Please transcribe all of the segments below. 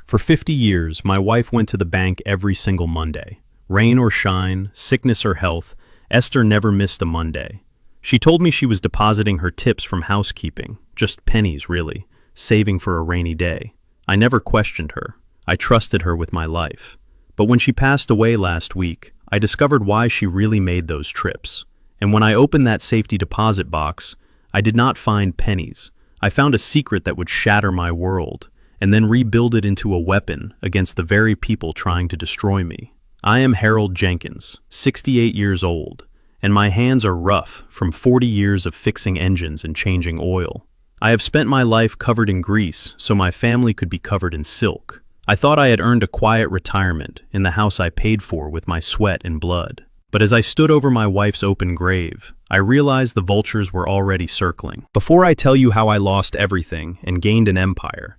For 50 years, my wife went to the bank every single Monday. Rain or shine, sickness or health, Esther never missed a Monday. She told me she was depositing her tips from housekeeping, just pennies really, saving for a rainy day. I never questioned her. I trusted her with my life. But when she passed away last week, I discovered why she really made those trips. And when I opened that safety deposit box, I did not find pennies. I found a secret that would shatter my world, and then rebuild it into a weapon against the very people trying to destroy me. I am Harold Jenkins, 68 years old, and my hands are rough from 40 years of fixing engines and changing oil. I have spent my life covered in grease so my family could be covered in silk. I thought I had earned a quiet retirement in the house I paid for with my sweat and blood. But as I stood over my wife's open grave, I realized the vultures were already circling. Before I tell you how I lost everything and gained an empire,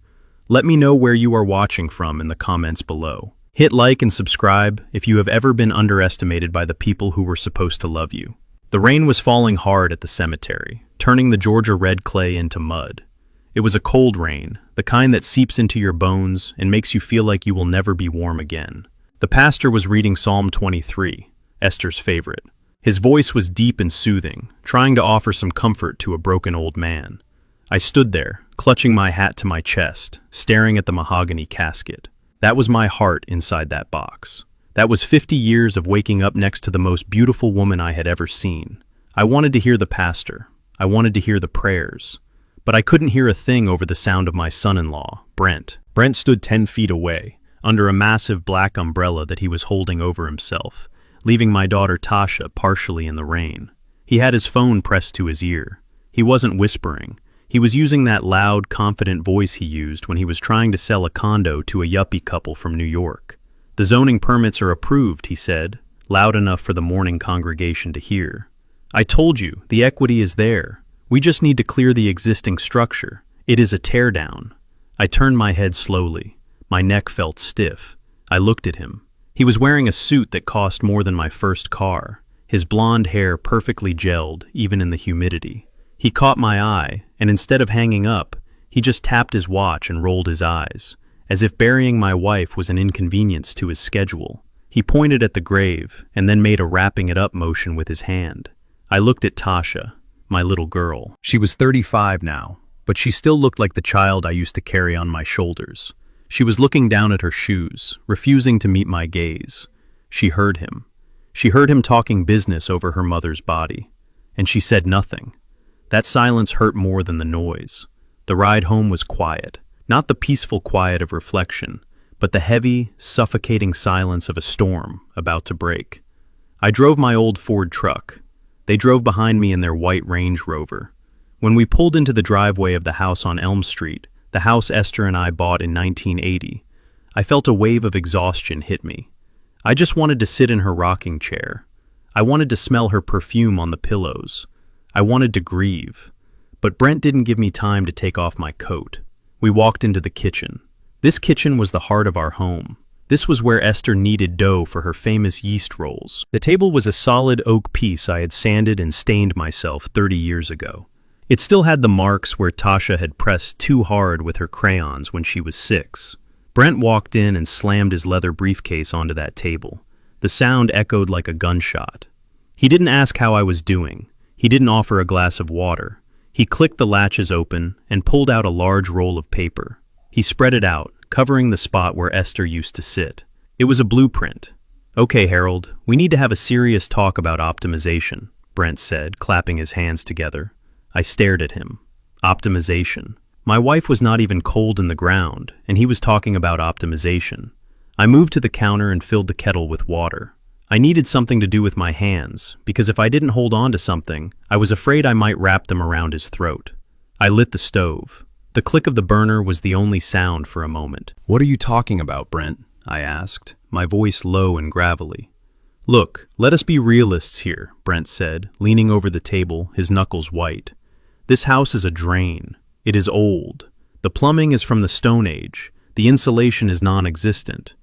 let me know where you are watching from in the comments below. Hit like and subscribe if you have ever been underestimated by the people who were supposed to love you. The rain was falling hard at the cemetery, turning the Georgia red clay into mud. It was a cold rain, the kind that seeps into your bones and makes you feel like you will never be warm again. The pastor was reading Psalm 23, Esther's favorite. His voice was deep and soothing, trying to offer some comfort to a broken old man. I stood there, clutching my hat to my chest, staring at the mahogany casket. That was my heart inside that box. That was 50 years of waking up next to the most beautiful woman I had ever seen. I wanted to hear the pastor. I wanted to hear the prayers. But I couldn't hear a thing over the sound of my son-in-law, Brent. Brent stood 10 feet away, under a massive black umbrella that he was holding over himself, leaving my daughter Tasha partially in the rain. He had his phone pressed to his ear. He wasn't whispering. He was using that loud, confident voice he used when he was trying to sell a condo to a yuppie couple from New York. "The zoning permits are approved," he said, loud enough for the morning congregation to hear. "I told you, the equity is there. We just need to clear the existing structure. It is a teardown." I turned my head slowly. My neck felt stiff. I looked at him. He was wearing a suit that cost more than my first car, his blonde hair perfectly gelled, even in the humidity. He caught my eye, and instead of hanging up, he just tapped his watch and rolled his eyes, as if burying my wife was an inconvenience to his schedule. He pointed at the grave, and then made a wrapping it up motion with his hand. I looked at Tasha, my little girl. She was 35 now, but she still looked like the child I used to carry on my shoulders. She was looking down at her shoes, refusing to meet my gaze. She heard him. She heard him talking business over her mother's body, and she said nothing. That silence hurt more than the noise. The ride home was quiet, not the peaceful quiet of reflection, but the heavy, suffocating silence of a storm about to break. I drove my old Ford truck. They drove behind me in their white Range Rover. When we pulled into the driveway of the house on Elm Street, the house Esther and I bought in 1980, I felt a wave of exhaustion hit me. I just wanted to sit in her rocking chair. I wanted to smell her perfume on the pillows. I wanted to grieve, but Brent didn't give me time to take off my coat. We walked into the kitchen. This kitchen was the heart of our home. This was where Esther kneaded dough for her famous yeast rolls. The table was a solid oak piece I had sanded and stained myself 30 years ago. It still had the marks where Tasha had pressed too hard with her crayons when she was 6. Brent walked in and slammed his leather briefcase onto that table. The sound echoed like a gunshot. He didn't ask how I was doing. He didn't offer a glass of water. He clicked the latches open and pulled out a large roll of paper. He spread it out, covering the spot where Esther used to sit. It was a blueprint. "Okay, Harold, we need to have a serious talk about optimization," Brent said, clapping his hands together. I stared at him. Optimization. My wife was not even cold in the ground, and he was talking about optimization. I moved to the counter and filled the kettle with water. I needed something to do with my hands, because if I didn't hold on to something, I was afraid I might wrap them around his throat. I lit the stove. The click of the burner was the only sound for a moment. "What are you talking about, Brent?" I asked, my voice low and gravelly. "Look, let us be realists here," Brent said, leaning over the table, his knuckles white. "This house is a drain. It is old. The plumbing is from the Stone Age. The insulation is non-existent.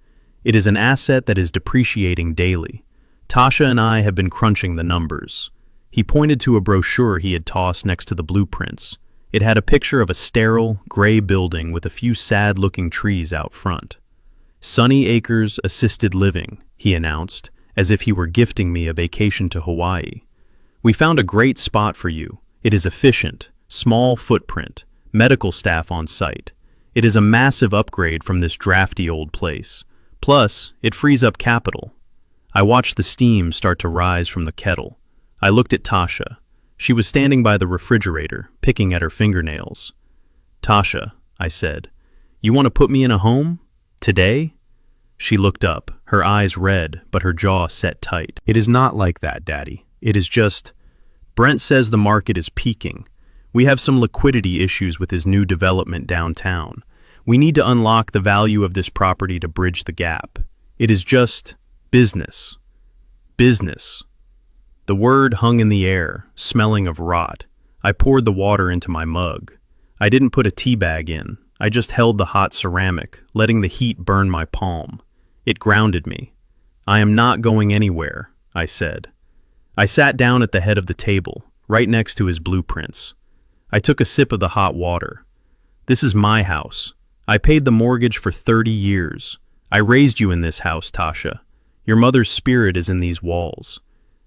It is an asset that is depreciating daily. Tasha and I have been crunching the numbers." He pointed to a brochure he had tossed next to the blueprints. It had a picture of a sterile, gray building with a few sad-looking trees out front. "Sunny Acres Assisted Living," he announced, as if he were gifting me a vacation to Hawaii. "We found a great spot for you. It is efficient, small footprint, medical staff on site. It is a massive upgrade from this drafty old place. Plus, it frees up capital." I watched the steam start to rise from the kettle. I looked at Tasha. She was standing by the refrigerator, picking at her fingernails. "Tasha," I said, "you want to put me in a home? Today?" She looked up, her eyes red, but her jaw set tight. "It is not like that, Daddy. It is just... Brent says the market is peaking. We have some liquidity issues with his new development downtown. We need to unlock the value of this property to bridge the gap. It is just business. Business." The word hung in the air, smelling of rot. I poured the water into my mug. I didn't put a tea bag in. I just held the hot ceramic, letting the heat burn my palm. It grounded me. "I am not going anywhere," I said. I sat down at the head of the table, right next to his blueprints. I took a sip of the hot water. "This is my house. I paid the mortgage for 30 years. I raised you in this house, Tasha. Your mother's spirit is in these walls.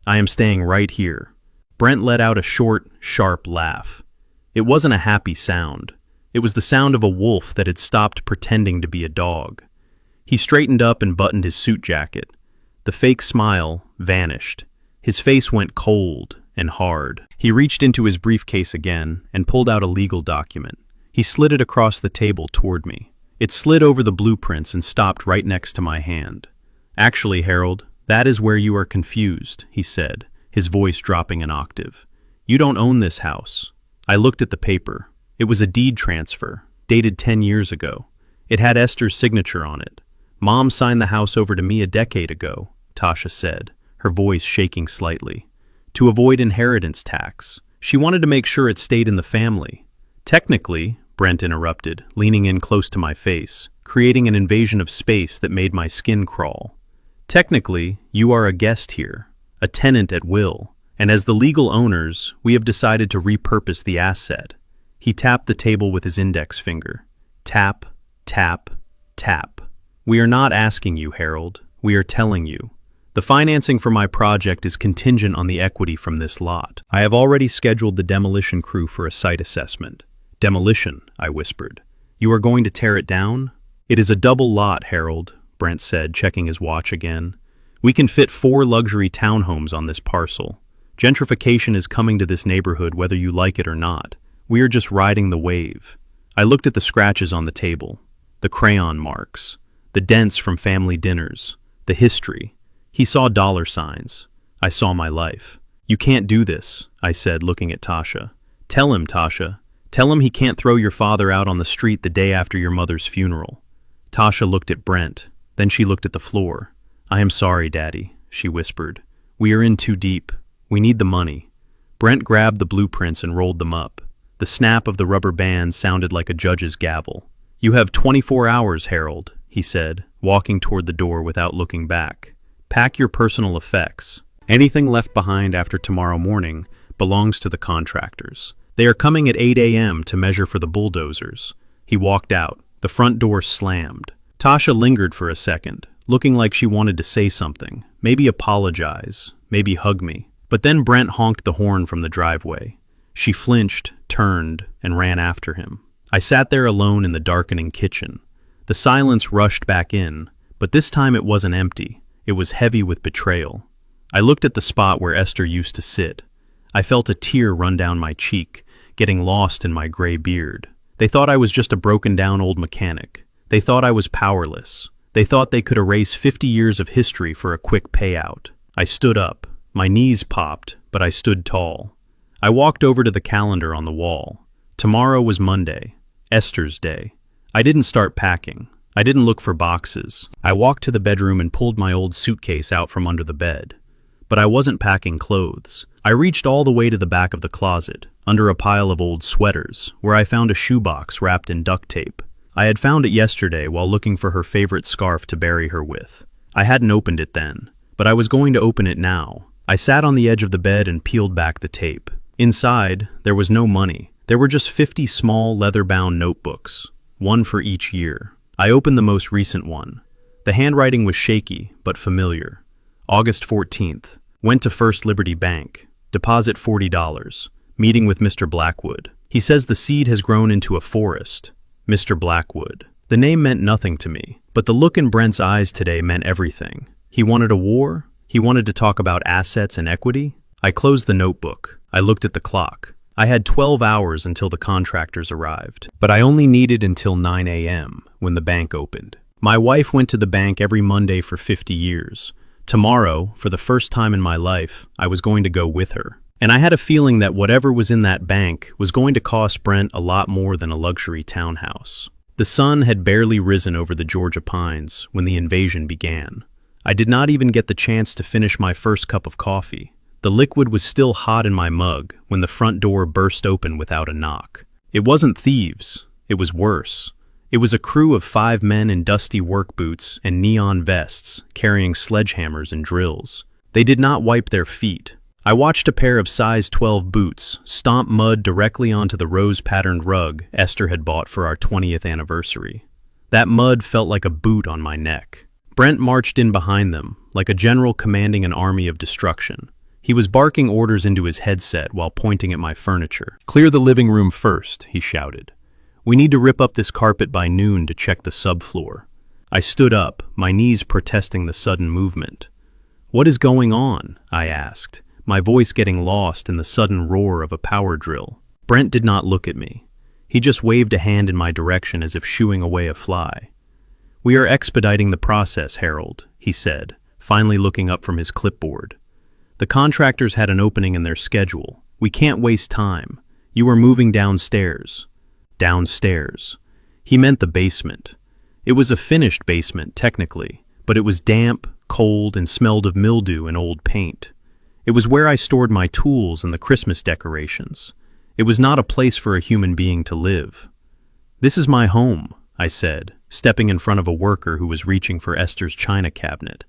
I am staying right here." Brent let out a short, sharp laugh. It wasn't a happy sound. It was the sound of a wolf that had stopped pretending to be a dog. He straightened up and buttoned his suit jacket. The fake smile vanished. His face went cold and hard. He reached into his briefcase again and pulled out a legal document. He slid it across the table toward me. It slid over the blueprints and stopped right next to my hand. "Actually, Harold, that is where you are confused," he said, his voice dropping an octave. "You don't own this house." I looked at the paper. It was a deed transfer, dated 10 years ago. It had Esther's signature on it. "Mom signed the house over to me a decade ago," Tasha said, her voice shaking slightly. "To avoid inheritance tax. She wanted to make sure it stayed in the family." "Technically," Brent interrupted, leaning in close to my face, creating an invasion of space that made my skin crawl. "Technically, you are a guest here, a tenant at will, and as the legal owners, we have decided to repurpose the asset." He tapped the table with his index finger. Tap, tap, tap. "We are not asking you, Harold. We are telling you. The financing for my project is contingent on the equity from this lot. I have already scheduled the demolition crew for a site assessment." "Demolition," I whispered. "You are going to tear it down?" "It is a double lot, Harold," Brent said, checking his watch again. "We can fit 4 luxury townhomes on this parcel. Gentrification is coming to this neighborhood whether you like it or not. We are just riding the wave." I looked at the scratches on the table, the crayon marks, the dents from family dinners, the history. He saw dollar signs. I saw my life. "You can't do this," I said, looking at Tasha. "Tell him, Tasha. Tell him he can't throw your father out on the street the day after your mother's funeral." Tasha looked at Brent. Then she looked at the floor. "I am sorry, Daddy," she whispered. "We are in too deep. We need the money." Brent grabbed the blueprints and rolled them up. The snap of the rubber band sounded like a judge's gavel. "You have 24 hours, Harold," he said, walking toward the door without looking back. "Pack your personal effects. Anything left behind after tomorrow morning belongs to the contractors. They are coming at 8 a.m. to measure for the bulldozers." He walked out. The front door slammed. Tasha lingered for a second, looking like she wanted to say something, maybe apologize, maybe hug me. But then Brent honked the horn from the driveway. She flinched, turned, and ran after him. I sat there alone in the darkening kitchen. The silence rushed back in, but this time it wasn't empty. It was heavy with betrayal. I looked at the spot where Esther used to sit. I felt a tear run down my cheek, getting lost in my gray beard. They thought I was just a broken-down old mechanic. They thought I was powerless. They thought they could erase 50 years of history for a quick payout. I stood up. My knees popped, but I stood tall. I walked over to the calendar on the wall. Tomorrow was Monday, Esther's day. I didn't start packing. I didn't look for boxes. I walked to the bedroom and pulled my old suitcase out from under the bed. But I wasn't packing clothes. I reached all the way to the back of the closet, under a pile of old sweaters, where I found a shoebox wrapped in duct tape. I had found it yesterday while looking for her favorite scarf to bury her with. I hadn't opened it then, but I was going to open it now. I sat on the edge of the bed and peeled back the tape. Inside, there was no money, There were just 50 small, leather-bound notebooks, one for each year. I opened the most recent one. The handwriting was shaky, but familiar. August 14th. Went to First Liberty Bank. Deposit $40. Meeting with Mr. Blackwood. He says the seed has grown into a forest. Mr. Blackwood. The name meant nothing to me, but the look in Brent's eyes today meant everything. He wanted a war? He wanted to talk about assets and equity? I closed the notebook. I looked at the clock. I had 12 hours until the contractors arrived, but I only needed until 9 a.m. when the bank opened. My wife went to the bank every Monday for 50 years. Tomorrow, for the first time in my life, I was going to go with her. And I had a feeling that whatever was in that bank was going to cost Brent a lot more than a luxury townhouse. The sun had barely risen over the Georgia pines when the invasion began. I did not even get the chance to finish my first cup of coffee. The liquid was still hot in my mug when the front door burst open without a knock. It wasn't thieves. It was worse. It was a crew of 5 men in dusty work boots and neon vests, carrying sledgehammers and drills. They did not wipe their feet. I watched a pair of size 12 boots stomp mud directly onto the rose-patterned rug Esther had bought for our 20th anniversary. That mud felt like a boot on my neck. Brent marched in behind them, like a general commanding an army of destruction. He was barking orders into his headset while pointing at my furniture. "Clear the living room first," he shouted. "We need to rip up this carpet by noon to check the subfloor." I stood up, my knees protesting the sudden movement. "What is going on?" I asked, my voice getting lost in the sudden roar of a power drill. Brent did not look at me. He just waved a hand in my direction as if shooing away a fly. "We are expediting the process, Harold," he said, finally looking up from his clipboard. "The contractors had an opening in their schedule. We can't waste time. You are moving downstairs." Downstairs. He meant the basement. It was a finished basement, technically, but it was damp, cold, and smelled of mildew and old paint. It was where I stored my tools and the Christmas decorations. It was not a place for a human being to live. "This is my home," I said, stepping in front of a worker who was reaching for Esther's china cabinet.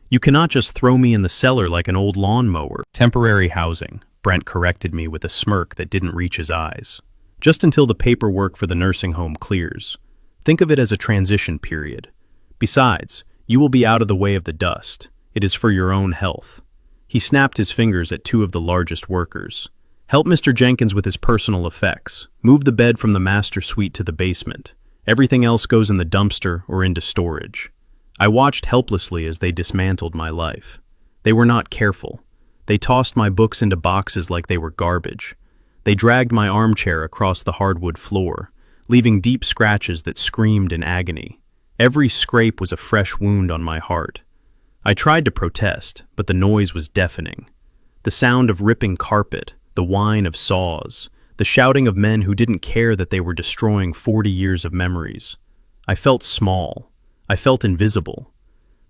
"You cannot just throw me in the cellar like an old lawnmower." "Temporary housing," Brent corrected me with a smirk that didn't reach his eyes. "Just until the paperwork for the nursing home clears. Think of it as a transition period. Besides, you will be out of the way of the dust. It is for your own health." He snapped his fingers at 2 of the largest workers. "Help Mr. Jenkins with his personal effects. Move the bed from the master suite to the basement. Everything else goes in the dumpster or into storage." I watched helplessly as they dismantled my life. They were not careful. They tossed my books into boxes like they were garbage. They dragged my armchair across the hardwood floor, leaving deep scratches that screamed in agony. Every scrape was a fresh wound on my heart. I tried to protest, but the noise was deafening. The sound of ripping carpet, the whine of saws, the shouting of men who didn't care that they were destroying 40 years of memories. I felt small. I felt invisible.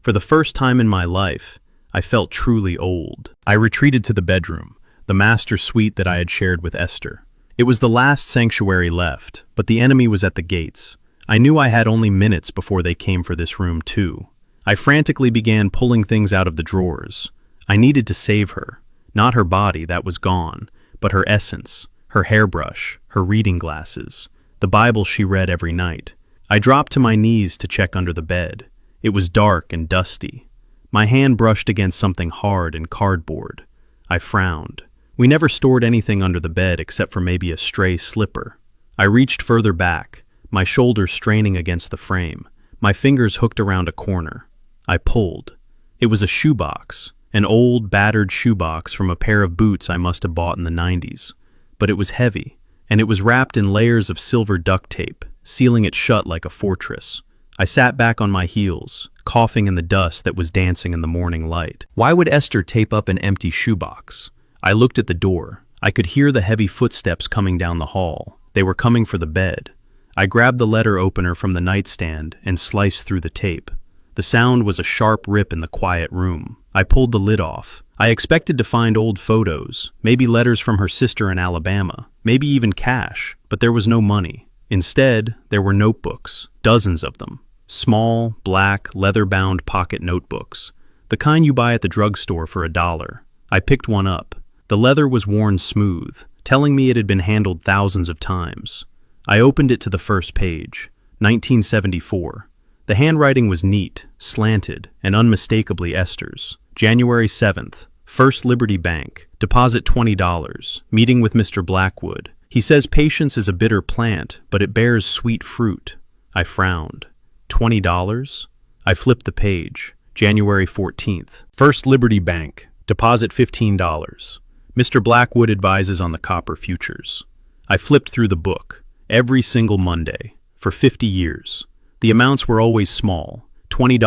For the first time in my life, I felt truly old. I retreated to the bedroom, the master suite that I had shared with Esther. It was the last sanctuary left, but the enemy was at the gates. I knew I had only minutes before they came for this room too. I frantically began pulling things out of the drawers. I needed to save her. Not her body, that was gone, but her essence, her hairbrush, her reading glasses, the Bible she read every night. I dropped to my knees to check under the bed. It was dark and dusty. My hand brushed against something hard and cardboard. I frowned. We never stored anything under the bed except for maybe a stray slipper. I reached further back, my shoulders straining against the frame, my fingers hooked around a corner. I pulled. It was a shoebox, an old, battered shoebox from a pair of boots I must have bought in the 90s. But it was heavy, and it was wrapped in layers of silver duct tape, sealing it shut like a fortress. I sat back on my heels, coughing in the dust that was dancing in the morning light. Why would Esther tape up an empty shoebox? I looked at the door. I could hear the heavy footsteps coming down the hall. They were coming for the bed. I grabbed the letter opener from the nightstand and sliced through the tape. The sound was a sharp rip in the quiet room. I pulled the lid off. I expected to find old photos, maybe letters from her sister in Alabama, maybe even cash, but there was no money. Instead, there were notebooks, dozens of them. Small, black, leather-bound pocket notebooks, the kind you buy at the drugstore for $1. I picked one up. The leather was worn smooth, telling me it had been handled thousands of times. I opened it to the first page, 1974. The handwriting was neat, slanted, and unmistakably Esther's. January 7th, First Liberty Bank, deposit $20, meeting with Mr. Blackwood. He says patience is a bitter plant, but it bears sweet fruit. I frowned. $20? I flipped the page. January 14th, First Liberty Bank, deposit $15. Mr. Blackwood advises on the copper futures. I flipped through the book, every single Monday, for 50 years. The amounts were always small, $20,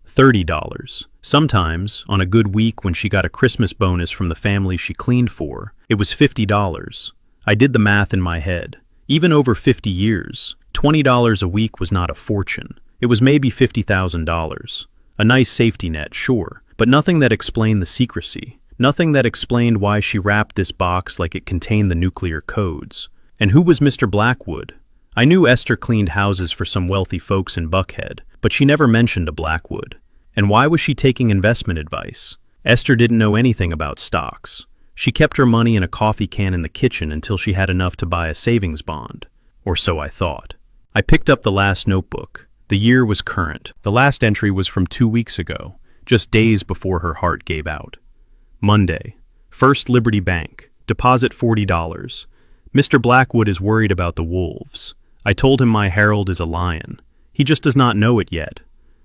$30. Sometimes, on a good week when she got a Christmas bonus from the family she cleaned for, it was $50. I did the math in my head. Even over 50 years, $20 a week was not a fortune. It was maybe $50,000. A nice safety net, sure, but nothing that explained the secrecy. Nothing that explained why she wrapped this box like it contained the nuclear codes. And who was Mr. Blackwood? I knew Esther cleaned houses for some wealthy folks in Buckhead, but she never mentioned a Blackwood. And why was she taking investment advice? Esther didn't know anything about stocks. She kept her money in a coffee can in the kitchen until she had enough to buy a savings bond. Or so I thought. I picked up the last notebook. The year was current. The last entry was from 2 weeks ago, just days before her heart gave out. Monday, First Liberty Bank, deposit $40. Mr. Blackwood is worried about the wolves. I told him my Harold is a lion. He just does not know it yet.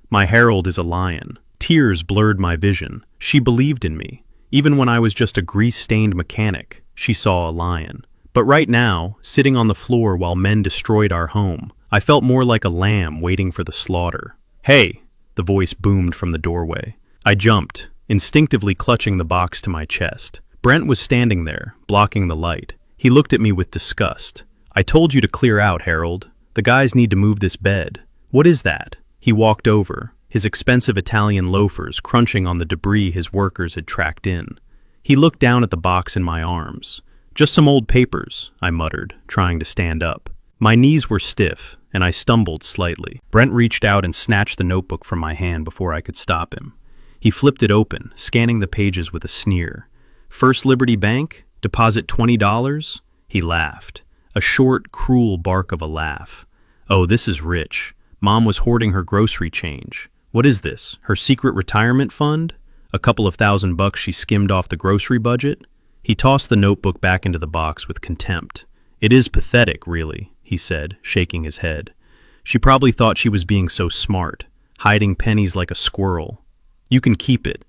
My Harold is a lion. Tears blurred my vision. She believed in me. Even when I was just a grease-stained mechanic, she saw a lion. But right now, sitting on the floor while men destroyed our home, I felt more like a lamb waiting for the slaughter. "Hey!" the voice boomed from the doorway. I jumped, instinctively clutching the box to my chest. Brent was standing there, blocking the light. He looked at me with disgust. "I told you to clear out, Harold. The guys need to move this bed." "What is that?" He walked over, his expensive Italian loafers crunching on the debris his workers had tracked in. He looked down at the box in my arms. "Just some old papers," I muttered, trying to stand up. My knees were stiff, and I stumbled slightly. Brent reached out and snatched the notebook from my hand before I could stop him. He flipped it open, scanning the pages with a sneer. "First Liberty Bank? Deposit $20? He laughed. A short, cruel bark of a laugh. "Oh, this is rich. Mom was hoarding her grocery change. What is this, her secret retirement fund? A couple of $1,000 she skimmed off the grocery budget?" He tossed the notebook back into the box with contempt. "It is pathetic, really," he said, shaking his head. "She probably thought she was being so smart, hiding pennies like a squirrel. You can keep it.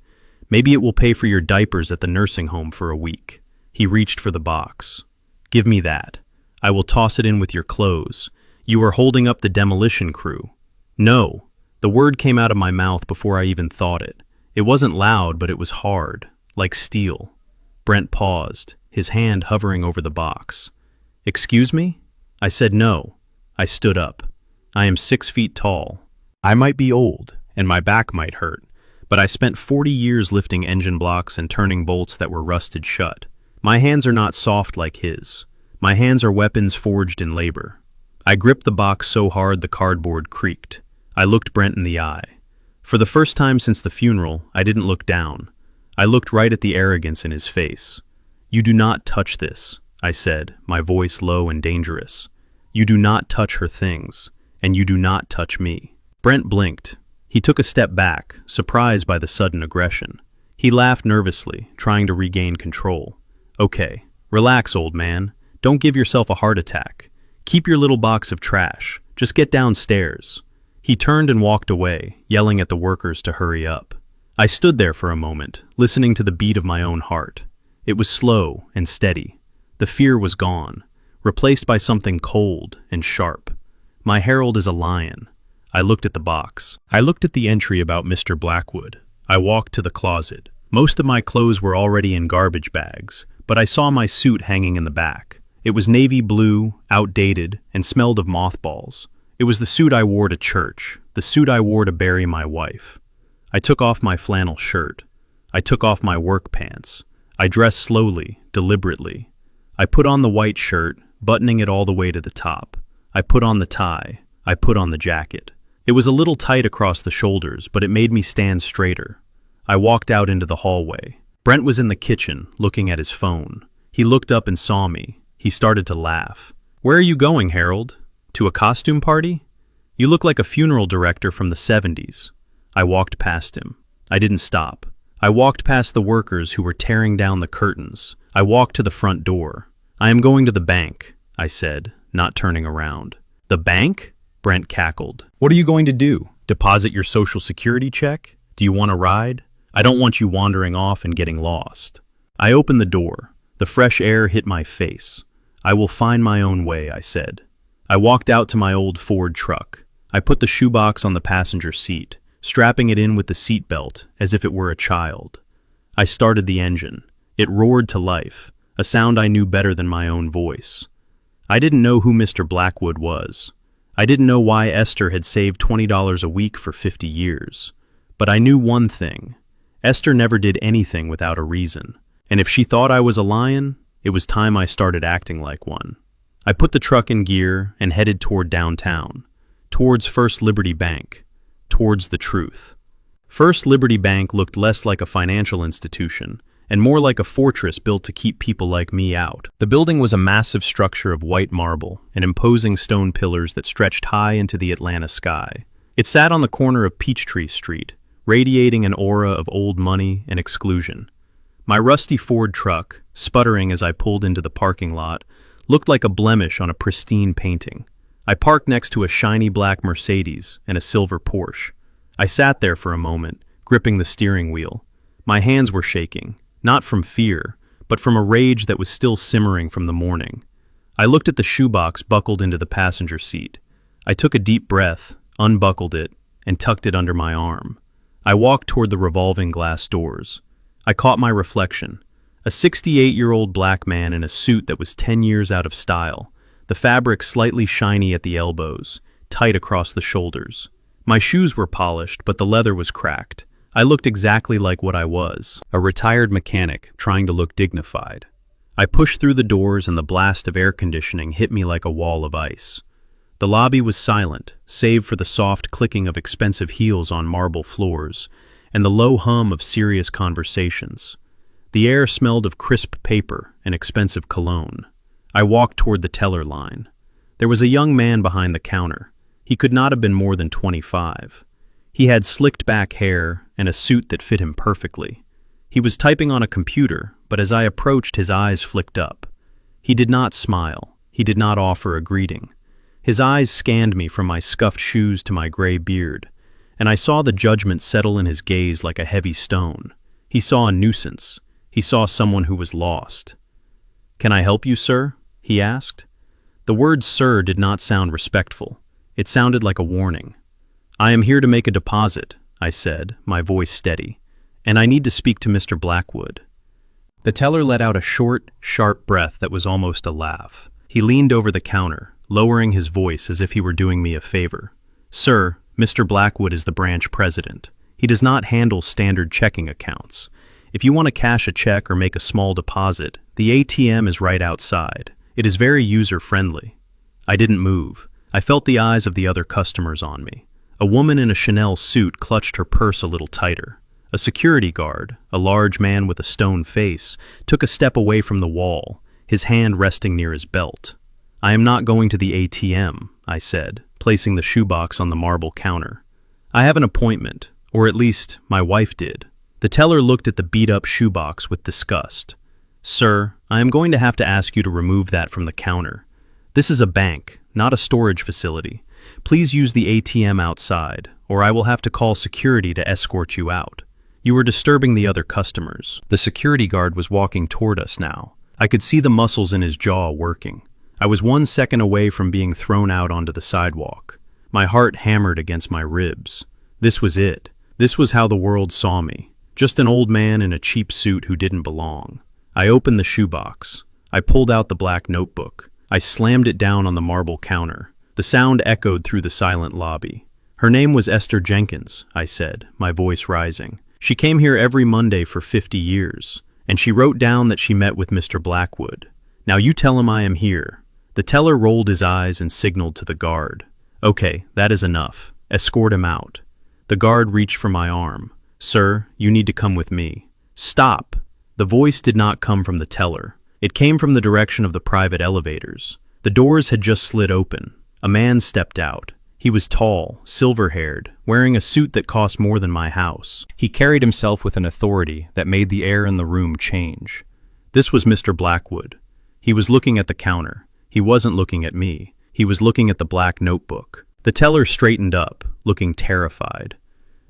Maybe it will pay for your diapers at the nursing home for a week." He reached for the box. "Give me that. I will toss it in with your clothes. You are holding up the demolition crew." "No." The word came out of my mouth before I even thought it. It wasn't loud, but it was hard, like steel. Brent paused, his hand hovering over the box. "Excuse me?" I said no. I stood up. I am 6 feet tall. I might be old, and my back might hurt, but I spent 40 years lifting engine blocks and turning bolts that were rusted shut. My hands are not soft like his. My hands are weapons forged in labor. I gripped the box so hard the cardboard creaked. I looked Brent in the eye. For the first time since the funeral, I didn't look down. I looked right at the arrogance in his face. "You do not touch this," I said, my voice low and dangerous. "You do not touch her things, and you do not touch me." Brent blinked. He took a step back, surprised by the sudden aggression. He laughed nervously, trying to regain control. "Okay, relax, old man. Don't give yourself a heart attack. Keep your little box of trash. Just get downstairs." He turned and walked away, yelling at the workers to hurry up. I stood there for a moment, listening to the beat of my own heart. It was slow and steady. The fear was gone, replaced by something cold and sharp. My Harold is a lion. I looked at the box. I looked at the entry about Mr. Blackwood. I walked to the closet. Most of my clothes were already in garbage bags, but I saw my suit hanging in the back. It was navy blue, outdated, and smelled of mothballs. It was the suit I wore to church, the suit I wore to bury my wife. I took off my flannel shirt. I took off my work pants. I dressed slowly, deliberately. I put on the white shirt, buttoning it all the way to the top. I put on the tie. I put on the jacket. It was a little tight across the shoulders, but it made me stand straighter. I walked out into the hallway. Brent was in the kitchen, looking at his phone. He looked up and saw me. He started to laugh. "Where are you going, Harold? To a costume party? You look like a funeral director from the 70s. I walked past him. I didn't stop. I walked past the workers who were tearing down the curtains. I walked to the front door. "I am going to the bank," I said, not turning around. "The bank?" Brent cackled. "What are you going to do? Deposit your Social Security check? Do you want a ride? I don't want you wandering off and getting lost." I opened the door. The fresh air hit my face. "I will find my own way," I said. I walked out to my old Ford truck. I put the shoebox on the passenger seat, strapping it in with the seat belt as if it were a child. I started the engine. It roared to life, a sound I knew better than my own voice. I didn't know who Mr. Blackwood was. I didn't know why Esther had saved $20 a week for 50 years. But I knew one thing. Esther never did anything without a reason. And if she thought I was a lion, it was time I started acting like one. I put the truck in gear and headed toward downtown, towards First Liberty Bank, towards the truth. First Liberty Bank looked less like a financial institution and more like a fortress built to keep people like me out. The building was a massive structure of white marble and imposing stone pillars that stretched high into the Atlanta sky. It sat on the corner of Peachtree Street, radiating an aura of old money and exclusion. My rusty Ford truck, sputtering as I pulled into the parking lot, looked like a blemish on a pristine painting. I parked next to a shiny black Mercedes and a silver Porsche. I sat there for a moment, gripping the steering wheel. My hands were shaking, not from fear, but from a rage that was still simmering from the morning. I looked at the shoebox buckled into the passenger seat. I took a deep breath, unbuckled it, and tucked it under my arm. I walked toward the revolving glass doors. I caught my reflection. A 68-year-old black man in a suit that was 10 years out of style, the fabric slightly shiny at the elbows, tight across the shoulders. My shoes were polished, but the leather was cracked. I looked exactly like what I was, a retired mechanic trying to look dignified. I pushed through the doors and the blast of air conditioning hit me like a wall of ice. The lobby was silent, save for the soft clicking of expensive heels on marble floors and the low hum of serious conversations. The air smelled of crisp paper and expensive cologne. I walked toward the teller line. There was a young man behind the counter. He could not have been more than 25. He had slicked back hair and a suit that fit him perfectly. He was typing on a computer, but as I approached, his eyes flicked up. He did not smile. He did not offer a greeting. His eyes scanned me from my scuffed shoes to my gray beard, and I saw the judgment settle in his gaze like a heavy stone. He saw a nuisance. He saw someone who was lost. "Can I help you, sir?" he asked. The word "sir" did not sound respectful. It sounded like a warning. "I am here to make a deposit," I said, my voice steady, "and I need to speak to Mr. Blackwood." The teller let out a short, sharp breath that was almost a laugh. He leaned over the counter, lowering his voice as if he were doing me a favor. "Sir, Mr. Blackwood is the branch president. He does not handle standard checking accounts. If you want to cash a check or make a small deposit, the ATM is right outside. It is very user-friendly." I didn't move. I felt the eyes of the other customers on me. A woman in a Chanel suit clutched her purse a little tighter. A security guard, a large man with a stone face, took a step away from the wall, his hand resting near his belt. "I am not going to the ATM," I said, placing the shoebox on the marble counter. "I have an appointment, or at least my wife did." The teller looked at the beat-up shoebox with disgust. "Sir, I am going to have to ask you to remove that from the counter. This is a bank, not a storage facility. Please use the ATM outside, or I will have to call security to escort you out. You are disturbing the other customers." The security guard was walking toward us now. I could see the muscles in his jaw working. I was 1 second away from being thrown out onto the sidewalk. My heart hammered against my ribs. This was it. This was how the world saw me. Just an old man in a cheap suit who didn't belong. I opened the shoebox. I pulled out the black notebook. I slammed it down on the marble counter. The sound echoed through the silent lobby. "Her name was Esther Jenkins," I said, my voice rising. "She came here every Monday for 50 years, and she wrote down that she met with Mr. Blackwood. Now you tell him I am here." The teller rolled his eyes and signaled to the guard. "Okay, that is enough. Escort him out." The guard reached for my arm. "Sir, you need to come with me." "Stop!" The voice did not come from the teller. It came from the direction of the private elevators. The doors had just slid open. A man stepped out. He was tall, silver-haired, wearing a suit that cost more than my house. He carried himself with an authority that made the air in the room change. This was Mr. Blackwood. He was looking at the counter. He wasn't looking at me. He was looking at the black notebook. The teller straightened up, looking terrified.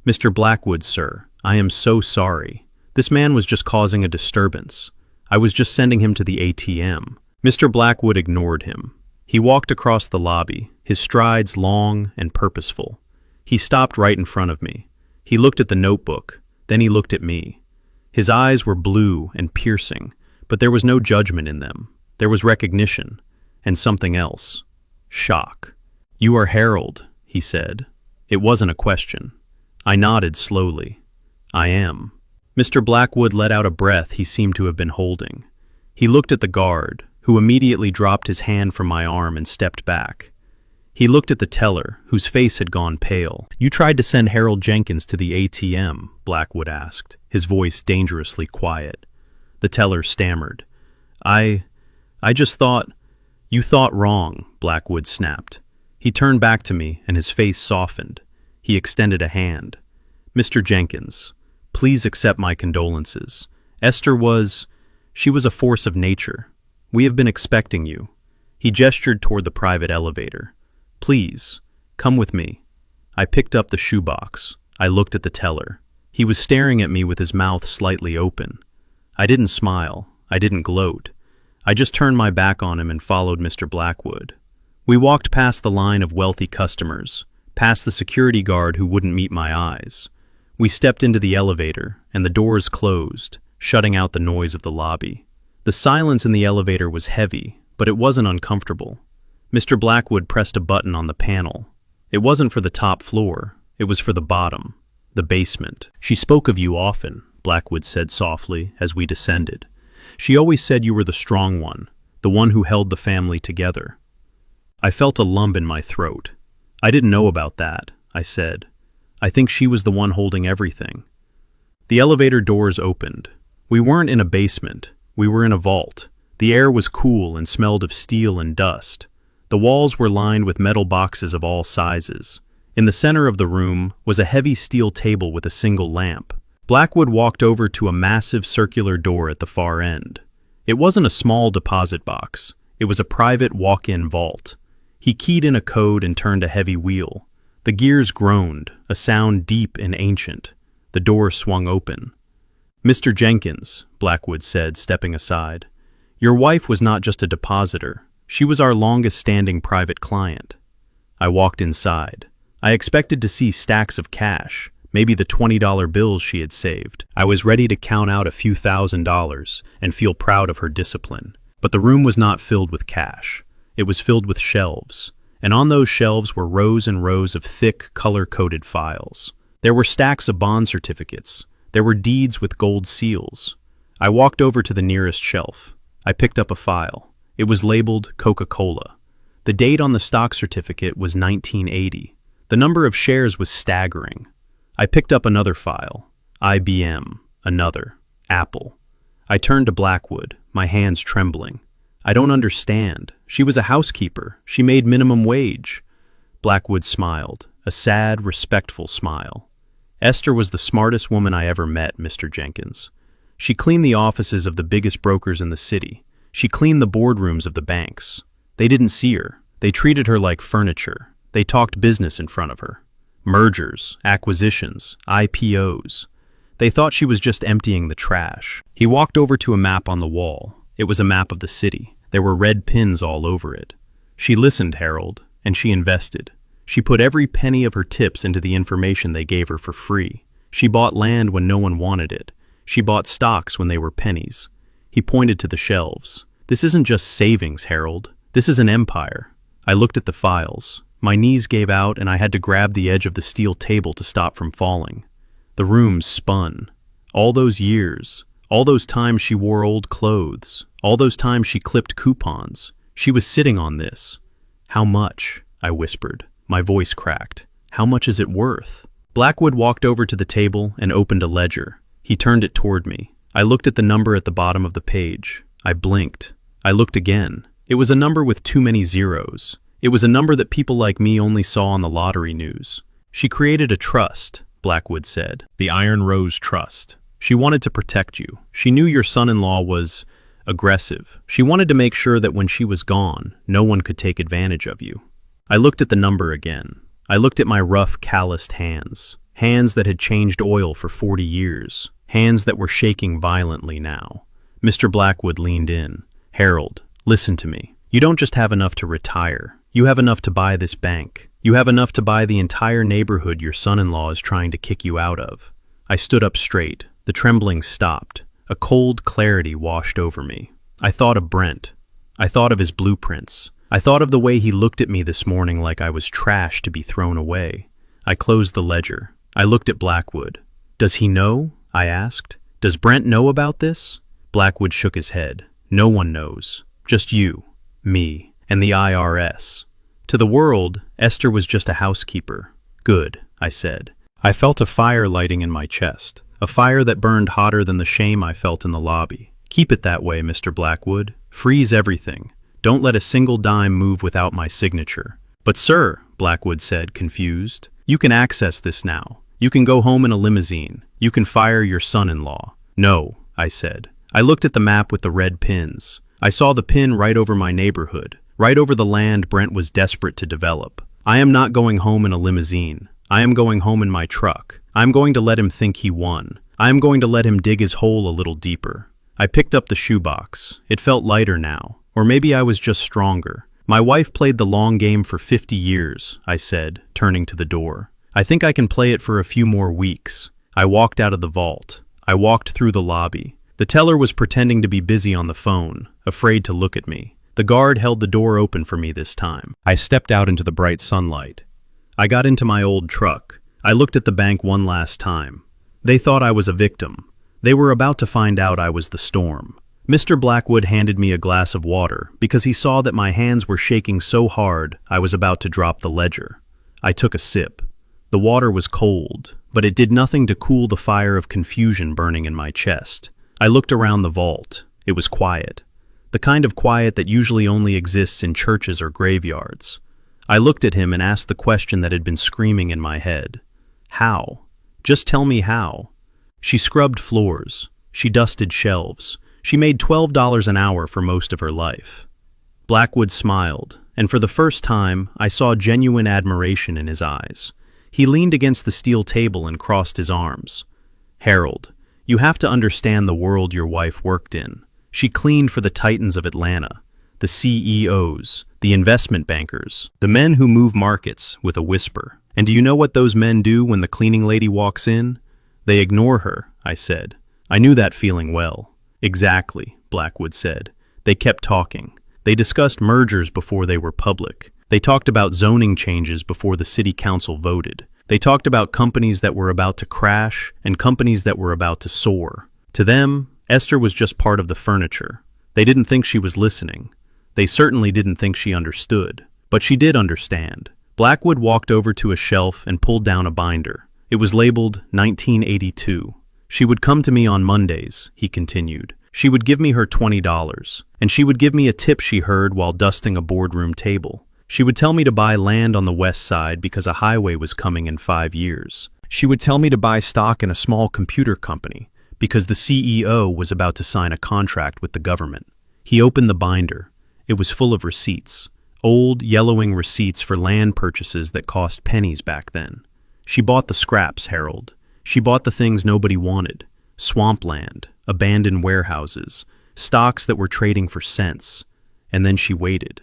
"Mr. Blackwood, sir, I am so sorry. This man was just causing a disturbance. I was just sending him to the ATM." Mr. Blackwood ignored him. He walked across the lobby, his strides long and purposeful. He stopped right in front of me. He looked at the notebook, then he looked at me. His eyes were blue and piercing, but there was no judgment in them. There was recognition, and something else. Shock. "You are Harold," he said. It wasn't a question. I nodded slowly. "I am." Mr. Blackwood let out a breath he seemed to have been holding. He looked at the guard, who immediately dropped his hand from my arm and stepped back. He looked at the teller, whose face had gone pale. "You tried to send Harold Jenkins to the ATM?" Blackwood asked, his voice dangerously quiet. The teller stammered. I just thought—" "You thought wrong," Blackwood snapped. He turned back to me, and his face softened. He extended a hand. "Mr. Jenkins, please accept my condolences. Esther she was a force of nature. We have been expecting you." He gestured toward the private elevator. "Please, come with me." I picked up the shoebox. I looked at the teller. He was staring at me with his mouth slightly open. I didn't smile. I didn't gloat. I just turned my back on him and followed Mr. Blackwood. We walked past the line of wealthy customers, past the security guard who wouldn't meet my eyes. We stepped into the elevator, and the doors closed, shutting out the noise of the lobby. The silence in the elevator was heavy, but it wasn't uncomfortable. Mr. Blackwood pressed a button on the panel. It wasn't for the top floor. It was for the bottom, the basement. "She spoke of you often," Blackwood said softly as we descended. "She always said you were the strong one, the one who held the family together." I felt a lump in my throat. "I didn't know about that," I said. "I think she was the one holding everything." The elevator doors opened. We weren't in a basement. We were in a vault. The air was cool and smelled of steel and dust. The walls were lined with metal boxes of all sizes. In the center of the room was a heavy steel table with a single lamp. Blackwood walked over to a massive circular door at the far end. It wasn't a small deposit box. It was a private walk-in vault. He keyed in a code and turned a heavy wheel. The gears groaned, a sound deep and ancient. The door swung open. "Mr. Jenkins," Blackwood said, stepping aside, "your wife was not just a depositor. She was our longest-standing private client." I walked inside. I expected to see stacks of cash, maybe the $20 bills she had saved. I was ready to count out a few $1,000s and feel proud of her discipline. But the room was not filled with cash. It was filled with shelves, and on those shelves were rows and rows of thick, color-coded files. There were stacks of bond certificates. There were deeds with gold seals. I walked over to the nearest shelf. I picked up a file. It was labeled Coca-Cola. The date on the stock certificate was 1980. The number of shares was staggering. I picked up another file. IBM. Another. Apple. I turned to Blackwood, my hands trembling. "I don't understand. She was a housekeeper. She made minimum wage." Blackwood smiled, a sad, respectful smile. "Esther was the smartest woman I ever met, Mr. Jenkins. She cleaned the offices of the biggest brokers in the city. She cleaned the boardrooms of the banks. They didn't see her. They treated her like furniture. They talked business in front of her. Mergers, acquisitions, IPOs. They thought she was just emptying the trash." He walked over to a map on the wall. It was a map of the city. There were red pins all over it. "She listened, Harold, and she invested. She put every penny of her tips into the information they gave her for free. She bought land when no one wanted it. She bought stocks when they were pennies." He pointed to the shelves. "This isn't just savings, Harold. This is an empire." I looked at the files. My knees gave out and I had to grab the edge of the steel table to stop from falling. The room spun. All those years, all those times she wore old clothes, all those times she clipped coupons, she was sitting on this. "How much?" I whispered. My voice cracked. "How much is it worth?" Blackwood walked over to the table and opened a ledger. He turned it toward me. I looked at the number at the bottom of the page. I blinked. I looked again. It was a number with too many zeros. It was a number that people like me only saw on the lottery news. She created a trust, Blackwood said. The Iron Rose Trust. She wanted to protect you. She knew your son-in-law was aggressive. She wanted to make sure that when she was gone, no one could take advantage of you. I looked at the number again. I looked at my rough, calloused hands. Hands that had changed oil for 40 years. Hands that were shaking violently now. Mr. Blackwood leaned in. Harold, listen to me. You don't just have enough to retire. You have enough to buy this bank. You have enough to buy the entire neighborhood your son-in-law is trying to kick you out of. I stood up straight. The trembling stopped. A cold clarity washed over me. I thought of Brent. I thought of his blueprints. I thought of the way he looked at me this morning like I was trash to be thrown away. I closed the ledger. I looked at Blackwood. Does he know? I asked. Does Brent know about this? Blackwood shook his head. No one knows. Just you, me, and the IRS. To the world, Esther was just a housekeeper. Good, I said. I felt a fire lighting in my chest, a fire that burned hotter than the shame I felt in the lobby. Keep it that way, Mr. Blackwood. Freeze everything. Don't let a single dime move without my signature. But sir, Blackwood said, confused, you can access this now. You can go home in a limousine. You can fire your son-in-law. No, I said. I looked at the map with the red pins. I saw the pin right over my neighborhood, right over the land Brent was desperate to develop. I am not going home in a limousine. I am going home in my truck. I am going to let him think he won. I am going to let him dig his hole a little deeper. I picked up the shoebox. It felt lighter now. Or maybe I was just stronger. My wife played the long game for 50 years, I said, turning to the door. I think I can play it for a few more weeks. I walked out of the vault. I walked through the lobby. The teller was pretending to be busy on the phone, afraid to look at me. The guard held the door open for me this time. I stepped out into the bright sunlight. I got into my old truck. I looked at the bank one last time. They thought I was a victim. They were about to find out I was the storm. Mr. Blackwood handed me a glass of water because he saw that my hands were shaking so hard I was about to drop the ledger. I took a sip. The water was cold, but it did nothing to cool the fire of confusion burning in my chest. I looked around the vault. It was quiet. The kind of quiet that usually only exists in churches or graveyards. I looked at him and asked the question that had been screaming in my head. How? Just tell me how. She scrubbed floors. She dusted shelves. She made $12 an hour for most of her life. Blackwood smiled, and for the first time, I saw genuine admiration in his eyes. He leaned against the steel table and crossed his arms. Harold, you have to understand the world your wife worked in. She cleaned for the titans of Atlanta, the CEOs, the investment bankers, the men who move markets with a whisper. And do you know what those men do when the cleaning lady walks in? They ignore her, I said. I knew that feeling well. Exactly, Blackwood said. They kept talking. They discussed mergers before they were public. They talked about zoning changes before the city council voted. They talked about companies that were about to crash and companies that were about to soar. To them, Esther was just part of the furniture. They didn't think she was listening. They certainly didn't think she understood. But she did understand. Blackwood walked over to a shelf and pulled down a binder. It was labeled 1982. She would come to me on Mondays, he continued. She would give me her $20, and she would give me a tip she heard while dusting a boardroom table. She would tell me to buy land on the west side because a highway was coming in 5 years. She would tell me to buy stock in a small computer company because the CEO was about to sign a contract with the government. He opened the binder. It was full of receipts, old, yellowing receipts for land purchases that cost pennies back then. She bought the scraps, Harold. She bought the things nobody wanted. Swampland, abandoned warehouses, stocks that were trading for cents. And then she waited.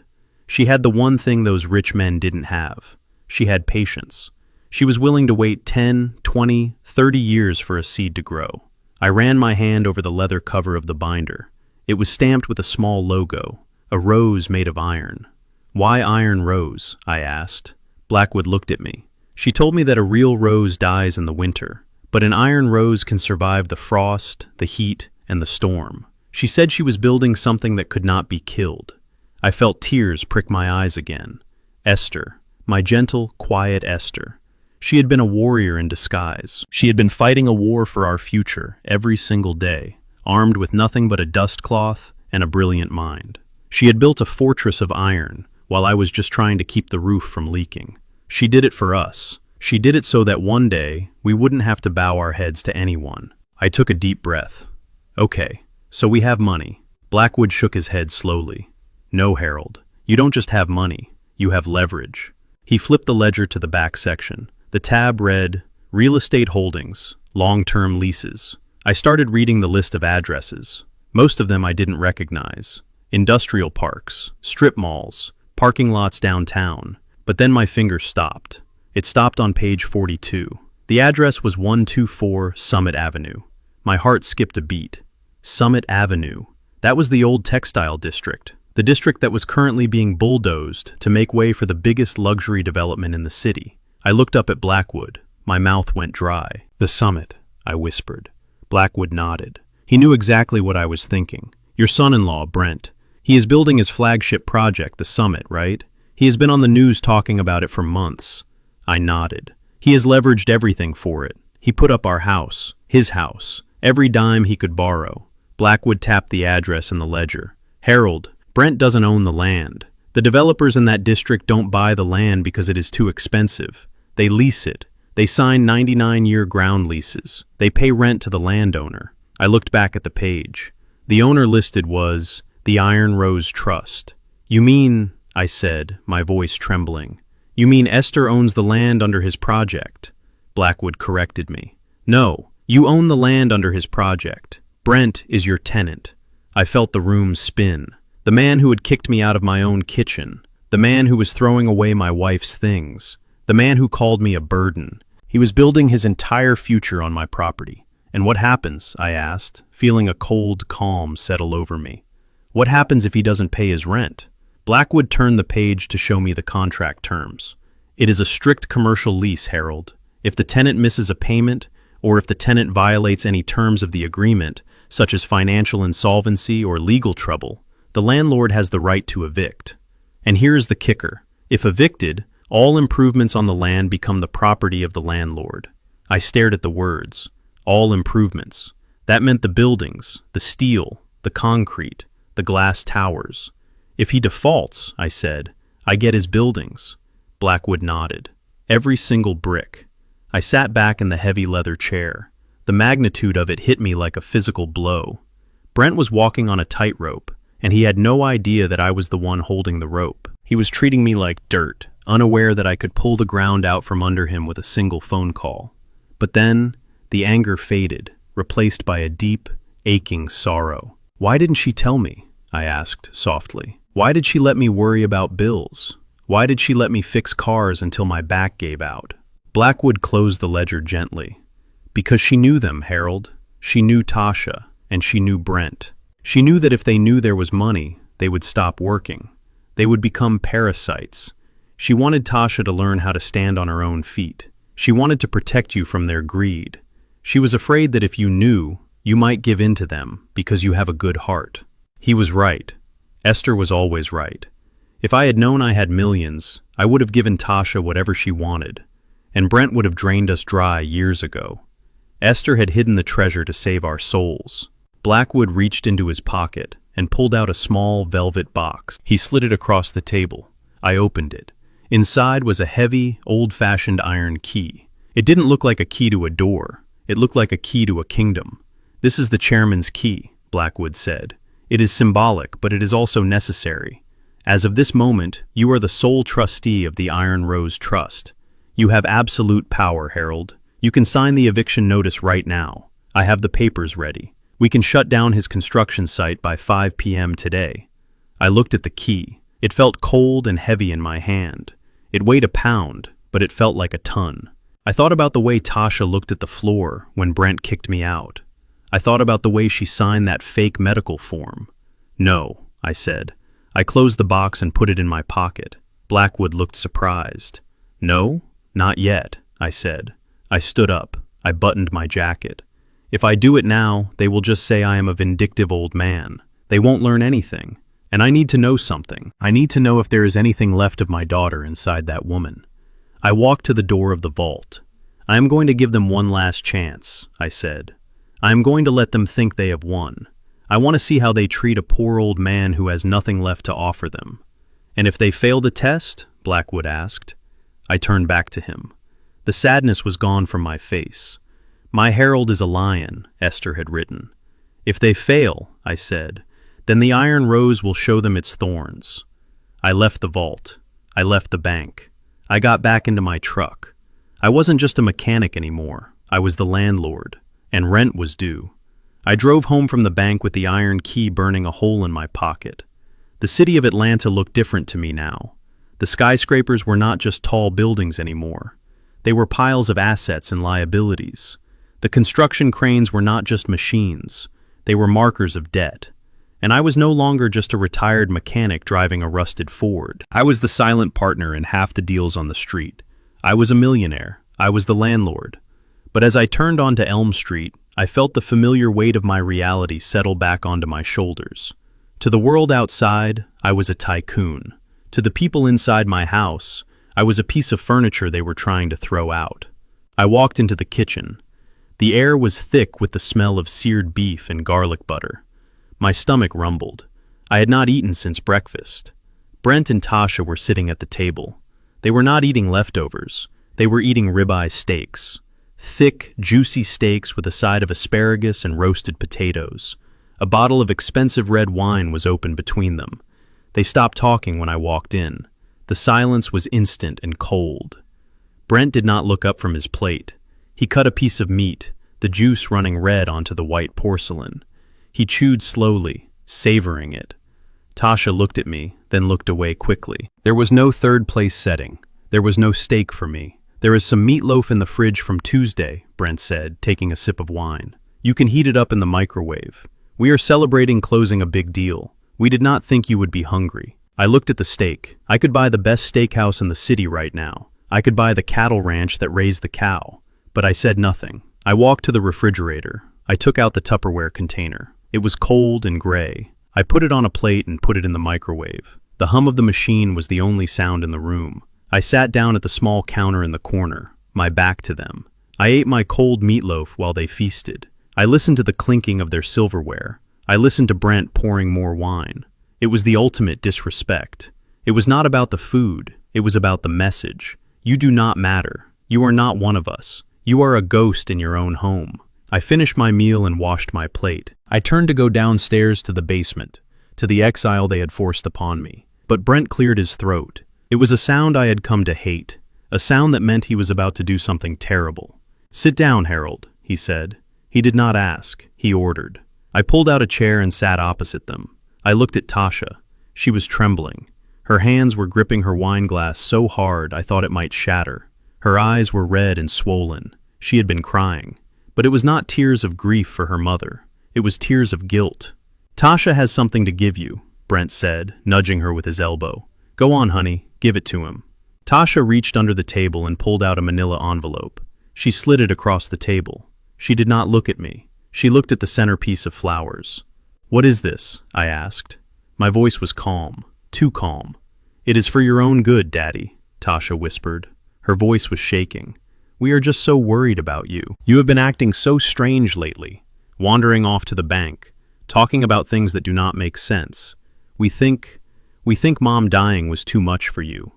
She had the one thing those rich men didn't have. She had patience. She was willing to wait 10, 20, 30 years for a seed to grow. I ran my hand over the leather cover of the binder. It was stamped with a small logo, a rose made of iron. Why iron rose? I asked. Blackwood looked at me. She told me that a real rose dies in the winter, but an iron rose can survive the frost, the heat, and the storm. She said she was building something that could not be killed. I felt tears prick my eyes again. Esther, my gentle, quiet Esther. She had been a warrior in disguise. She had been fighting a war for our future every single day, armed with nothing but a dust cloth and a brilliant mind. She had built a fortress of iron, while I was just trying to keep the roof from leaking. She did it for us. She did it so that one day, we wouldn't have to bow our heads to anyone. I took a deep breath. Okay, so we have money. Blackwood shook his head slowly. No, Harold, you don't just have money, you have leverage. He flipped the ledger to the back section. The tab read, Real Estate Holdings, Long-Term Leases. I started reading the list of addresses. Most of them I didn't recognize. Industrial parks, strip malls, parking lots downtown. But then my finger stopped. It stopped on page 42. The address was 124 Summit Avenue. My heart skipped a beat. Summit Avenue. That was the old textile district. The district that was currently being bulldozed to make way for the biggest luxury development in the city. I looked up at Blackwood. My mouth went dry. The Summit, I whispered. Blackwood nodded. He knew exactly what I was thinking. Your son-in-law, Brent. He is building his flagship project, the Summit, right? He has been on the news talking about it for months. I nodded. He has leveraged everything for it. He put up our house, his house, every dime he could borrow. Blackwood tapped the address in the ledger. Harold, Brent doesn't own the land. The developers in that district don't buy the land because it is too expensive. They lease it. They sign 99-year ground leases. They pay rent to the landowner. I looked back at the page. The owner listed was the Iron Rose Trust. You mean, I said, my voice trembling. You mean Esther owns the land under his project? Blackwood corrected me. No, you own the land under his project. Brent is your tenant. I felt the room spin. The man who had kicked me out of my own kitchen. The man who was throwing away my wife's things. The man who called me a burden. He was building his entire future on my property. And what happens, I asked, feeling a cold calm settle over me. What happens if he doesn't pay his rent? Blackwood turned the page to show me the contract terms. It is a strict commercial lease, Harold. If the tenant misses a payment, or if the tenant violates any terms of the agreement, such as financial insolvency or legal trouble, the landlord has the right to evict. And here is the kicker. If evicted, all improvements on the land become the property of the landlord. I stared at the words. All improvements. That meant the buildings, the steel, the concrete, the glass towers. If he defaults, I said, I get his buildings. Blackwood nodded. Every single brick. I sat back in the heavy leather chair. The magnitude of it hit me like a physical blow. Brent was walking on a tightrope, and he had no idea that I was the one holding the rope. He was treating me like dirt, unaware that I could pull the ground out from under him with a single phone call. But then, the anger faded, replaced by a deep, aching sorrow. Why didn't she tell me? I asked softly. Why did she let me worry about bills? Why did she let me fix cars until my back gave out? Blackwood closed the ledger gently. Because she knew them, Harold. She knew Tasha, and she knew Brent. She knew that if they knew there was money, they would stop working. They would become parasites. She wanted Tasha to learn how to stand on her own feet. She wanted to protect you from their greed. She was afraid that if you knew, you might give in to them because you have a good heart. He was right. Esther was always right. If I had known I had millions, I would have given Tasha whatever she wanted, and Brent would have drained us dry years ago. Esther had hidden the treasure to save our souls. Blackwood reached into his pocket and pulled out a small velvet box. He slid it across the table. I opened it. Inside was a heavy, old-fashioned iron key. It didn't look like a key to a door. It looked like a key to a kingdom. This is the chairman's key, Blackwood said. It is symbolic, but it is also necessary. As of this moment, you are the sole trustee of the Iron Rose Trust. You have absolute power, Harold. You can sign the eviction notice right now. I have the papers ready. We can shut down his construction site by 5 p.m. today. I looked at the key. It felt cold and heavy in my hand. It weighed a pound, but it felt like a ton. I thought about the way Tasha looked at the floor when Brent kicked me out. I thought about the way she signed that fake medical form. No, I said. I closed the box and put it in my pocket. Blackwood looked surprised. No, not yet, I said. I stood up. I buttoned my jacket. If I do it now, they will just say I am a vindictive old man. They won't learn anything. And I need to know something. I need to know if there is anything left of my daughter inside that woman. I walked to the door of the vault. I am going to give them one last chance, I said. I am going to let them think they have won. I want to see how they treat a poor old man who has nothing left to offer them. And if they fail the test? Blackwood asked. I turned back to him. The sadness was gone from my face. My herald is a lion, Esther had written. If they fail, I said, then the iron rose will show them its thorns. I left the vault. I left the bank. I got back into my truck. I wasn't just a mechanic anymore. I was the landlord, and rent was due. I drove home from the bank with the iron key burning a hole in my pocket. The city of Atlanta looked different to me now. The skyscrapers were not just tall buildings anymore. They were piles of assets and liabilities. The construction cranes were not just machines. They were markers of debt. And I was no longer just a retired mechanic driving a rusted Ford. I was the silent partner in half the deals on the street. I was a millionaire. I was the landlord. But as I turned onto Elm Street, I felt the familiar weight of my reality settle back onto my shoulders. To the world outside, I was a tycoon. To the people inside my house, I was a piece of furniture they were trying to throw out. I walked into the kitchen. The air was thick with the smell of seared beef and garlic butter. My stomach rumbled. I had not eaten since breakfast. Brent and Tasha were sitting at the table. They were not eating leftovers. They were eating ribeye steaks. Thick, juicy steaks with a side of asparagus and roasted potatoes. A bottle of expensive red wine was open between them. They stopped talking when I walked in. The silence was instant and cold. Brent did not look up from his plate. He cut a piece of meat, the juice running red onto the white porcelain. He chewed slowly, savoring it. Tasha looked at me, then looked away quickly. There was no third-place setting. There was no steak for me. There is some meatloaf in the fridge from Tuesday, Brent said, taking a sip of wine. You can heat it up in the microwave. We are celebrating closing a big deal. We did not think you would be hungry. I looked at the steak. I could buy the best steakhouse in the city right now. I could buy the cattle ranch that raised the cow. But I said nothing. I walked to the refrigerator. I took out the Tupperware container. It was cold and gray. I put it on a plate and put it in the microwave. The hum of the machine was the only sound in the room. I sat down at the small counter in the corner, my back to them. I ate my cold meatloaf while they feasted. I listened to the clinking of their silverware. I listened to Brent pouring more wine. It was the ultimate disrespect. It was not about the food. It was about the message. You do not matter. You are not one of us. You are a ghost in your own home. I finished my meal and washed my plate. I turned to go downstairs to the basement, to the exile they had forced upon me. But Brent cleared his throat. It was a sound I had come to hate, a sound that meant he was about to do something terrible. "Sit down, Harold," he said. He did not ask. He ordered. I pulled out a chair and sat opposite them. I looked at Tasha. She was trembling. Her hands were gripping her wine glass so hard I thought it might shatter. Her eyes were red and swollen. She had been crying. But it was not tears of grief for her mother. It was tears of guilt. "Tasha has something to give you," Brent said, nudging her with his elbow. "Go on, honey. Give it to him." Tasha reached under the table and pulled out a manila envelope. She slid it across the table. She did not look at me. She looked at the centerpiece of flowers. "What is this?" I asked. My voice was calm, too calm. "It is for your own good, Daddy," Tasha whispered. Her voice was shaking. "We are just so worried about you. You have been acting so strange lately, wandering off to the bank, talking about things that do not make sense. We think Mom dying was too much for you."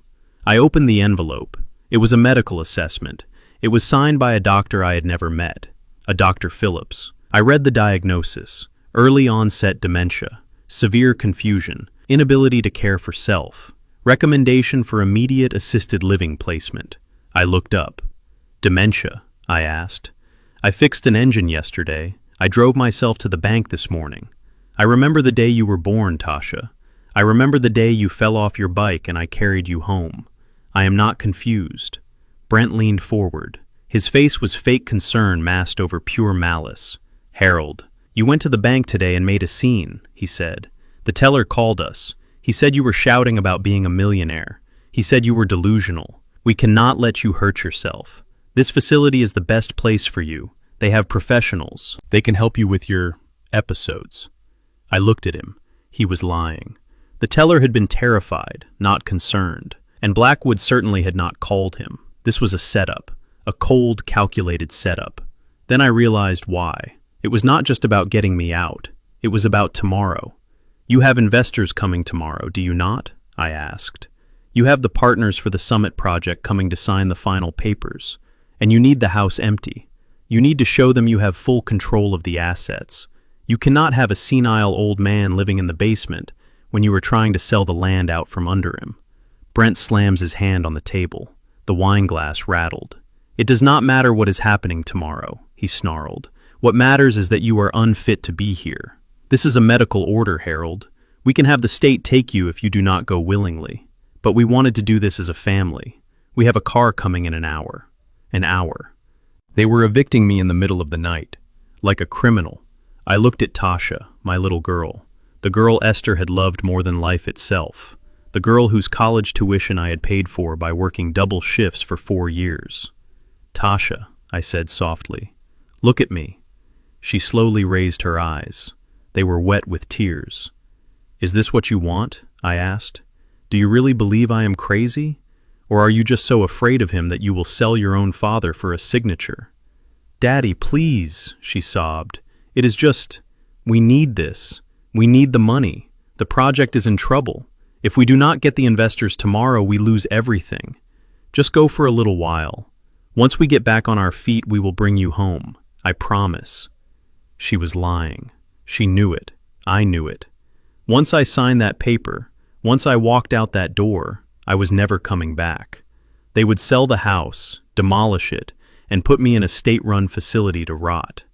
I opened the envelope. It was a medical assessment. It was signed by a doctor I had never met, a Dr. Phillips. I read the diagnosis: early onset dementia, severe confusion, inability to care for self, recommendation for immediate assisted living placement. I looked up. "Dementia?" I asked. "I fixed an engine yesterday. I drove myself to the bank this morning. I remember the day you were born, Tasha. I remember the day you fell off your bike and I carried you home. I am not confused." Brent leaned forward. His face was fake concern masked over pure malice. "Harold, you went to the bank today and made a scene," he said. "The teller called us. He said you were shouting about being a millionaire. He said you were delusional. We cannot let you hurt yourself. This facility is the best place for you. They have professionals. They can help you with your episodes." I looked at him. He was lying. The teller had been terrified, not concerned, and Blackwood certainly had not called him. This was a setup, a cold, calculated setup. Then I realized why. It was not just about getting me out. It was about tomorrow. You have investors coming tomorrow, do you not? I asked. You have the partners for the summit project coming to sign the final papers, and you need the house empty. You need to show them you have full control of the assets. You cannot have a senile old man living in the basement when you are trying to sell the land out from under him. Brent slams his hand on the table. The wine glass rattled. It does not matter what is happening tomorrow, he snarled. What matters is that you are unfit to be here. This is a medical order, Harold. We can have the state take you if you do not go willingly. But we wanted to do this as a family. We have a car coming in an hour. An hour. They were evicting me in the middle of the night. Like a criminal. I looked at Tasha, my little girl. The girl Esther had loved more than life itself. The girl whose college tuition I had paid for by working double shifts for 4 years. Tasha, I said softly, look at me. She slowly raised her eyes. They were wet with tears. Is this what you want? I asked. Do you really believe I am crazy? Or are you just so afraid of him that you will sell your own father for a signature? Daddy, please, she sobbed. It is just, we need this. We need the money. The project is in trouble. If we do not get the investors tomorrow, we lose everything. Just go for a little while. Once we get back on our feet, we will bring you home. I promise. She was lying. She knew it. I knew it. Once I signed that paper, once I walked out that door, I was never coming back. They would sell the house, demolish it, and put me in a state-run facility to rot.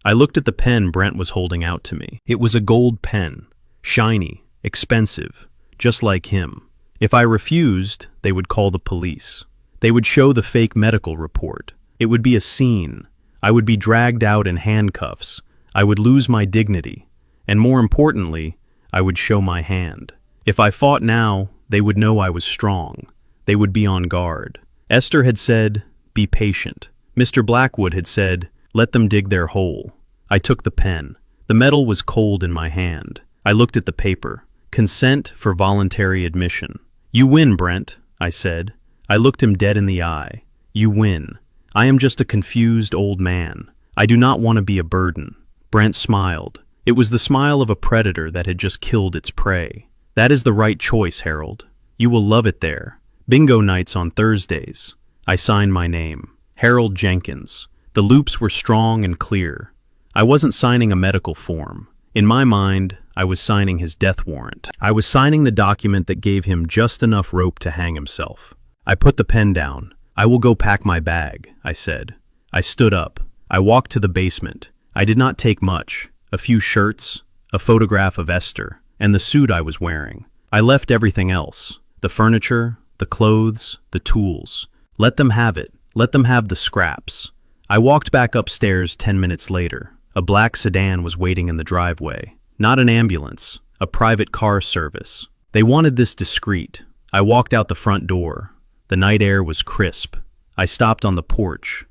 I looked at the pen Brent was holding out to me. It was a gold pen, shiny, expensive, just like him. If I refused, they would call the police. They would show the fake medical report. It would be a scene. I would be dragged out in handcuffs. I would lose my dignity. And more importantly, I would show my hand. If I fought now, they would know I was strong. They would be on guard. Esther had said, be patient. Mr. Blackwood had said, let them dig their hole. I took the pen. The metal was cold in my hand. I looked at the paper. Consent for voluntary admission. You win, Brent, I said. I looked him dead in the eye. You win. I am just a confused old man. I do not want to be a burden. Brent smiled. It was the smile of a predator that had just killed its prey. That is the right choice, Harold. You will love it there. Bingo nights on Thursdays. I signed my name. Harold Jenkins. The loops were strong and clear. I wasn't signing a medical form. In my mind, I was signing his death warrant. I was signing the document that gave him just enough rope to hang himself. I put the pen down. I will go pack my bag, I said. I stood up. I walked to the basement. I did not take much. A few shirts, a photograph of Esther, and the suit I was wearing. I left everything else. The furniture, the clothes, the tools. Let them have it. Let them have the scraps. I walked back upstairs 10 minutes later. A black sedan was waiting in the driveway. Not an ambulance, a private car service. They wanted this discreet. I walked out the front door. The night air was crisp. I stopped on the porch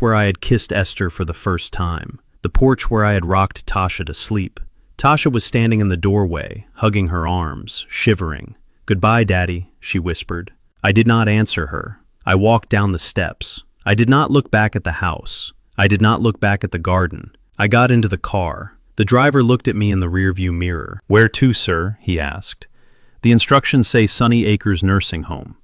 where I had kissed Esther for the first time, the porch where I had rocked Tasha to sleep. Tasha was standing in the doorway, hugging her arms, shivering. Goodbye, Daddy, she whispered. I did not answer her. I walked down the steps. I did not look back at the house. I did not look back at the garden. I got into the car. The driver looked at me in the rearview mirror. Where to, sir? He asked. The instructions say Sunny Acres Nursing Home.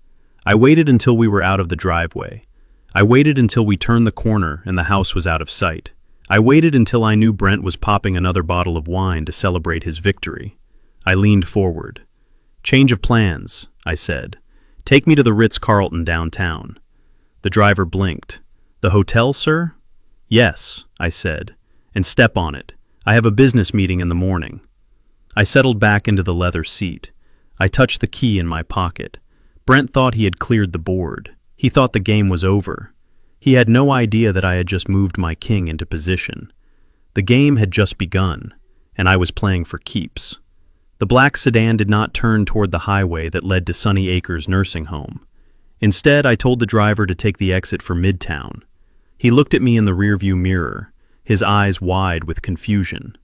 I waited until we were out of the driveway. I waited until we turned the corner and the house was out of sight. I waited until I knew Brent was popping another bottle of wine to celebrate his victory. I leaned forward. Change of plans, I said. Take me to the Ritz-Carlton downtown. The driver blinked. The hotel, sir? Yes, I said. And step on it. I have a business meeting in the morning. I settled back into the leather seat. I touched the key in my pocket. Brent thought he had cleared the board. He thought the game was over. He had no idea that I had just moved my king into position. The game had just begun, and I was playing for keeps. The black sedan did not turn toward the highway that led to Sunny Acres Nursing Home. Instead, I told the driver to take the exit for Midtown. He looked at me in the rearview mirror, his eyes wide with confusion.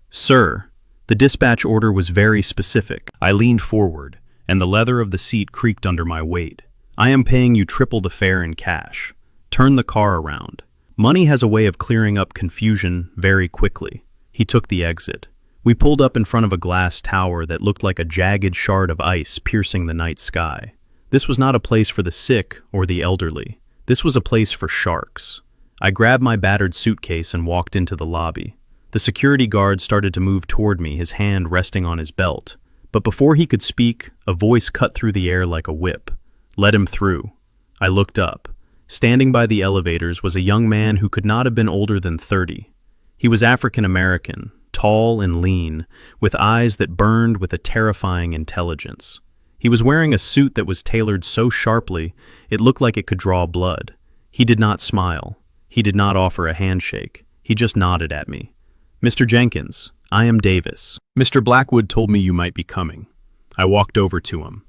Sir, the dispatch order was very specific. I leaned forward, and the leather of the seat creaked under my weight. I am paying you triple the fare in cash. Turn the car around. Money has a way of clearing up confusion very quickly. He took the exit. We pulled up in front of a glass tower that looked like a jagged shard of ice piercing the night sky. This was not a place for the sick or the elderly. This was a place for sharks. I grabbed my battered suitcase and walked into the lobby. The security guard started to move toward me, his hand resting on his belt. But before he could speak, a voice cut through the air like a whip. "Let him through." I looked up. Standing by the elevators was a young man who could not have been older than 30. He was African American, tall and lean, with eyes that burned with a terrifying intelligence. He was wearing a suit that was tailored so sharply it looked like it could draw blood. He did not smile. He did not offer a handshake. He just nodded at me. "Mr. Jenkins, I am Davis. Mr. Blackwood told me you might be coming." I walked over to him.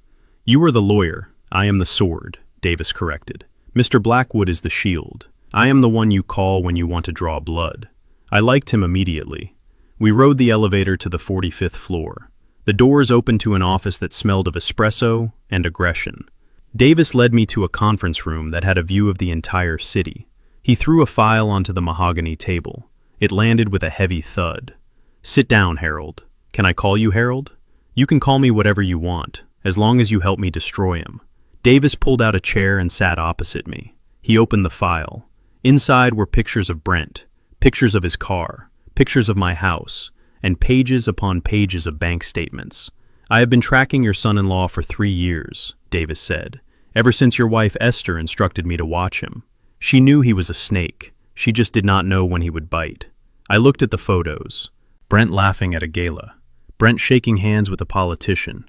"You are the lawyer. I am the sword," Davis corrected. "Mr. Blackwood is the shield. I am the one you call when you want to draw blood." I liked him immediately. We rode the elevator to the 45th floor. The doors opened to an office that smelled of espresso and aggression. Davis led me to a conference room that had a view of the entire city. He threw a file onto the mahogany table. It landed with a heavy thud. "Sit down, Harold. Can I call you Harold? You can call me whatever you want, as long as you help me destroy him." Davis pulled out a chair and sat opposite me. He opened the file. Inside were pictures of Brent, pictures of his car, pictures of my house, and pages upon pages of bank statements. "I have been tracking your son-in-law for 3 years, Davis said, "ever since your wife Esther instructed me to watch him. She knew he was a snake. She just did not know when he would bite." I looked at the photos. Brent laughing at a gala. Brent shaking hands with a politician.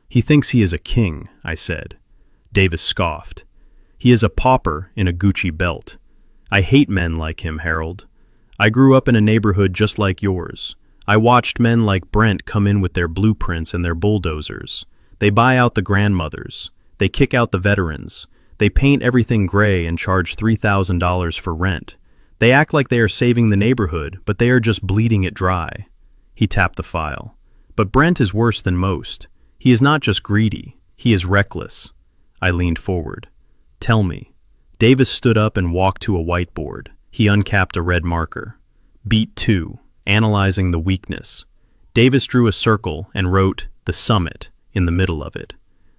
"He thinks he is a king," I said. Davis scoffed. "He is a pauper in a Gucci belt. I hate men like him, Harold. I grew up in a neighborhood just like yours. I watched men like Brent come in with their blueprints and their bulldozers. They buy out the grandmothers. They kick out the veterans. They paint everything gray and charge $3,000 for rent. They act like they are saving the neighborhood, but they are just bleeding it dry." He tapped the file. "But Brent is worse than most. He is not just greedy. He is reckless." I leaned forward. "Tell me." Davis stood up and walked to a whiteboard. He uncapped a red marker. "Beat 2, analyzing the weakness." Davis drew a circle and wrote "The Summit" in the middle of it.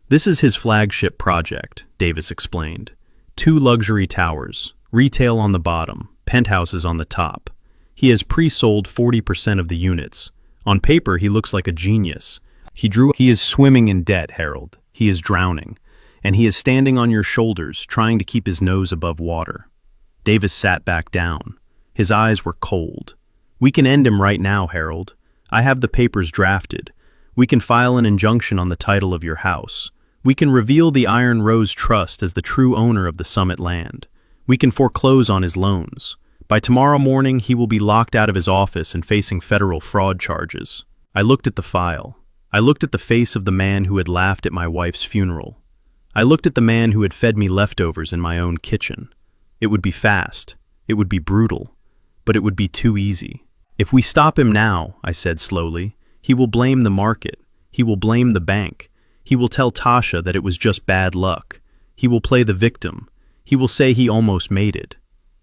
"This is his flagship project," Davis explained. 2 luxury towers, retail on the bottom, penthouses on the top. He has pre-sold 40% of the units. On paper, he looks like a genius. He is swimming in debt, Harold. He is drowning. And he is standing on your shoulders, trying to keep his nose above water. Davis sat back down. His eyes were cold. "We can end him right now, Harold. I have the papers drafted. We can file an injunction on the title of your house. We can reveal the Iron Rose Trust as the true owner of the Summit land. We can foreclose on his loans. By tomorrow morning, he will be locked out of his office and facing federal fraud charges." I looked at the file. I looked at the face of the man who had laughed at my wife's funeral. I looked at the man who had fed me leftovers in my own kitchen. It would be fast. It would be brutal. But it would be too easy. "If we stop him now," I said slowly, "he will blame the market. He will blame the bank. He will tell Tasha that it was just bad luck. He will play the victim. He will say he almost made it."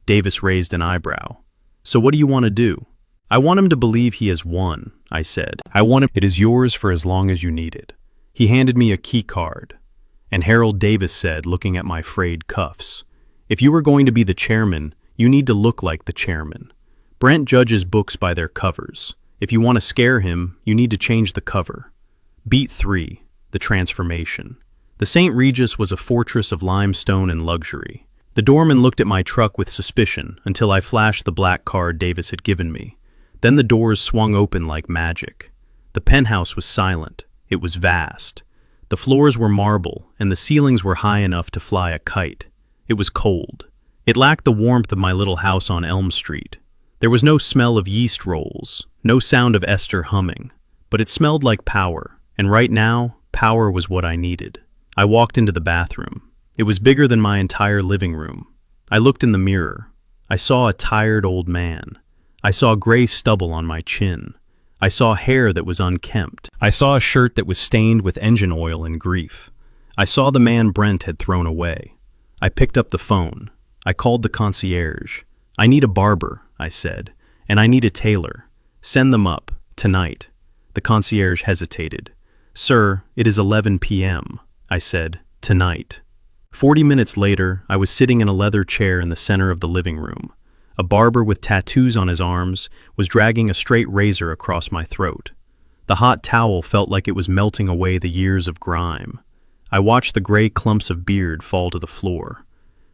Davis raised an eyebrow. "So what do you want to do?" "I want him to believe he has won," I said. "I want him—" "It is yours for as long as you need it." He handed me a key card. And Harold, Davis said, looking at my frayed cuffs, "If you are going to be the chairman, you need to look like the chairman. Brent judges books by their covers. If you want to scare him, you need to change the cover." Beat 3, the transformation. The St. Regis was a fortress of limestone and luxury. The doorman looked at my truck with suspicion until I flashed the black card Davis had given me. Then the doors swung open like magic. The penthouse was silent. It was vast. The floors were marble, and the ceilings were high enough to fly a kite. It was cold. It lacked the warmth of my little house on Elm Street. There was no smell of yeast rolls, no sound of Esther humming, but it smelled like power, and right now, power was what I needed. I walked into the bathroom. It was bigger than my entire living room. I looked in the mirror. I saw a tired old man. I saw gray stubble on my chin. I saw hair that was unkempt. I saw a shirt that was stained with engine oil and grief. I saw the man Brent had thrown away. I picked up the phone. I called the concierge. "I need a barber," I said, "and I need a tailor. Send them up, tonight. The concierge hesitated. Sir, it is 11 p.m., I said, tonight. 40 minutes later, I was sitting in a leather chair in the center of the living room. A barber with tattoos on his arms was dragging a straight razor across my throat. The hot towel felt like it was melting away the years of grime. I watched the gray clumps of beard fall to the floor.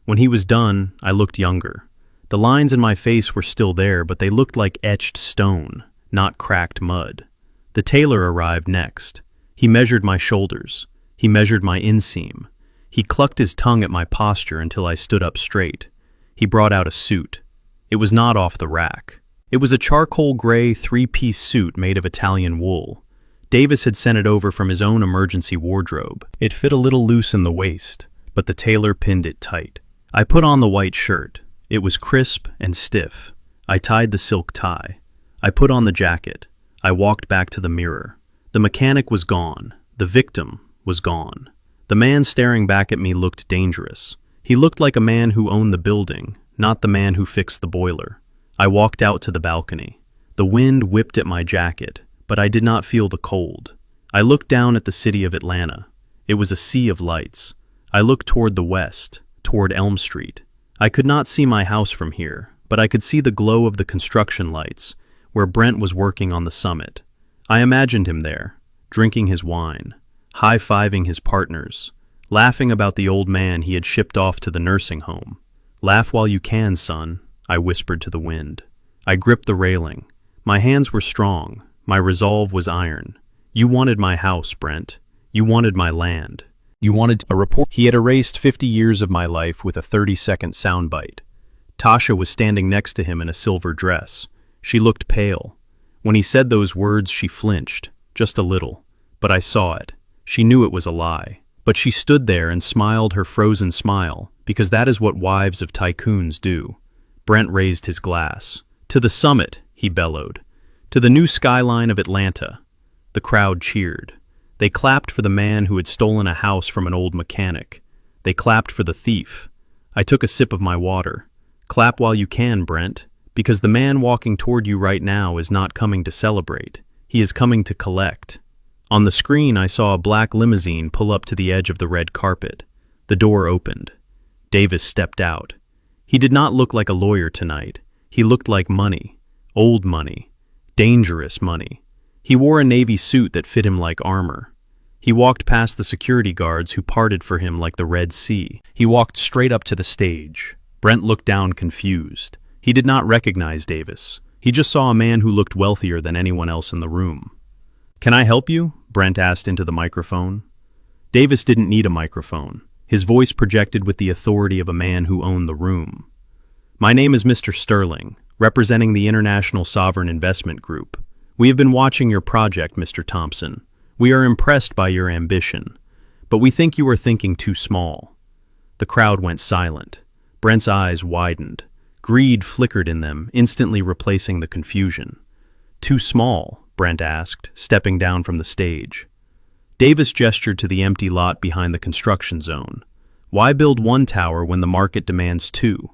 When he was done, I looked younger. The lines in my face were still there, but they looked like etched stone, not cracked mud. The tailor arrived next. He measured my shoulders. He measured my inseam. He clucked his tongue at my posture until I stood up straight. He brought out a suit. It was not off the rack. It was a charcoal gray three-piece suit made of Italian wool. Davis had sent it over from his own emergency wardrobe. It fit a little loose in the waist, but the tailor pinned it tight. I put on the white shirt. It was crisp and stiff. I tied the silk tie. I put on the jacket. I walked back to the mirror. The mechanic was gone. The victim was gone. The man staring back at me looked dangerous. He looked like a man who owned the building, not the man who fixed the boiler. I walked out to the balcony. The wind whipped at my jacket, but I did not feel the cold. I looked down at the city of Atlanta. It was a sea of lights. I looked toward the west, toward Elm Street. I could not see my house from here, but I could see the glow of the construction lights, where Brent was working on the summit. I imagined him there, drinking his wine, high-fiving his partners, laughing about the old man he had shipped off to the nursing home. Laugh while you can, son, I whispered to the wind. I gripped the railing. My hands were strong. My resolve was iron. You wanted my house, Brent. You wanted my land. You wanted a report. He had erased 50 years of my life with a 30-second soundbite. Tasha was standing next to him in a silver dress. She looked pale. When he said those words, she flinched, just a little. But I saw it. She knew it was a lie. But she stood there and smiled her frozen smile, because that is what wives of tycoons do. Brent raised his glass. To the summit, he bellowed. To the new skyline of Atlanta. The crowd cheered. They clapped for the man who had stolen a house from an old mechanic. They clapped for the thief. I took a sip of my water. Clap while you can, Brent, because the man walking toward you right now is not coming to celebrate. He is coming to collect. On the screen, I saw a black limousine pull up to the edge of the red carpet. The door opened. Davis stepped out. He did not look like a lawyer tonight. He looked like money. Old money. Dangerous money. He wore a navy suit that fit him like armor. He walked past the security guards who parted for him like the Red Sea. He walked straight up to the stage. Brent looked down confused. He did not recognize Davis. He just saw a man who looked wealthier than anyone else in the room. Can I help you? Brent asked into the microphone. Davis didn't need a microphone. His voice projected with the authority of a man who owned the room. My name is Mr. Sterling, representing the International Sovereign Investment Group. We have been watching your project, Mr. Thompson. We are impressed by your ambition, but we think you are thinking too small. The crowd went silent. Brent's eyes widened. Greed flickered in them, instantly replacing the confusion. Too small? Brent asked, stepping down from the stage. Davis gestured to the empty lot behind the construction zone. Why build one tower when the market demands two?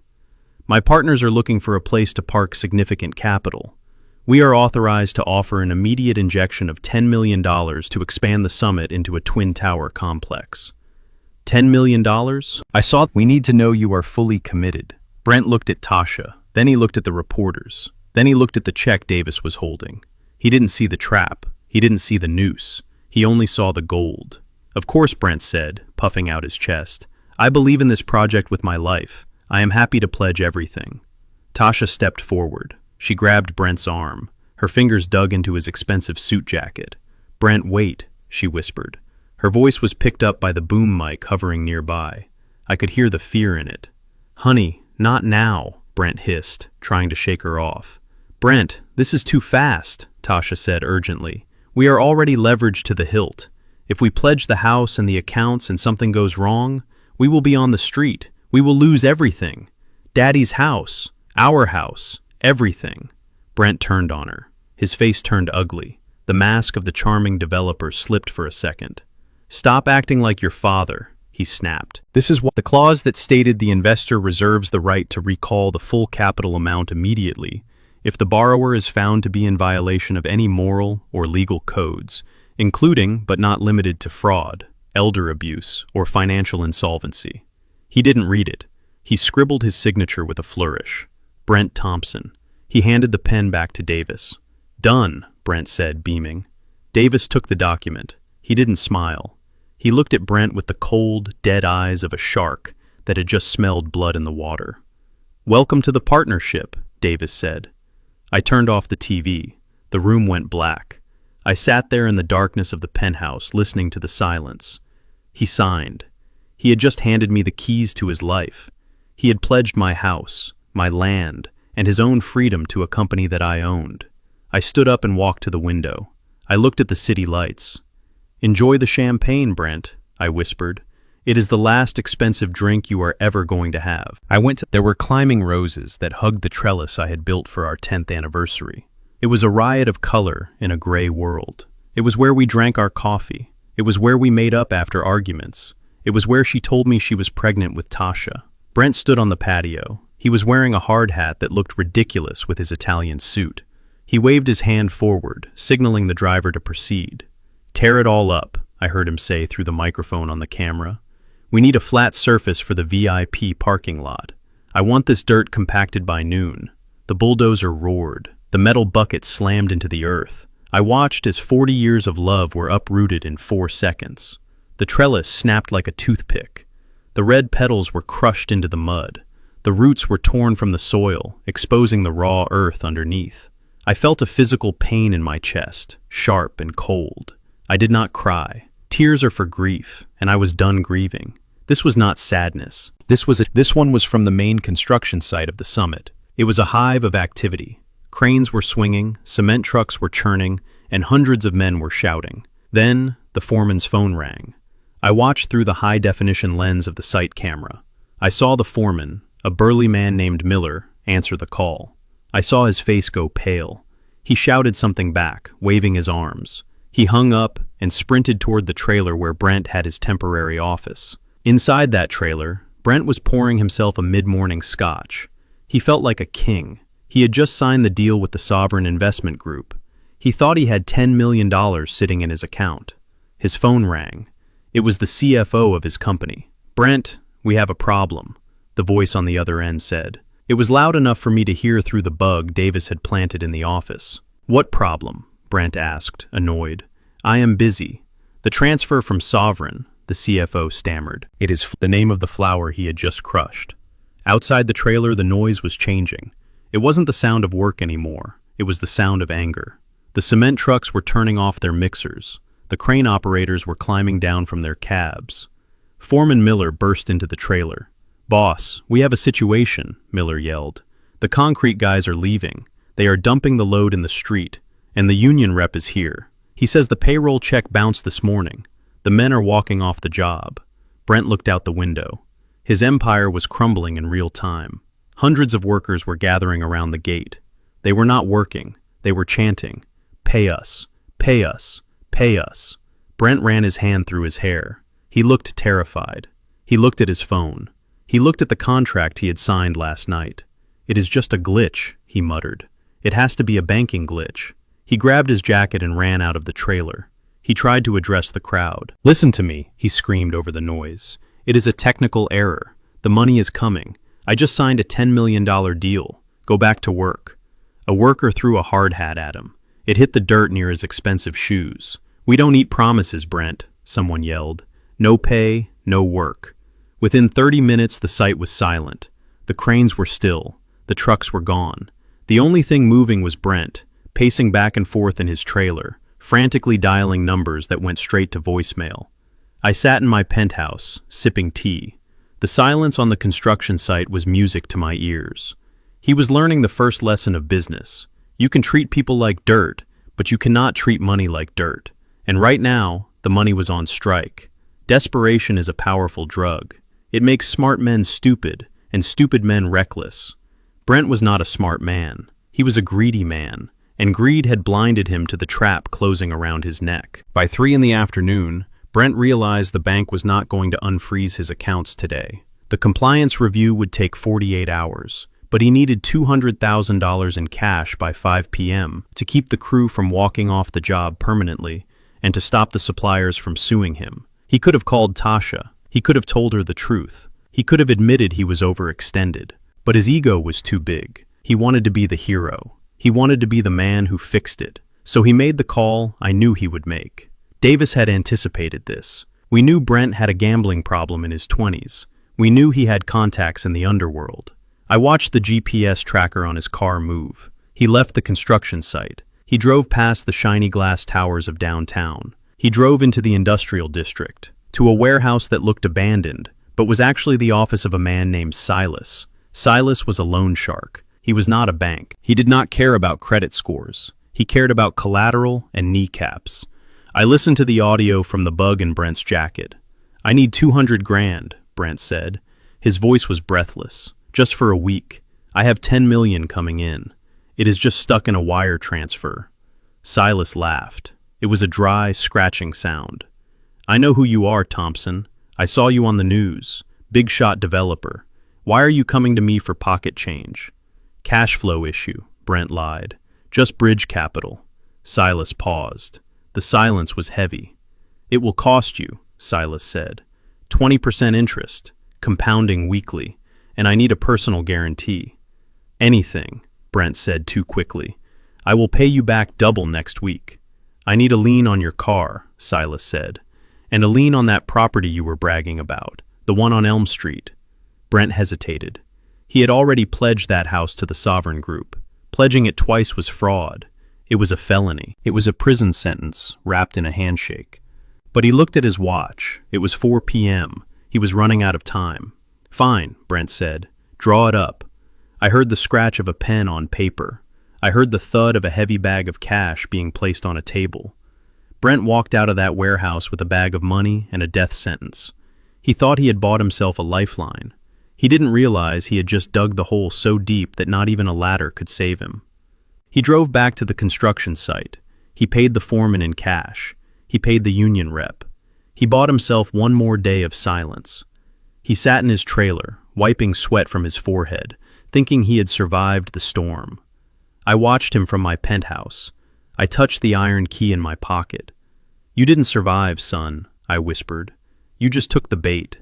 My partners are looking for a place to park significant capital. We are authorized to offer an immediate injection of $10 million to expand the summit into a twin-tower complex. $10 million? I saw. We need to know you are fully committed. Brent looked at Tasha. Then he looked at the reporters. Then he looked at the check Davis was holding. He didn't see the trap. He didn't see the noose. He only saw the gold. Of course, Brent said, puffing out his chest. I believe in this project with my life. I am happy to pledge everything. Tasha stepped forward. She grabbed Brent's arm. Her fingers dug into his expensive suit jacket. Brent, wait, she whispered. Her voice was picked up by the boom mic hovering nearby. I could hear the fear in it. Honey, not now, Brent hissed, trying to shake her off. Brent, this is too fast, Tasha said urgently. We are already leveraged to the hilt. If we pledge the house and the accounts and something goes wrong, we will be on the street. We will lose everything. Daddy's house, our house, everything. Brent turned on her. His face turned ugly. The mask of the charming developer slipped for a second. Stop acting like your father, he snapped. This is what the clause that stated the investor reserves the right to recall the full capital amount immediately if the borrower is found to be in violation of any moral or legal codes, including but not limited to fraud, elder abuse, or financial insolvency. He didn't read it. He scribbled his signature with a flourish. Brent Thompson. He handed the pen back to Davis. "Done," Brent said, beaming. Davis took the document. He didn't smile. He looked at Brent with the cold, dead eyes of a shark that had just smelled blood in the water. "Welcome to the partnership," Davis said. I turned off the TV. The room went black. I sat there in the darkness of the penthouse, listening to the silence. He signed. He had just handed me the keys to his life. He had pledged my house, my land, and his own freedom to a company that I owned. I stood up and walked to the window. I looked at the city lights. "Enjoy the champagne, Brent," I whispered. "It is the last expensive drink you are ever going to have." There were climbing roses that hugged the trellis I had built for our 10th anniversary. It was a riot of color in a gray world. It was where we drank our coffee. It was where we made up after arguments. It was where she told me she was pregnant with Tasha. Brent stood on the patio. He was wearing a hard hat that looked ridiculous with his Italian suit. He waved his hand forward, signaling the driver to proceed. "Tear it all up," I heard him say through the microphone on the camera. "We need a flat surface for the VIP parking lot. I want this dirt compacted by noon." The bulldozer roared. The metal bucket slammed into the earth. I watched as 40 years of love were uprooted in 4 seconds. The trellis snapped like a toothpick. The red petals were crushed into the mud. The roots were torn from the soil, exposing the raw earth underneath. I felt a physical pain in my chest, sharp and cold. I did not cry. Tears are for grief, and I was done grieving. This was not sadness. This one was from the main construction site of the summit. It was a hive of activity. Cranes were swinging, cement trucks were churning, and hundreds of men were shouting. Then, the foreman's phone rang. I watched through the high-definition lens of the site camera. I saw the foreman, a burly man named Miller, answer the call. I saw his face go pale. He shouted something back, waving his arms. He hung up and sprinted toward the trailer where Brent had his temporary office. Inside that trailer, Brent was pouring himself a mid-morning scotch. He felt like a king. He had just signed the deal with the Sovereign Investment Group. He thought he had $10 million sitting in his account. His phone rang. It was the CFO of his company. "Brent, we have a problem," the voice on the other end said. It was loud enough for me to hear through the bug Davis had planted in the office. "What problem?" Brent asked, annoyed. "I am busy. The transfer from Sovereign," the CFO stammered. It is the name of the flower he had just crushed. Outside the trailer, the noise was changing. It wasn't the sound of work anymore. It was the sound of anger. The cement trucks were turning off their mixers. The crane operators were climbing down from their cabs. Foreman Miller burst into the trailer. "Boss, we have a situation," Miller yelled. "The concrete guys are leaving. They are dumping the load in the street, and the union rep is here. He says the payroll check bounced this morning. The men are walking off the job." Brent looked out the window. His empire was crumbling in real time. Hundreds of workers were gathering around the gate. They were not working. They were chanting, "Pay us, pay us, pay us." Brent ran his hand through his hair. He looked terrified. He looked at his phone. He looked at the contract he had signed last night. "It is just a glitch," he muttered. "It has to be a banking glitch." He grabbed his jacket and ran out of the trailer. He tried to address the crowd. "Listen to me," he screamed over the noise. "It is a technical error. The money is coming. I just signed a $10 million deal. Go back to work." A worker threw a hard hat at him. It hit the dirt near his expensive shoes. "We don't eat promises, Brent," someone yelled. "No pay, no work." Within 30 minutes, the site was silent. The cranes were still. The trucks were gone. The only thing moving was Brent, pacing back and forth in his trailer, frantically dialing numbers that went straight to voicemail. I sat in my penthouse, sipping tea. The silence on the construction site was music to my ears. He was learning the first lesson of business. You can treat people like dirt, but you cannot treat money like dirt. And right now, the money was on strike. Desperation is a powerful drug. It makes smart men stupid, and stupid men reckless. Brent was not a smart man. He was a greedy man, and greed had blinded him to the trap closing around his neck. By 3 in the afternoon, Brent realized the bank was not going to unfreeze his accounts today. The compliance review would take 48 hours, but he needed $200,000 in cash by 5 p.m. to keep the crew from walking off the job permanently and to stop the suppliers from suing him. He could have called Tasha. He could have told her the truth. He could have admitted he was overextended. But his ego was too big. He wanted to be the hero. He wanted to be the man who fixed it. So he made the call I knew he would make. Davis had anticipated this. We knew Brent had a gambling problem in his 20s. We knew he had contacts in the underworld. I watched the GPS tracker on his car move. He left the construction site. He drove past the shiny glass towers of downtown. He drove into the industrial district, to a warehouse that looked abandoned, but was actually the office of a man named Silas. Silas was a loan shark. He was not a bank. He did not care about credit scores. He cared about collateral and kneecaps. I listened to the audio from the bug in Brent's jacket. "I need 200 grand, Brent said. His voice was breathless. "Just for a week. I have 10 million coming in. It is just stuck in a wire transfer." Silas laughed. It was a dry, scratching sound. "I know who you are, Thompson. I saw you on the news. Big shot developer. Why are you coming to me for pocket change?" "Cash flow issue," Brent lied. "Just bridge capital." Silas paused. The silence was heavy. "It will cost you," Silas said. 20% interest, compounding weekly, and I need a personal guarantee." "Anything," Brent said too quickly. "I will pay you back double next week." "I need a lien on your car," Silas said, "and a lien on that property you were bragging about, the one on Elm Street." Brent hesitated. He had already pledged that house to the Sovereign Group. Pledging it twice was fraud. It was a felony. It was a prison sentence wrapped in a handshake. But he looked at his watch. It was 4 p.m. He was running out of time. "Fine," Brent said. "Draw it up." I heard the scratch of a pen on paper. I heard the thud of a heavy bag of cash being placed on a table. Brent walked out of that warehouse with a bag of money and a death sentence. He thought he had bought himself a lifeline. He didn't realize he had just dug the hole so deep that not even a ladder could save him. He drove back to the construction site. He paid the foreman in cash. He paid the union rep. He bought himself one more day of silence. He sat in his trailer, wiping sweat from his forehead, thinking he had survived the storm. I watched him from my penthouse. I touched the iron key in my pocket. "You didn't survive, son," I whispered. "You just took the bait."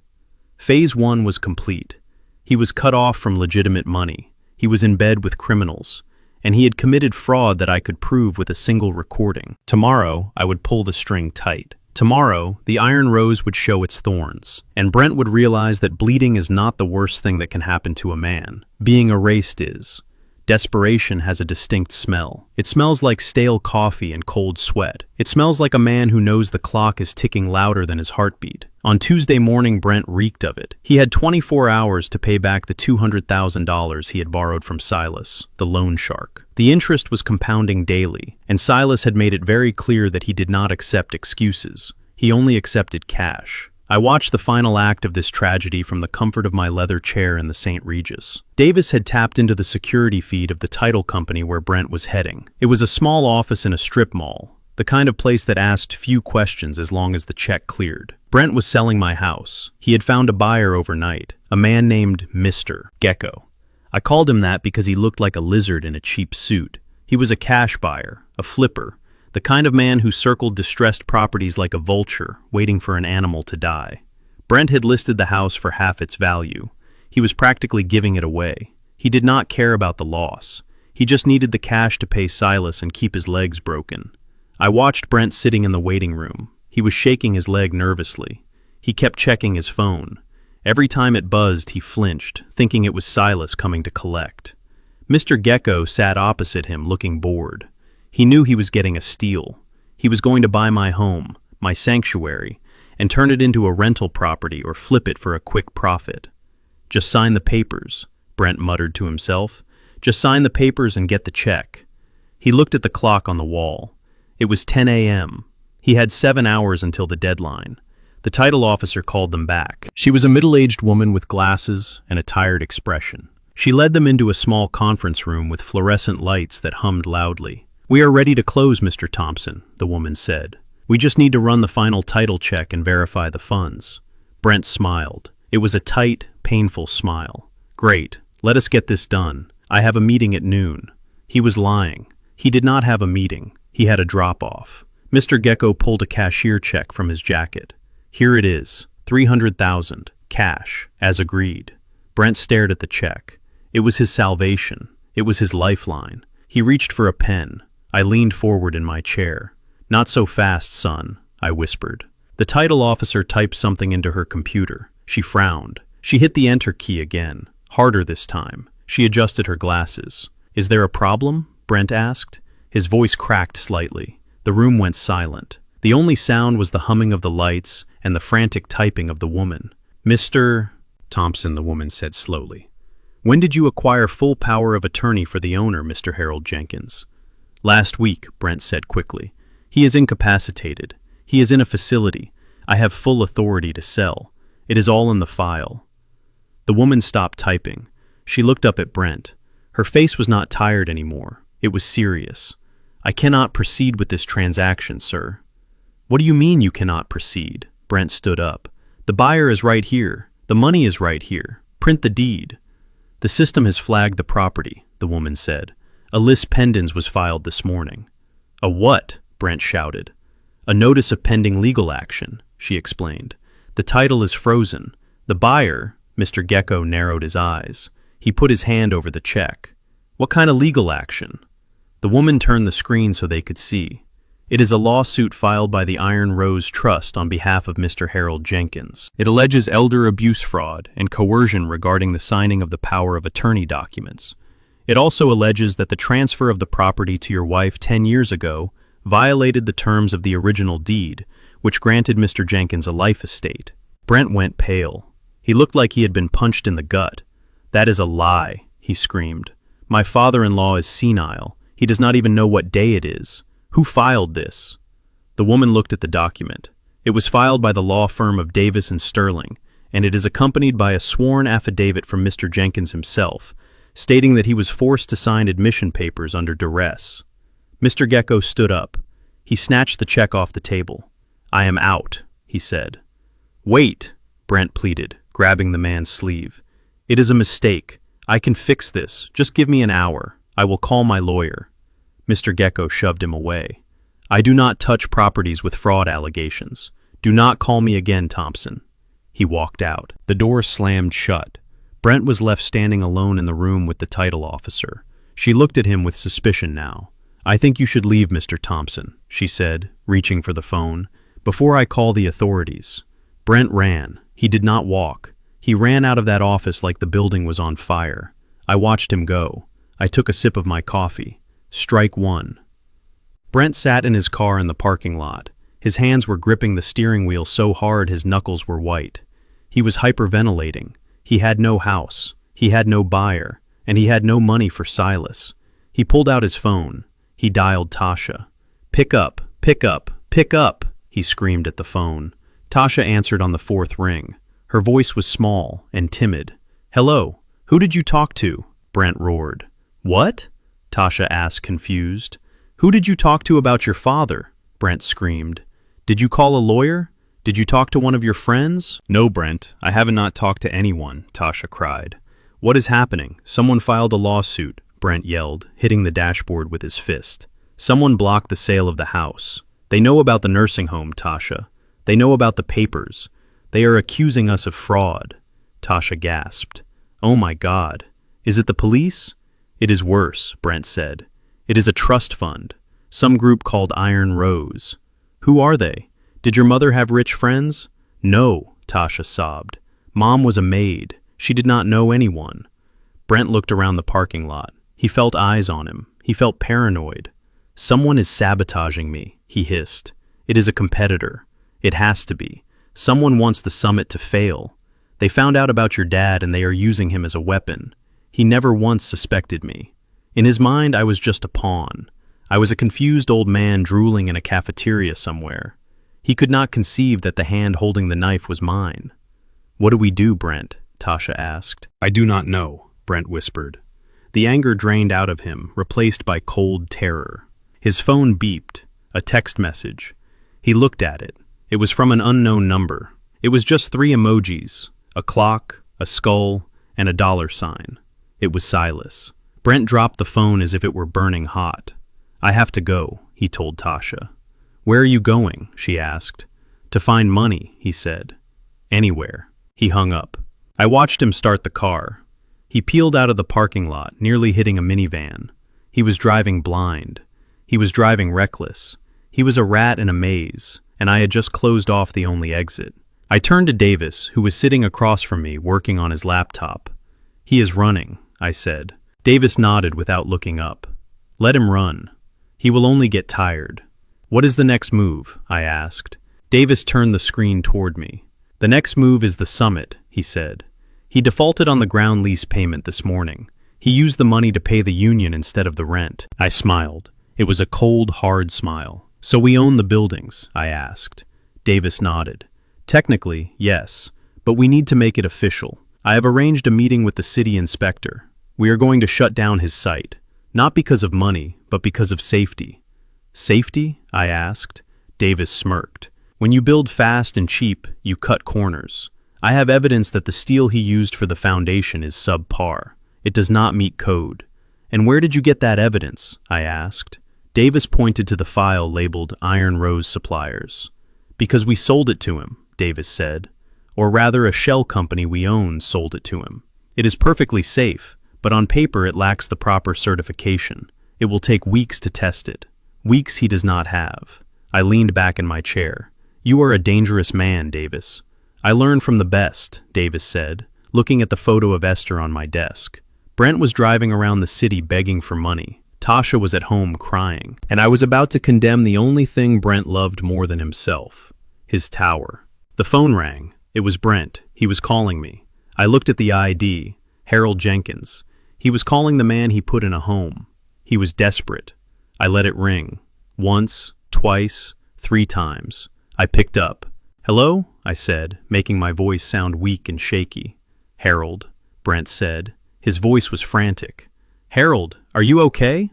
Phase 1 was complete. He was cut off from legitimate money. He was in bed with criminals. And he had committed fraud that I could prove with a single recording. Tomorrow, I would pull the string tight. Tomorrow, the iron rose would show its thorns, and Brent would realize that bleeding is not the worst thing that can happen to a man. Being erased is. Desperation has a distinct smell. It smells like stale coffee and cold sweat. It smells like a man who knows the clock is ticking louder than his heartbeat. On Tuesday morning, Brent reeked of it. He had 24 hours to pay back the $200,000 he had borrowed from Silas, the loan shark. The interest was compounding daily, and Silas had made it very clear that he did not accept excuses. He only accepted cash. I watched the final act of this tragedy from the comfort of my leather chair in the St. Regis. Davis had tapped into the security feed of the title company where Brent was heading. It was a small office in a strip mall, the kind of place that asked few questions as long as the check cleared. Brent was selling my house. He had found a buyer overnight, a man named Mr. Gecko. I called him that because he looked like a lizard in a cheap suit. He was a cash buyer, a flipper, the kind of man who circled distressed properties like a vulture, waiting for an animal to die. Brent had listed the house for half its value. He was practically giving it away. He did not care about the loss. He just needed the cash to pay Silas and keep his legs broken. I watched Brent sitting in the waiting room. He was shaking his leg nervously. He kept checking his phone. Every time it buzzed, he flinched, thinking it was Silas coming to collect. Mr. Gecko sat opposite him, looking bored. He knew he was getting a steal. He was going to buy my home, my sanctuary, and turn it into a rental property or flip it for a quick profit. "Just sign the papers," Brent muttered to himself. "Just sign the papers and get the check." He looked at the clock on the wall. It was 10 a.m. He had 7 hours until the deadline. The title officer called them back. She was a middle-aged woman with glasses and a tired expression. She led them into a small conference room with fluorescent lights that hummed loudly. "We are ready to close, Mr. Thompson," the woman said. "We just need to run the final title check and verify the funds." Brent smiled. It was a tight, painful smile. "Great. Let us get this done. I have a meeting at noon. He was lying. He did not have a meeting. He had a drop-off. Mr. Gecko pulled a cashier check from his jacket. Here it is, 300,000, cash, as agreed. Brent stared at the check. It was his salvation. It was his lifeline. He reached for a pen. I leaned forward in my chair. Not so fast, son, I whispered. The title officer typed something into her computer. She frowned. She hit the enter key again, harder this time. She adjusted her glasses. Is there a problem? Brent asked. His voice cracked slightly. The room went silent. The only sound was the humming of the lights and the frantic typing of the woman. Mr. Thompson, the woman said slowly. When did you acquire full power of attorney for the owner, Mr. Harold Jenkins? Last week, Brent said quickly. He is incapacitated. He is in a facility. I have full authority to sell. It is all in the file. The woman stopped typing. She looked up at Brent. Her face was not tired anymore. It was serious. I cannot proceed with this transaction, sir. What do you mean you cannot proceed? Brent stood up. The buyer is right here. The money is right here. Print the deed. The system has flagged the property, the woman said. A lis pendens was filed this morning. A what? Brent shouted. A notice of pending legal action, she explained. The title is frozen. The buyer, Mr. Gecko narrowed his eyes. He put his hand over the check. What kind of legal action? The woman turned the screen so they could see. It is a lawsuit filed by the Iron Rose Trust on behalf of Mr. Harold Jenkins. It alleges elder abuse fraud and coercion regarding the signing of the power of attorney documents. It also alleges that the transfer of the property to your wife 10 years ago violated the terms of the original deed, which granted Mr. Jenkins a life estate. Brent went pale. He looked like he had been punched in the gut. That is a lie, he screamed. My father-in-law is senile. He does not even know what day it is. Who filed this? The woman looked at the document. It was filed by the law firm of Davis and Sterling, and it is accompanied by a sworn affidavit from Mr. Jenkins himself, stating that he was forced to sign admission papers under duress. Mr. Gecko stood up. He snatched the check off the table. I am out, he said. Wait, Brent pleaded, grabbing the man's sleeve. It is a mistake. I can fix this. Just give me an hour. I will call my lawyer. Mr. Gecko shoved him away. I do not touch properties with fraud allegations. Do not call me again, Thompson. He walked out. The door slammed shut. Brent was left standing alone in the room with the title officer. She looked at him with suspicion now. I think you should leave, Mr. Thompson, she said, reaching for the phone, before I call the authorities. Brent ran. He did not walk. He ran out of that office like the building was on fire. I watched him go. I took a sip of my coffee. Strike one. Brent sat in his car in the parking lot. His hands were gripping the steering wheel so hard his knuckles were white. He was hyperventilating. He had no house. He had no buyer. And he had no money for Silas. He pulled out his phone. He dialed Tasha. Pick up, pick up, pick up, he screamed at the phone. Tasha answered on the fourth ring. Her voice was small and timid. Hello, who did you talk to? Brent roared. What? Tasha asked, confused. Who did you talk to about your father? Brent screamed. Did you call a lawyer? Did you talk to one of your friends? No, Brent, I have not talked to anyone, Tasha cried. What is happening? Someone filed a lawsuit, Brent yelled, hitting the dashboard with his fist. Someone blocked the sale of the house. They know about the nursing home, Tasha. They know about the papers. They are accusing us of fraud. Tasha gasped. Oh my God. Is it the police? It is worse, Brent said. It is a trust fund. Some group called Iron Rose. Who are they? Did your mother have rich friends? No, Tasha sobbed. Mom was a maid. She did not know anyone. Brent looked around the parking lot. He felt eyes on him. He felt paranoid. Someone is sabotaging me, he hissed. It is a competitor. It has to be. Someone wants the summit to fail. They found out about your dad and they are using him as a weapon. He never once suspected me. In his mind, I was just a pawn. I was a confused old man drooling in a cafeteria somewhere. He could not conceive that the hand holding the knife was mine. What do we do, Brent? Tasha asked. I do not know, Brent whispered. The anger drained out of him, replaced by cold terror. His phone beeped, a text message. He looked at it. It was from an unknown number. It was just 3 emojis, a clock, a skull, and a $sign. It was Silas. Brent dropped the phone as if it were burning hot. "I have to go," he told Tasha. "Where are you going?" she asked. "To find money," he said. "Anywhere." He hung up. I watched him start the car. He peeled out of the parking lot, nearly hitting a minivan. He was driving blind. He was driving reckless. He was a rat in a maze, and I had just closed off the only exit. I turned to Davis, who was sitting across from me, working on his laptop. "He is running," I said. Davis nodded without looking up. "Let him run. He will only get tired." "What is the next move?" I asked. Davis turned the screen toward me. "The next move is the summit," he said. "He defaulted on the ground lease payment this morning. He used the money to pay the union instead of the rent." I smiled. It was a cold, hard smile. "So we own the buildings?" I asked. Davis nodded. "Technically, yes, but we need to make it official. I have arranged a meeting with the city inspector. We are going to shut down his site, not because of money, but because of safety." "Safety?" I asked. Davis smirked. "When you build fast and cheap, you cut corners. I have evidence that the steel he used for the foundation is subpar. It does not meet code." "And where did you get that evidence?" I asked. Davis pointed to the file labeled Iron Rose Suppliers. "Because we sold it to him," Davis said. "Or rather, a shell company we own sold it to him. It is perfectly safe, but on paper it lacks the proper certification. It will take weeks to test it. Weeks he does not have." I leaned back in my chair. "You are a dangerous man, Davis." "I learn from the best," Davis said, looking at the photo of Esther on my desk. Brent was driving around the city begging for money. Tasha was at home crying, and I was about to condemn the only thing Brent loved more than himself, his tower. The phone rang. It was Brent. He was calling me. I looked at the ID, Harold Jenkins. He was calling the man he put in a home. He was desperate. I let it ring. Once, twice, 3 times. I picked up. "Hello?" I said, making my voice sound weak and shaky. "Harold," Brent said. His voice was frantic. "Harold, are you okay?"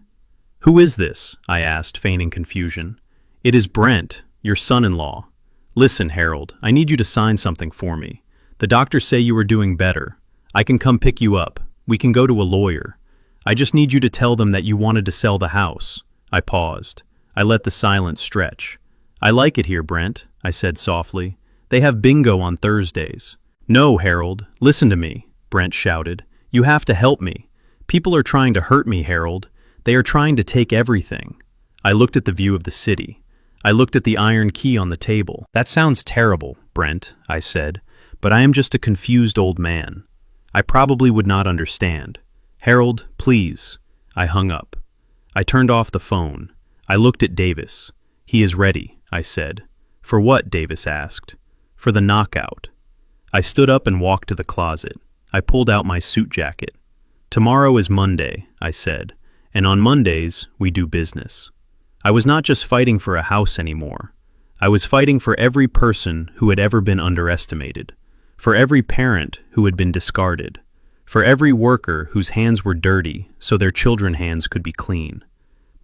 "Who is this?" I asked, feigning confusion. "It is Brent, your son-in-law. Listen, Harold, I need you to sign something for me. The doctors say you are doing better. I can come pick you up. We can go to a lawyer. I just need you to tell them that you wanted to sell the house." I paused. I let the silence stretch. "I like it here, Brent," I said softly. "They have bingo on Thursdays." "No, Harold, listen to me," Brent shouted. "You have to help me. People are trying to hurt me, Harold. They are trying to take everything." I looked at the view of the city. I looked at the iron key on the table. "That sounds terrible, Brent," I said, "but I am just a confused old man. I probably would not understand. Harold, please." I hung up. I turned off the phone. I looked at Davis. "He is ready," I said. "For what?" Davis asked. "For the knockout." I stood up and walked to the closet. I pulled out my suit jacket. "Tomorrow is Monday," I said, "and on Mondays we do business." I was not just fighting for a house anymore. I was fighting for every person who had ever been underestimated, for every parent who had been discarded, for every worker whose hands were dirty so their children's hands could be clean.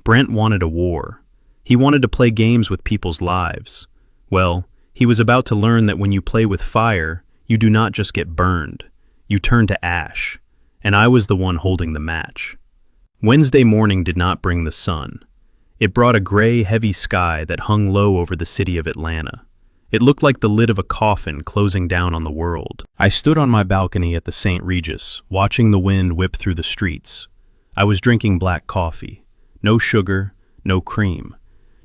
Brent wanted a war. He wanted to play games with people's lives. Well, he was about to learn that when you play with fire, you do not just get burned. You turn to ash. And I was the one holding the match. Wednesday morning did not bring the sun. It brought a gray, heavy sky that hung low over the city of Atlanta. It looked like the lid of a coffin closing down on the world. I stood on my balcony at the St. Regis, watching the wind whip through the streets. I was drinking black coffee. No sugar, no cream.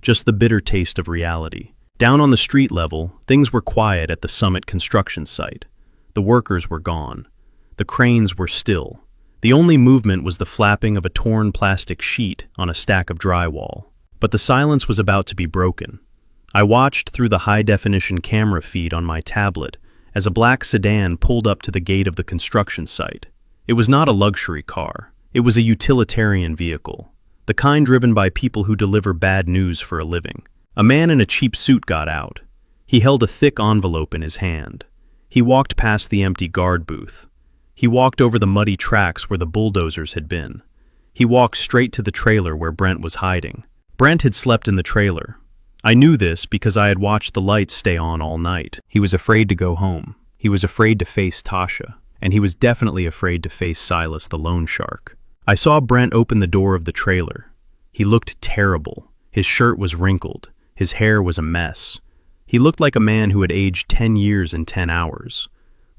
Just the bitter taste of reality. Down on the street level, things were quiet at the Summit construction site. The workers were gone. The cranes were still. The only movement was the flapping of a torn plastic sheet on a stack of drywall. But the silence was about to be broken. I watched through the high-definition camera feed on my tablet as a black sedan pulled up to the gate of the construction site. It was not a luxury car. It was a utilitarian vehicle, the kind driven by people who deliver bad news for a living. A man in a cheap suit got out. He held a thick envelope in his hand. He walked past the empty guard booth. He walked over the muddy tracks where the bulldozers had been. He walked straight to the trailer where Brent was hiding. Brent had slept in the trailer. I knew this because I had watched the lights stay on all night. He was afraid to go home. He was afraid to face Tasha. and he was definitely afraid to face Silas the loan shark. I saw Brent open the door of the trailer. He looked terrible. His shirt was wrinkled. His hair was a mess. He looked like a man who had aged 10 years in 10 hours.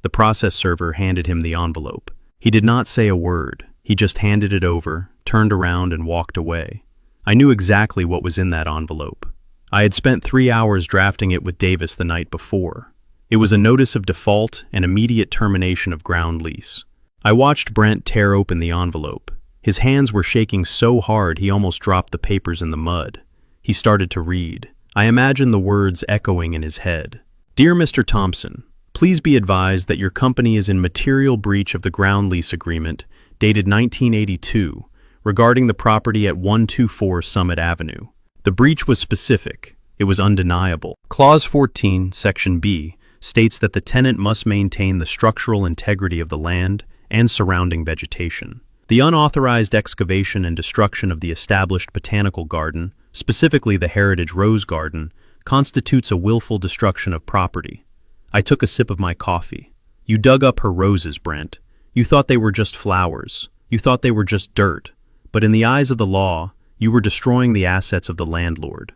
The process server handed him the envelope. He did not say a word. He just handed it over, turned around, and walked away. I knew exactly what was in that envelope. I had spent 3 hours drafting it with Davis the night before. It was a notice of default and immediate termination of ground lease. I watched Brent tear open the envelope. His hands were shaking so hard he almost dropped the papers in the mud. He started to read. I imagined the words echoing in his head. "Dear Mr. Thompson, please be advised that your company is in material breach of the ground lease agreement dated 1982 regarding the property at 124 Summit Avenue. The breach was specific. It was undeniable. Clause 14, Section B, states that the tenant must maintain the structural integrity of the land and surrounding vegetation. The unauthorized excavation and destruction of the established botanical garden, specifically the Heritage Rose Garden, constitutes a willful destruction of property." I took a sip of my coffee. "You dug up her roses, Brent. You thought they were just flowers. You thought they were just dirt. But in the eyes of the law, you were destroying the assets of the landlord."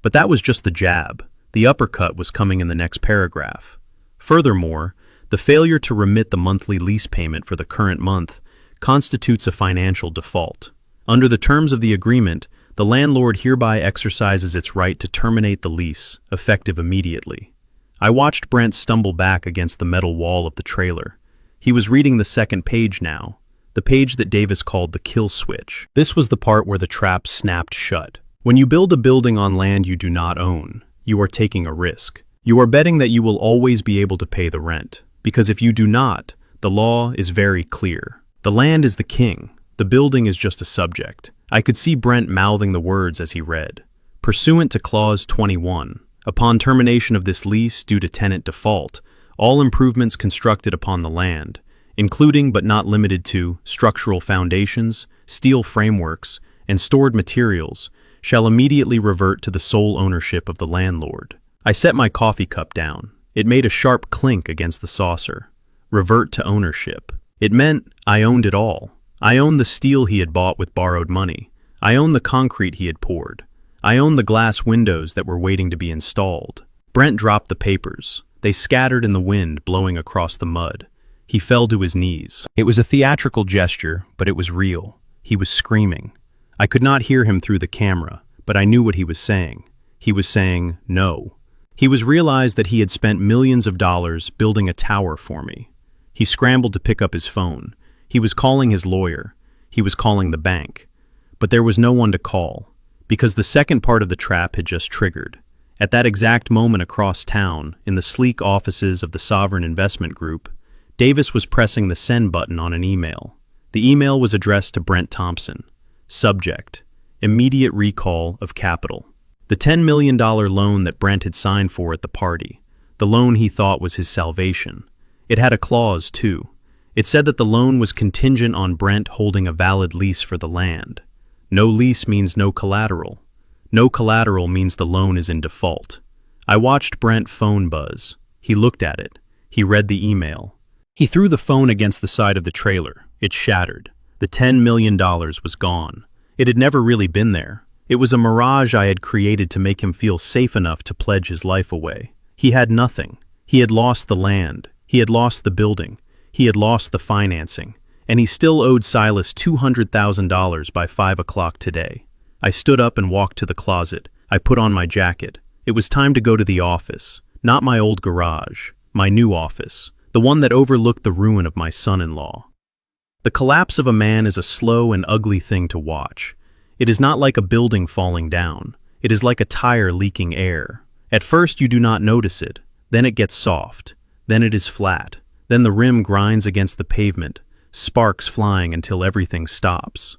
But that was just the jab. The uppercut was coming in the next paragraph. Furthermore, the failure to remit the monthly lease payment for the current month constitutes a financial default. Under the terms of the agreement, the landlord hereby exercises its right to terminate the lease, effective immediately. I watched Brent stumble back against the metal wall of the trailer. He was reading the second page now, the page that Davis called the kill switch. This was the part where the trap snapped shut. When you build a building on land you do not own, you are taking a risk. You are betting that you will always be able to pay the rent, because if you do not, the law is very clear. The land is the king. The building is just a subject. I could see Brent mouthing the words as he read. Pursuant to Clause 21, upon termination of this lease due to tenant default, all improvements constructed upon the land, including but not limited to structural foundations, steel frameworks, and stored materials, shall immediately revert to the sole ownership of the landlord. I set my coffee cup down. It made a sharp clink against the saucer. Revert to ownership. It meant I owned it all. I owned the steel he had bought with borrowed money. I owned the concrete he had poured. I owned the glass windows that were waiting to be installed. Brent dropped the papers. They scattered in the wind, blowing across the mud. He fell to his knees. It was a theatrical gesture, but it was real. He was screaming. I could not hear him through the camera, but I knew what he was saying. He was saying no. He was realized that he had spent millions of dollars building a tower for me. He scrambled to pick up his phone. He was calling his lawyer. He was calling the bank. But there was no one to call, because the second part of the trap had just triggered. At that exact moment across town, in the sleek offices of the Sovereign Investment Group, Davis was pressing the send button on an email. The email was addressed to Brent Thompson. Subject: immediate recall of capital. The $10 million loan that Brent had signed for at the party. The loan he thought was his salvation. It had a clause, too. It said that the loan was contingent on Brent holding a valid lease for the land. No lease means no collateral. No collateral means the loan is in default. I watched Brent phone buzz. He looked at it. He read the email. He threw the phone against the side of the trailer. It shattered. The $10 million was gone. It had never really been there. It was a mirage I had created to make him feel safe enough to pledge his life away. He had nothing. He had lost the land. He had lost the building. He had lost the financing. And he still owed Silas $200,000 by 5 o'clock today. I stood up and walked to the closet. I put on my jacket. It was time to go to the office. Not my old garage. My new office. The one that overlooked the ruin of my son-in-law. The collapse of a man is a slow and ugly thing to watch. It is not like a building falling down. It is like a tire leaking air. At first you do not notice it. Then it gets soft. Then it is flat. Then the rim grinds against the pavement, sparks flying until everything stops.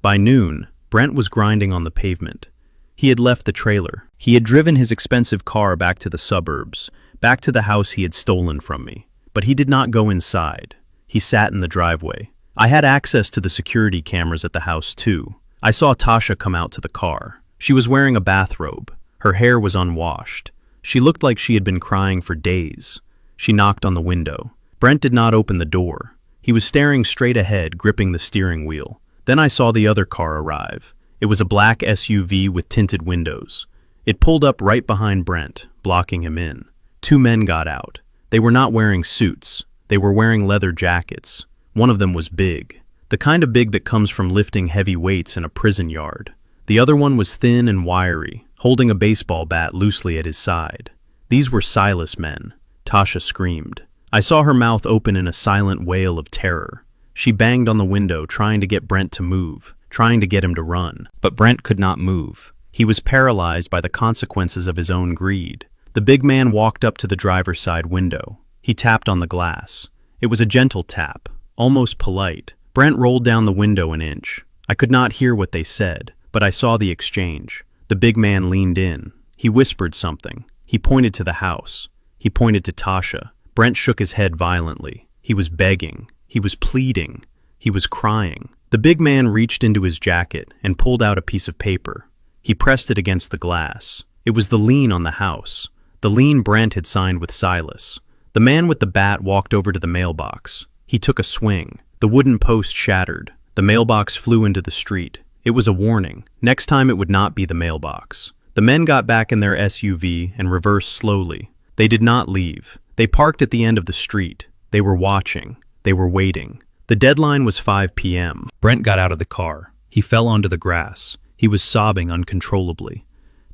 By noon, Brent was grinding on the pavement. He had left the trailer. He had driven his expensive car back to the suburbs, back to the house he had stolen from me. But he did not go inside. He sat in the driveway. I had access to the security cameras at the house too. I saw Tasha come out to the car. She was wearing a bathrobe. Her hair was unwashed. She looked like she had been crying for days. She knocked on the window. Brent did not open the door. He was staring straight ahead, gripping the steering wheel. Then I saw the other car arrive. It was a black SUV with tinted windows. It pulled up right behind Brent, blocking him in. Two men got out. They were not wearing suits. They were wearing leather jackets. One of them was big. The kind of big that comes from lifting heavy weights in a prison yard. The other one was thin and wiry, holding a baseball bat loosely at his side. These were Silas men. Tasha screamed. I saw her mouth open in a silent wail of terror. She banged on the window, trying to get Brent to move, trying to get him to run. But Brent could not move. He was paralyzed by the consequences of his own greed. The big man walked up to the driver's side window. He tapped on the glass. It was a gentle tap, almost polite. Brent rolled down the window an inch. I could not hear what they said, but I saw the exchange. The big man leaned in. He whispered something. He pointed to the house. He pointed to Tasha. Brent shook his head violently. He was begging. He was pleading. He was crying. The big man reached into his jacket and pulled out a piece of paper. He pressed it against the glass. It was the lien on the house. The lien Brent had signed with Silas. The man with the bat walked over to the mailbox. He took a swing. The wooden post shattered. The mailbox flew into the street. It was a warning. Next time it would not be the mailbox. The men got back in their SUV and reversed slowly. They did not leave. They parked at the end of the street. They were watching. They were waiting. The deadline was 5 p.m. Brent got out of the car. He fell onto the grass. He was sobbing uncontrollably.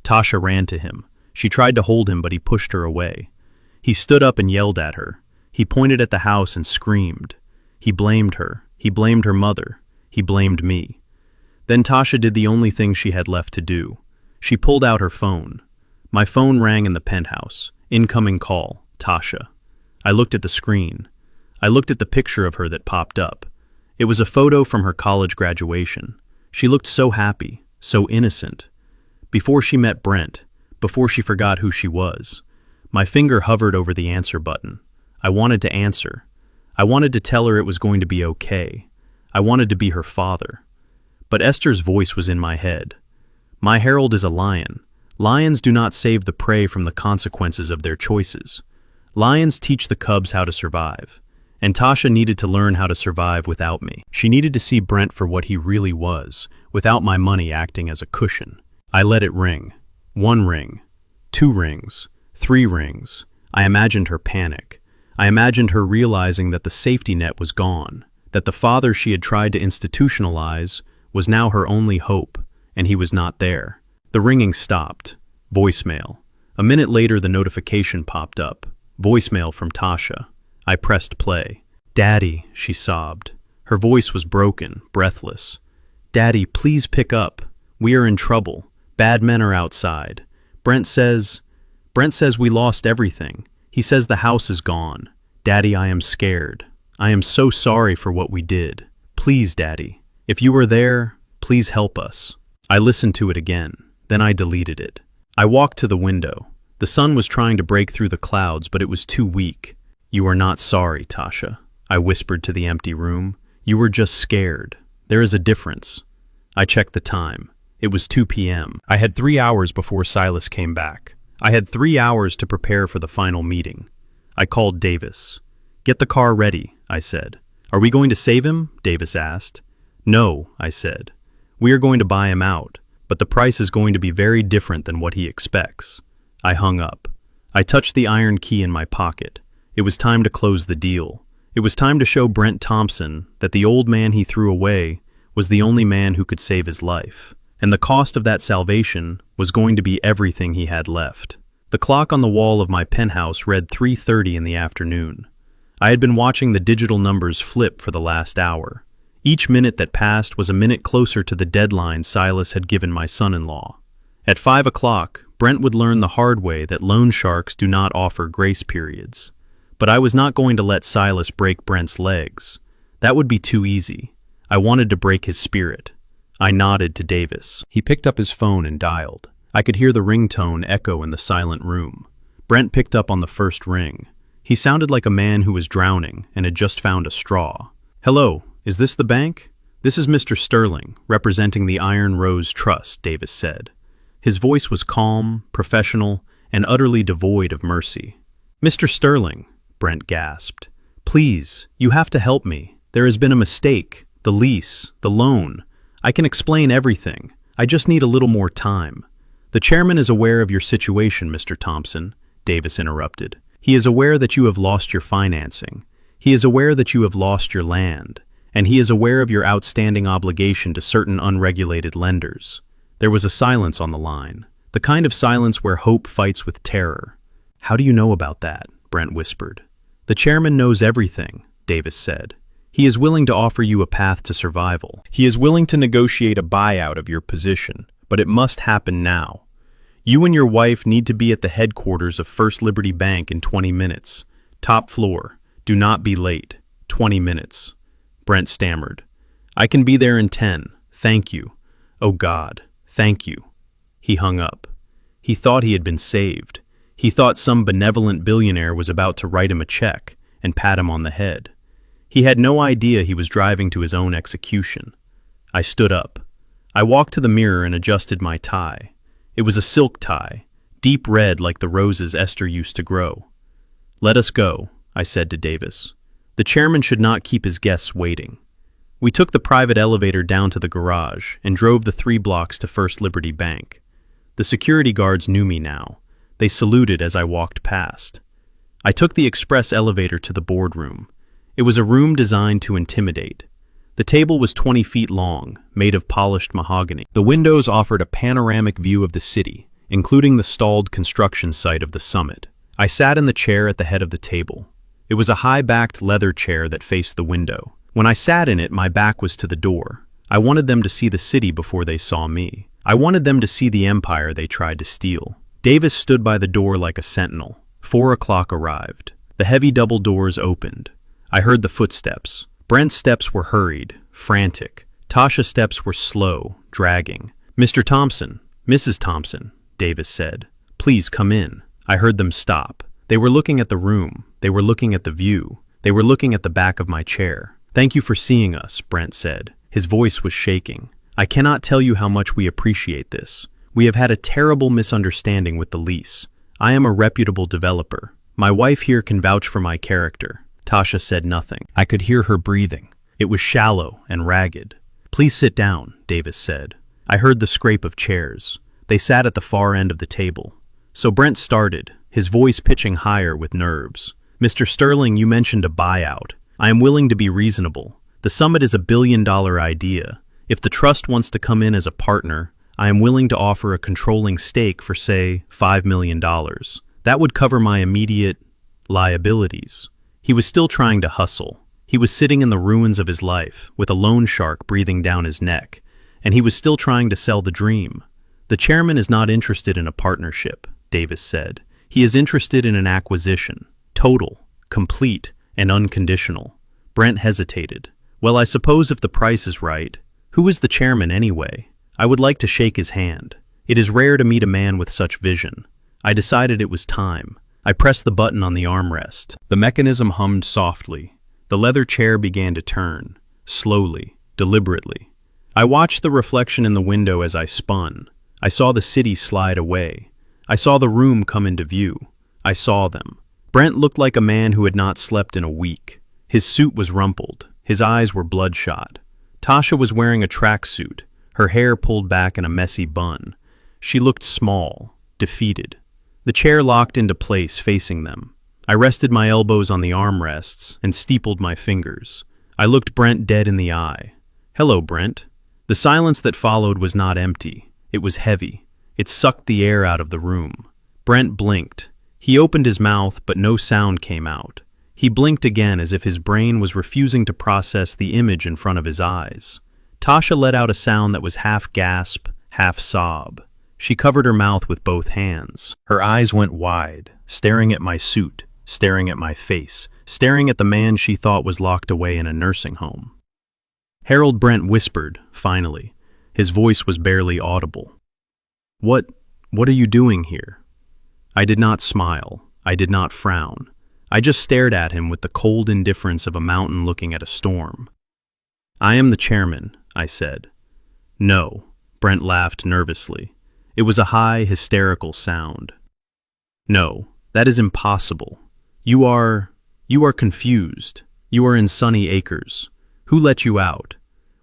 Tasha ran to him. She tried to hold him, but he pushed her away. He stood up and yelled at her. He pointed at the house and screamed. He blamed her. He blamed her mother. He blamed me. Then Tasha did the only thing she had left to do. She pulled out her phone. My phone rang in the penthouse. Incoming call. Tasha. I looked at the screen. I looked at the picture of her that popped up. It was a photo from her college graduation. She looked so happy, so innocent. Before she met Brent, before she forgot who she was. My finger hovered over the answer button. I wanted to answer. I wanted to tell her it was going to be okay. I wanted to be her father. But Esther's voice was in my head. My Harold is a lion. Lions do not save the prey from the consequences of their choices. Lions teach the cubs how to survive. And Tasha needed to learn how to survive without me. She needed to see Brent for what he really was, without my money acting as a cushion. I let it ring. 1 ring. 2 rings. 3 rings. I imagined her panic. I imagined her realizing that the safety net was gone, that the father she had tried to institutionalize was now her only hope, and he was not there. The ringing stopped. Voicemail. A minute later, the notification popped up. Voicemail from Tasha. I pressed play. "Daddy," she sobbed. Her voice was broken, breathless. "Daddy, please pick up. We are in trouble. Bad men are outside. Brent says we lost everything. He says the house is gone. Daddy, I am scared. I am so sorry for what we did. Please, Daddy. If you are there, please help us." I listened to it again. Then I deleted it. I walked to the window. The sun was trying to break through the clouds, but it was too weak. "You are not sorry, Tasha," I whispered to the empty room. "You were just scared. There is a difference." I checked the time. It was 2 p.m. I had 3 hours before Silas came back. I had 3 hours to prepare for the final meeting. I called Davis. "Get the car ready," I said. "Are we going to save him?" Davis asked. "No," I said. "We are going to buy him out, but the price is going to be very different than what he expects." I hung up. I touched the iron key in my pocket. It was time to close the deal. It was time to show Brent Thompson that the old man he threw away was the only man who could save his life. And the cost of that salvation was going to be everything he had left. The clock on the wall of my penthouse read 3:30 in the afternoon. I had been watching the digital numbers flip for the last hour. Each minute that passed was a minute closer to the deadline Silas had given my son-in-law. At 5 o'clock, Brent would learn the hard way that loan sharks do not offer grace periods. But I was not going to let Silas break Brent's legs. That would be too easy. I wanted to break his spirit. I nodded to Davis. He picked up his phone and dialed. I could hear the ringtone echo in the silent room. Brent picked up on the first ring. He sounded like a man who was drowning and had just found a straw. "Hello, is this the bank?" "This is Mr. Sterling, representing the Iron Rose Trust," Davis said. His voice was calm, professional, and utterly devoid of mercy. "Mr. Sterling," Brent gasped. Please, you have to help me. There has been a mistake. The lease, the loan. I can explain everything. I just need a little more time. The chairman is aware of your situation, Mr. Thompson, Davis interrupted. He is aware that you have lost your financing. He is aware that you have lost your land. And he is aware of your outstanding obligation to certain unregulated lenders. There was a silence on the line, the kind of silence where hope fights with terror. How do you know about that? Brent whispered. The chairman knows everything, Davis said. He is willing to offer you a path to survival. He is willing to negotiate a buyout of your position, but it must happen now. You and your wife need to be at the headquarters of First Liberty Bank in 20 minutes. Top floor. Do not be late. 20 minutes. Brent stammered. I can be there in 10. Thank you. Oh God, thank you. He hung up. He thought he had been saved. He thought some benevolent billionaire was about to write him a check and pat him on the head. He had no idea he was driving to his own execution. I stood up. I walked to the mirror and adjusted my tie. It was a silk tie, deep red like the roses Esther used to grow. Let us go, I said to Davis. The chairman should not keep his guests waiting. We took the private elevator down to the garage and drove the 3 blocks to First Liberty Bank. The security guards knew me now. They saluted as I walked past. I took the express elevator to the boardroom. It was a room designed to intimidate. The table was 20 feet long, made of polished mahogany. The windows offered a panoramic view of the city, including the stalled construction site of the summit. I sat in the chair at the head of the table. It was a high-backed leather chair that faced the window. When I sat in it, my back was to the door. I wanted them to see the city before they saw me. I wanted them to see the empire they tried to steal. Davis stood by the door like a sentinel. 4 o'clock arrived. The heavy double doors opened. I heard the footsteps. Brent's steps were hurried, frantic. Tasha's steps were slow, dragging. Mr. Thompson, Mrs. Thompson, Davis said. Please come in. I heard them stop. They were looking at the room. They were looking at the view. They were looking at the back of my chair. Thank you for seeing us, Brent said. His voice was shaking. I cannot tell you how much we appreciate this. We have had a terrible misunderstanding with the lease. I am a reputable developer. My wife here can vouch for my character. Tasha said nothing. I could hear her breathing. It was shallow and ragged. Please sit down, Davis said. I heard the scrape of chairs. They sat at the far end of the table. So Brent started, his voice pitching higher with nerves. Mr. Sterling, you mentioned a buyout. I am willing to be reasonable. The summit is a billion-dollar idea. If the trust wants to come in as a partner, I am willing to offer a controlling stake for, say, $5 million. That would cover my immediate liabilities. He was still trying to hustle. He was sitting in the ruins of his life, with a loan shark breathing down his neck, and he was still trying to sell the dream. The chairman is not interested in a partnership, Davis said. He is interested in an acquisition, total, complete, and unconditional. Brent hesitated. Well, I suppose if the price is right. Who is the chairman anyway? I would like to shake his hand. It is rare to meet a man with such vision. I decided it was time. I pressed the button on the armrest. The mechanism hummed softly. The leather chair began to turn, slowly, deliberately. I watched the reflection in the window as I spun. I saw the city slide away. I saw the room come into view. I saw them. Brent looked like a man who had not slept in a week. His suit was rumpled. His eyes were bloodshot. Tasha was wearing a tracksuit, her hair pulled back in a messy bun. She looked small, defeated. The chair locked into place facing them. I rested my elbows on the armrests and steepled my fingers. I looked Brent dead in the eye. Hello, Brent. The silence that followed was not empty. It was heavy. It sucked the air out of the room. Brent blinked. He opened his mouth, but no sound came out. He blinked again as if his brain was refusing to process the image in front of his eyes. Tasha let out a sound that was half gasp, half sob. She covered her mouth with both hands. Her eyes went wide, staring at my suit, staring at my face, staring at the man she thought was locked away in a nursing home. Harold Brent whispered, finally. His voice was barely audible. What are you doing here? I did not smile. I did not frown. I just stared at him with the cold indifference of a mountain looking at a storm. I am the chairman, I said. No, Brent laughed nervously. It was a high, hysterical sound. No, that is impossible. You are You are confused. You are in Sunny Acres. Who let you out?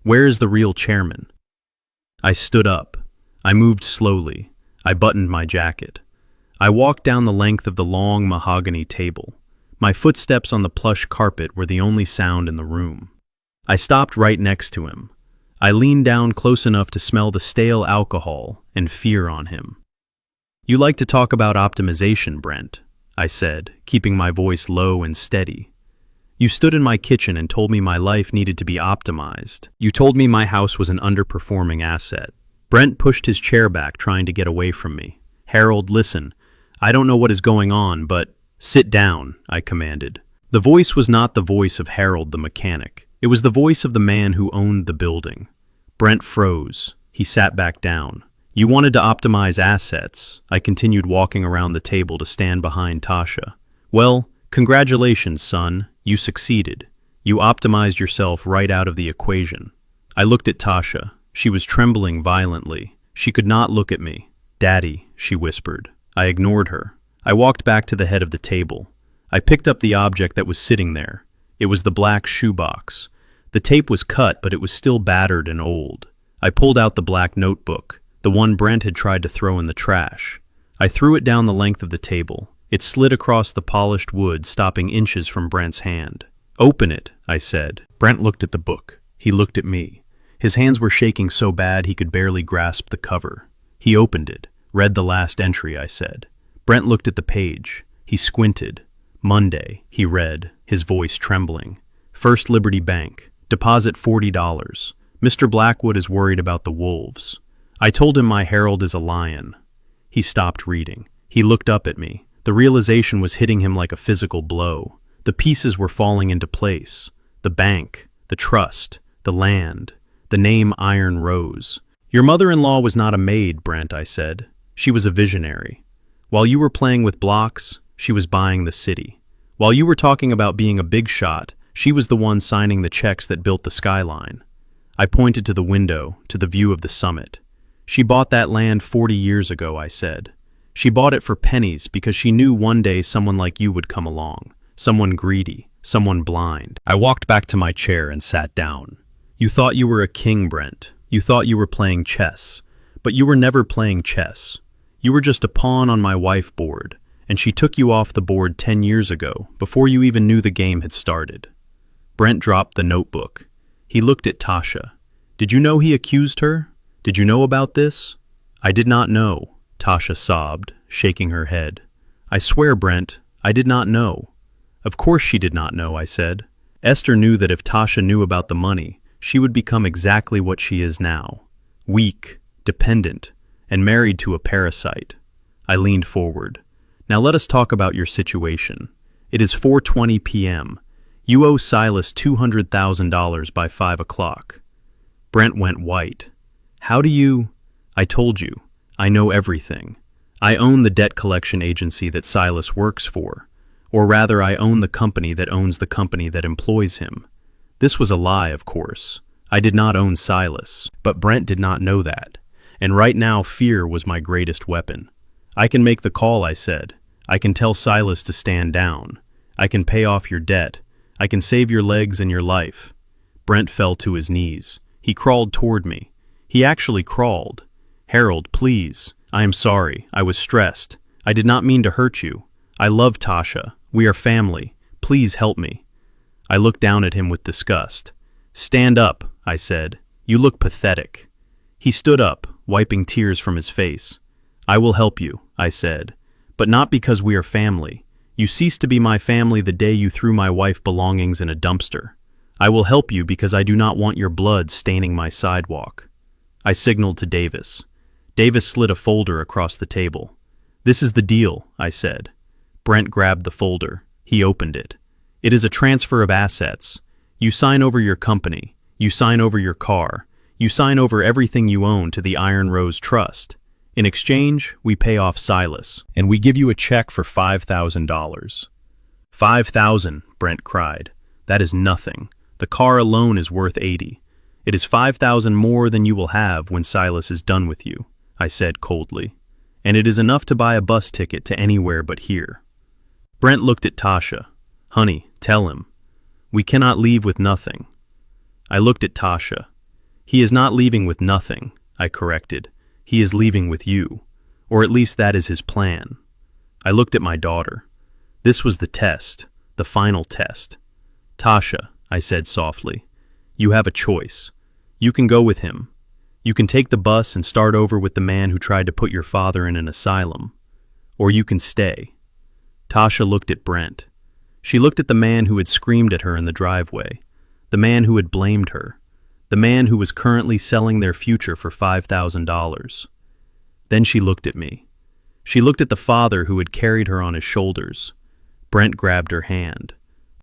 Where is the real chairman? I stood up. I moved slowly. I buttoned my jacket. I walked down the length of the long mahogany table. My footsteps on the plush carpet were the only sound in the room. I stopped right next to him. I leaned down close enough to smell the stale alcohol and fear on him. You like to talk about optimization, Brent, I said, keeping my voice low and steady. You stood in my kitchen and told me my life needed to be optimized. You told me my house was an underperforming asset. Brent pushed his chair back, trying to get away from me. Harold, listen. I don't know what is going on, but sit down, I commanded. The voice was not the voice of Harold the mechanic. It was the voice of the man who owned the building. Brent froze. He sat back down. You wanted to optimize assets. I continued walking around the table to stand behind Tasha. Well, congratulations, son. You succeeded. You optimized yourself right out of the equation. I looked at Tasha. She was trembling violently. She could not look at me. Daddy, she whispered. I ignored her. I walked back to the head of the table. I picked up the object that was sitting there. It was the black shoebox. The tape was cut, but it was still battered and old. I pulled out the black notebook, the one Brent had tried to throw in the trash. I threw it down the length of the table. It slid across the polished wood, stopping inches from Brent's hand. Open it, I said. Brent looked at the book. He looked at me. His hands were shaking so bad he could barely grasp the cover. He opened it. Read the last entry, I said. Brent looked at the page. He squinted. Monday, he read, his voice trembling. First Liberty Bank. Deposit $40. Mr. Blackwood is worried about the wolves. I told him my Harold is a lion. He stopped reading. He looked up at me. The realization was hitting him like a physical blow. The pieces were falling into place. The bank, the trust, the land, the name Iron Rose. Your mother-in-law was not a maid, Brent, I said. She was a visionary. While you were playing with blocks, she was buying the city. While you were talking about being a big shot, she was the one signing the checks that built the skyline. I pointed to the window, to the view of the summit. She bought that land 40 years ago, I said. She bought it for pennies because she knew one day someone like you would come along. Someone greedy, someone blind. I walked back to my chair and sat down. You thought you were a king, Brent. You thought you were playing chess. But you were never playing chess. You were just a pawn on my wife board, and she took you off the board 10 years ago, before you even knew the game had started. Brent dropped the notebook. He looked at Tasha. Did you know he accused her? Did you know about this? I did not know, Tasha sobbed, shaking her head. I swear, Brent, I did not know. Of course she did not know, I said. Esther knew that if Tasha knew about the money, she would become exactly what she is now. Weak, dependent, and married to a parasite. I leaned forward. Now let us talk about your situation. It is 4:20 p.m. You owe Silas $200,000 by 5 o'clock. Brent went white. How do you... I told you. I know everything. I own the debt collection agency that Silas works for. Or rather, I own the company that owns the company that employs him. This was a lie, of course. I did not own Silas. But Brent did not know that. And right now, fear was my greatest weapon. I can make the call, I said. I can tell Silas to stand down. I can pay off your debt. I can save your legs and your life. Brent fell to his knees. He crawled toward me. He actually crawled. Harold, please. I am sorry. I was stressed. I did not mean to hurt you. I love Tasha. We are family. Please help me. I looked down at him with disgust. Stand up, I said. You look pathetic. He stood up, wiping tears from his face. I will help you, I said. But not because we are family. You ceased to be my family the day you threw my wife's belongings in a dumpster. I will help you because I do not want your blood staining my sidewalk. I signaled to Davis. Davis slid a folder across the table. This is the deal, I said. Brent grabbed the folder. He opened it. It is a transfer of assets. You sign over your company. You sign over your car. You sign over everything you own to the Iron Rose Trust. In exchange, we pay off Silas, and we give you a check for $5,000. $5,000, Brent cried. That is nothing. The car alone is worth $80,000. It is $5,000 more than you will have when Silas is done with you, I said coldly. And it is enough to buy a bus ticket to anywhere but here. Brent looked at Tasha. Honey, Tell him. We cannot leave with nothing. I looked at Tasha. He is not leaving with nothing, I corrected. He is leaving with you. Or at least that is his plan. I looked at my daughter. This was the test, the final test. Tasha, I said softly, you have a choice. You can go with him. You can take the bus and start over with the man who tried to put your father in an asylum. Or you can stay. Tasha looked at Brent. She looked at the man who had screamed at her in the driveway, the man who had blamed her, the man who was currently selling their future for $5,000. Then she looked at me. She looked at the father who had carried her on his shoulders. Brent grabbed her hand.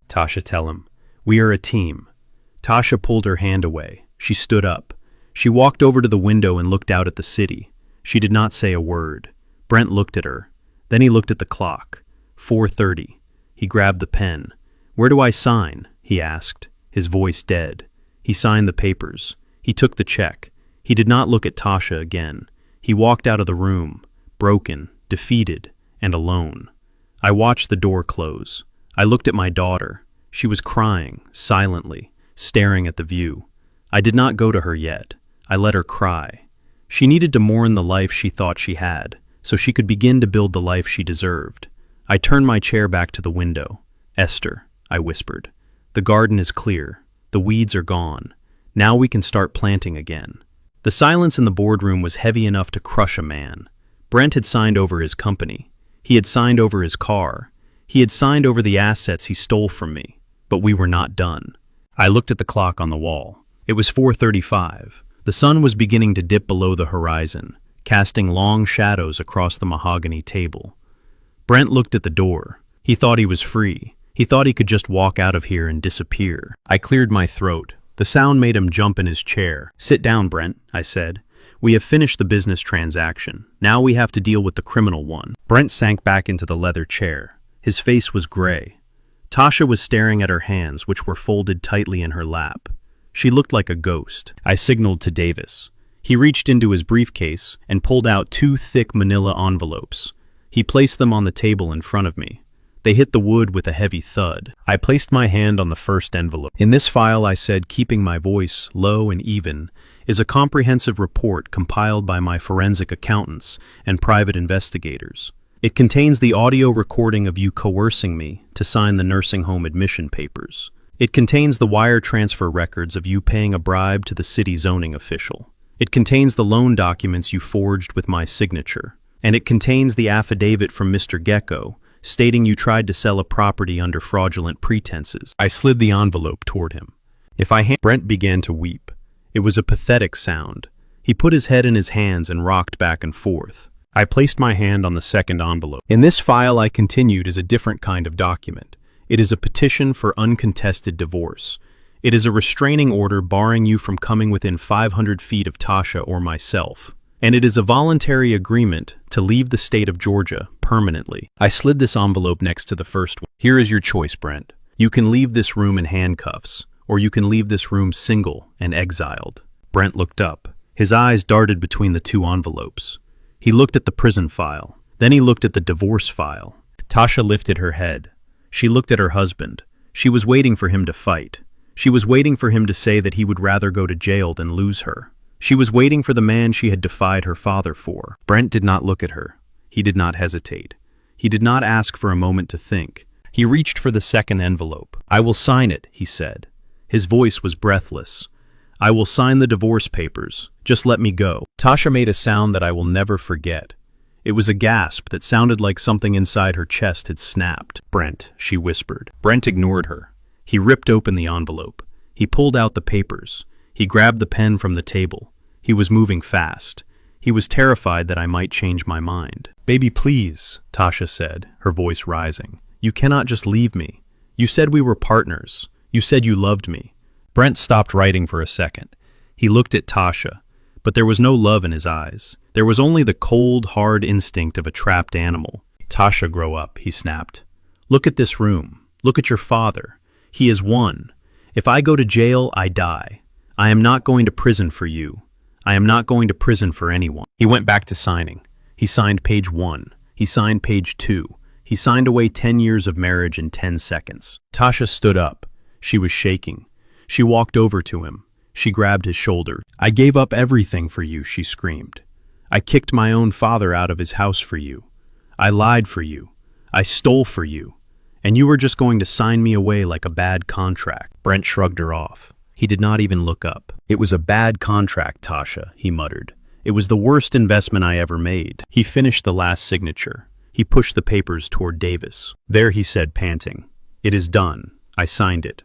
Tasha, tell him. We are a team. Tasha pulled her hand away. She stood up. She walked over to the window and looked out at the city. She did not say a word. Brent looked at her. Then he looked at the clock. 4:30. He grabbed the pen. Where do I sign? He asked, his voice dead. He signed the papers. He took the check. He did not look at Tasha again. He walked out of the room, broken, defeated, and alone. I watched the door close. I looked at my daughter. She was crying, silently, staring at the view. I did not go to her yet. I let her cry. She needed to mourn the life she thought she had, so she could begin to build the life she deserved. I turned my chair back to the window. Esther, I whispered, the garden is clear. The weeds are gone. Now we can start planting again. The silence in the boardroom was heavy enough to crush a man. Brent had signed over his company. He had signed over his car. He had signed over the assets he stole from me. But we were not done. I looked at the clock on the wall. It was 4:35. The sun was beginning to dip below the horizon, casting long shadows across the mahogany table. Brent looked at the door. He thought he was free. He thought he could just walk out of here and disappear. I cleared my throat. The sound made him jump in his chair. Sit down, Brent, I said. We have finished the business transaction. Now we have to deal with the criminal one. Brent sank back into the leather chair. His face was gray. Tasha was staring at her hands, which were folded tightly in her lap. She looked like a ghost. I signaled to Davis. He reached into his briefcase and pulled out 2 thick manila envelopes. He placed them on the table in front of me. They hit the wood with a heavy thud. I placed my hand on the first envelope. In this file, I said, keeping my voice low and even, is a comprehensive report compiled by my forensic accountants and private investigators. It contains the audio recording of you coercing me to sign the nursing home admission papers. It contains the wire transfer records of you paying a bribe to the city zoning official. It contains the loan documents you forged with my signature. And it contains the affidavit from Mr. Gecko stating you tried to sell a property under fraudulent pretenses. I slid the envelope toward him. Brent began to weep. It was a pathetic sound. He put his head in his hands and rocked back and forth. I placed my hand on the second envelope. In this file, I continued, is a different kind of document. It is a petition for uncontested divorce. It is a restraining order barring you from coming within 500 feet of Tasha or myself. And it is a voluntary agreement to leave the state of Georgia permanently. I slid this envelope next to the first one. Here is your choice, Brent. You can leave this room in handcuffs, or you can leave this room single and exiled. Brent looked up. His eyes darted between the 2 envelopes. He looked at the prison file. Then he looked at the divorce file. Tasha lifted her head. She looked at her husband. She was waiting for him to fight. She was waiting for him to say that he would rather go to jail than lose her. She was waiting for the man she had defied her father for. Brent did not look at her. He did not hesitate. He did not ask for a moment to think. He reached for the second envelope. I will sign it, he said. His voice was breathless. I will sign the divorce papers. Just let me go. Tasha made a sound that I will never forget. It was a gasp that sounded like something inside her chest had snapped. Brent, she whispered. Brent ignored her. He ripped open the envelope. He pulled out the papers. He grabbed the pen from the table. He was moving fast. He was terrified that I might change my mind. Baby, please, Tasha said, her voice rising. You cannot just leave me. You said we were partners. You said you loved me. Brent stopped writing for a second. He looked at Tasha, but there was no love in his eyes. There was only the cold, hard instinct of a trapped animal. Tasha, grow up, he snapped. Look at this room. Look at your father. He is one. If I go to jail, I die. I am not going to prison for you. I am not going to prison for anyone. He went back to signing. He signed page 1. He signed page 2. He signed away 10 years of marriage in 10 seconds. Tasha stood up. She was shaking. She walked over to him. She grabbed his shoulder. "I gave up everything for you," she screamed. "I kicked my own father out of his house for you. I lied for you. I stole for you. And you were just going to sign me away like a bad contract." Brent shrugged her off. He did not even look up. "It was a bad contract, Tasha," he muttered. "It was the worst investment I ever made." He finished the last signature. He pushed the papers toward Davis. "There," he said, panting. "It is done. I signed it.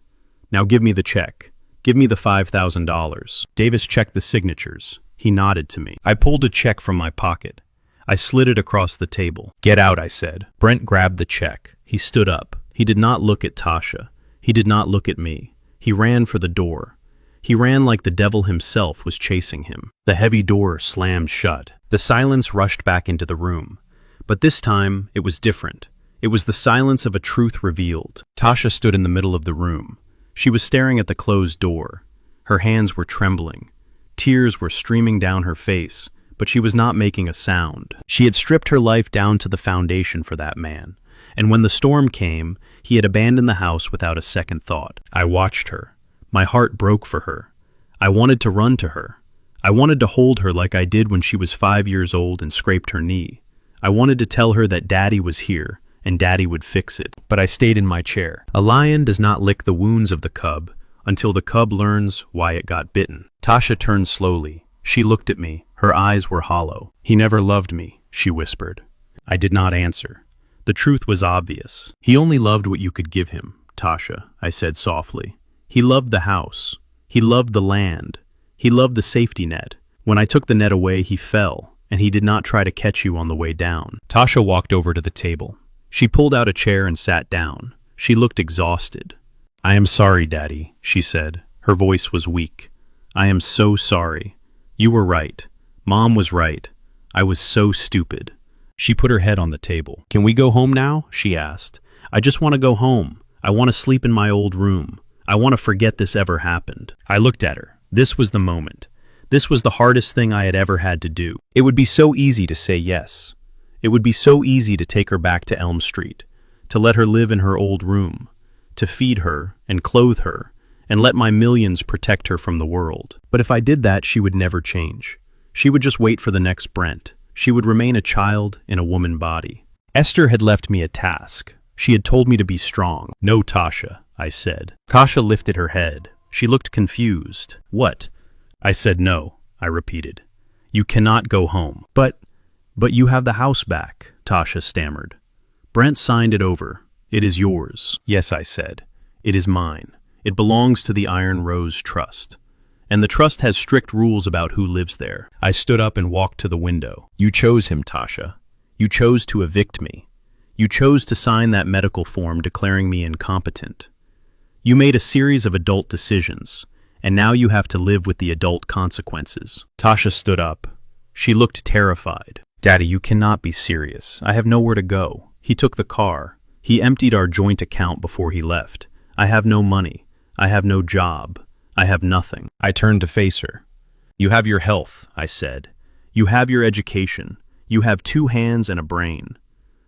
Now give me the check. Give me the $5,000. Davis checked the signatures. He nodded to me. I pulled a check from my pocket. I slid it across the table. "Get out," I said. Brent grabbed the check. He stood up. He did not look at Tasha. He did not look at me. He ran for the door. He ran like the devil himself was chasing him. The heavy door slammed shut. The silence rushed back into the room. But this time, it was different. It was the silence of a truth revealed. Tasha stood in the middle of the room. She was staring at the closed door. Her hands were trembling. Tears were streaming down her face, but she was not making a sound. She had stripped her life down to the foundation for that man, and when the storm came, he had abandoned the house without a second thought. I watched her. My heart broke for her. I wanted to run to her. I wanted to hold her like I did when she was 5 years old and scraped her knee. I wanted to tell her that Daddy was here, and Daddy would fix it. But I stayed in my chair. A lion does not lick the wounds of the cub until the cub learns why it got bitten. Tasha turned slowly. She looked at me. Her eyes were hollow. "He never loved me," she whispered. I did not answer. The truth was obvious. "He only loved what you could give him, Tasha," I said softly. "He loved the house. He loved the land. He loved the safety net. When I took the net away, he fell, and he did not try to catch you on the way down." Tasha walked over to the table. She pulled out a chair and sat down. She looked exhausted. "I am sorry, Daddy," she said. Her voice was weak. "I am so sorry. You were right. Mom was right. I was so stupid." She put her head on the table. "Can we go home now?" she asked. "I just want to go home. I want to sleep in my old room. I want to forget this ever happened." I looked at her. This was the moment. This was the hardest thing I had ever had to do. It would be so easy to say yes. It would be so easy to take her back to Elm Street, to let her live in her old room, to feed her and clothe her, and let my millions protect her from the world. But if I did that, she would never change. She would just wait for the next Brent. She would remain a child in a woman body. Esther had left me a task. She had told me to be strong. "No, Tasha," I said. Tasha lifted her head. She looked confused. "What?" I said no, I repeated. "You cannot go home." But you have the house back," Tasha stammered. "Brent signed it over. It is yours." "Yes," I said. "It is mine. It belongs to the Iron Rose Trust. And the trust has strict rules about who lives there." I stood up and walked to the window. "You chose him, Tasha. You chose to evict me. You chose to sign that medical form declaring me incompetent. You made a series of adult decisions, and now you have to live with the adult consequences." Tasha stood up. She looked terrified. "Daddy, you cannot be serious. I have nowhere to go. He took the car. He emptied our joint account before he left. I have no money. I have no job. I have nothing." I turned to face her. "You have your health," I said. "You have your education. You have 2 hands and a brain.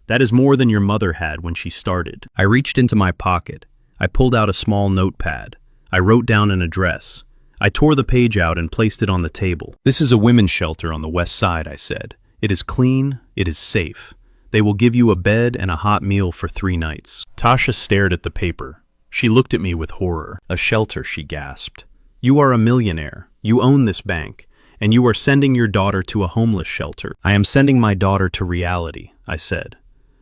That is more than your mother had when she started." I reached into my pocket. I pulled out a small notepad. I wrote down an address. I tore the page out and placed it on the table. "This is a women's shelter on the west side," I said. "It is clean. It is safe. They will give you a bed and a hot meal for 3 nights. Tasha stared at the paper. She looked at me with horror. "A shelter," she gasped. "You are a millionaire. You own this bank. And you are sending your daughter to a homeless shelter." "I am sending my daughter to reality," I said.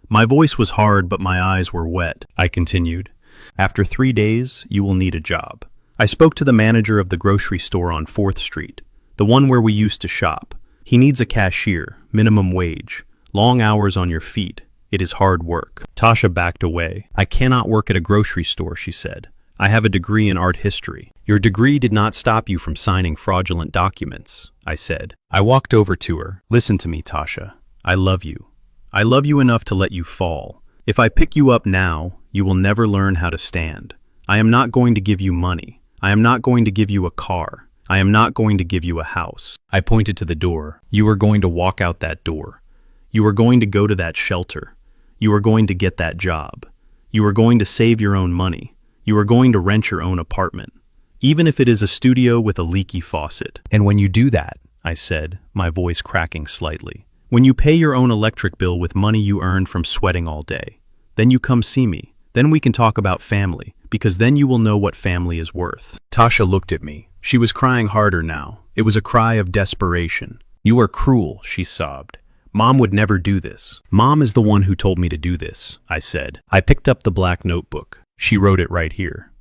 My voice was hard, but my eyes were wet. I continued. "After 3 days, you will need a job." I spoke to the manager of the grocery store on 4th Street, the one where we used to shop. "He needs a cashier, minimum wage, long hours on your feet. It is hard work." Tasha backed away. "I cannot work at a grocery store," she said. "I have a degree in art history." "Your degree did not stop you from signing fraudulent documents," I said. I walked over to her. "Listen to me, Tasha. I love you. I love you enough to let you fall. If I pick you up now, you will never learn how to stand. I am not going to give you money. I am not going to give you a car. I am not going to give you a house." I pointed to the door. "You are going to walk out that door. You are going to go to that shelter. You are going to get that job. You are going to save your own money. You are going to rent your own apartment, even if it is a studio with a leaky faucet. And when you do that, I said, my voice cracking slightly, when you pay your own electric bill with money you earned from sweating all day, then you come see me. Then we can talk about family, because then you will know what family is worth. Tasha looked at me. She was crying harder now. It was a cry of desperation. You are cruel, she sobbed. Mom would never do this. Mom is the one who told me to do this, I said. I picked up the black notebook. She wrote it right here.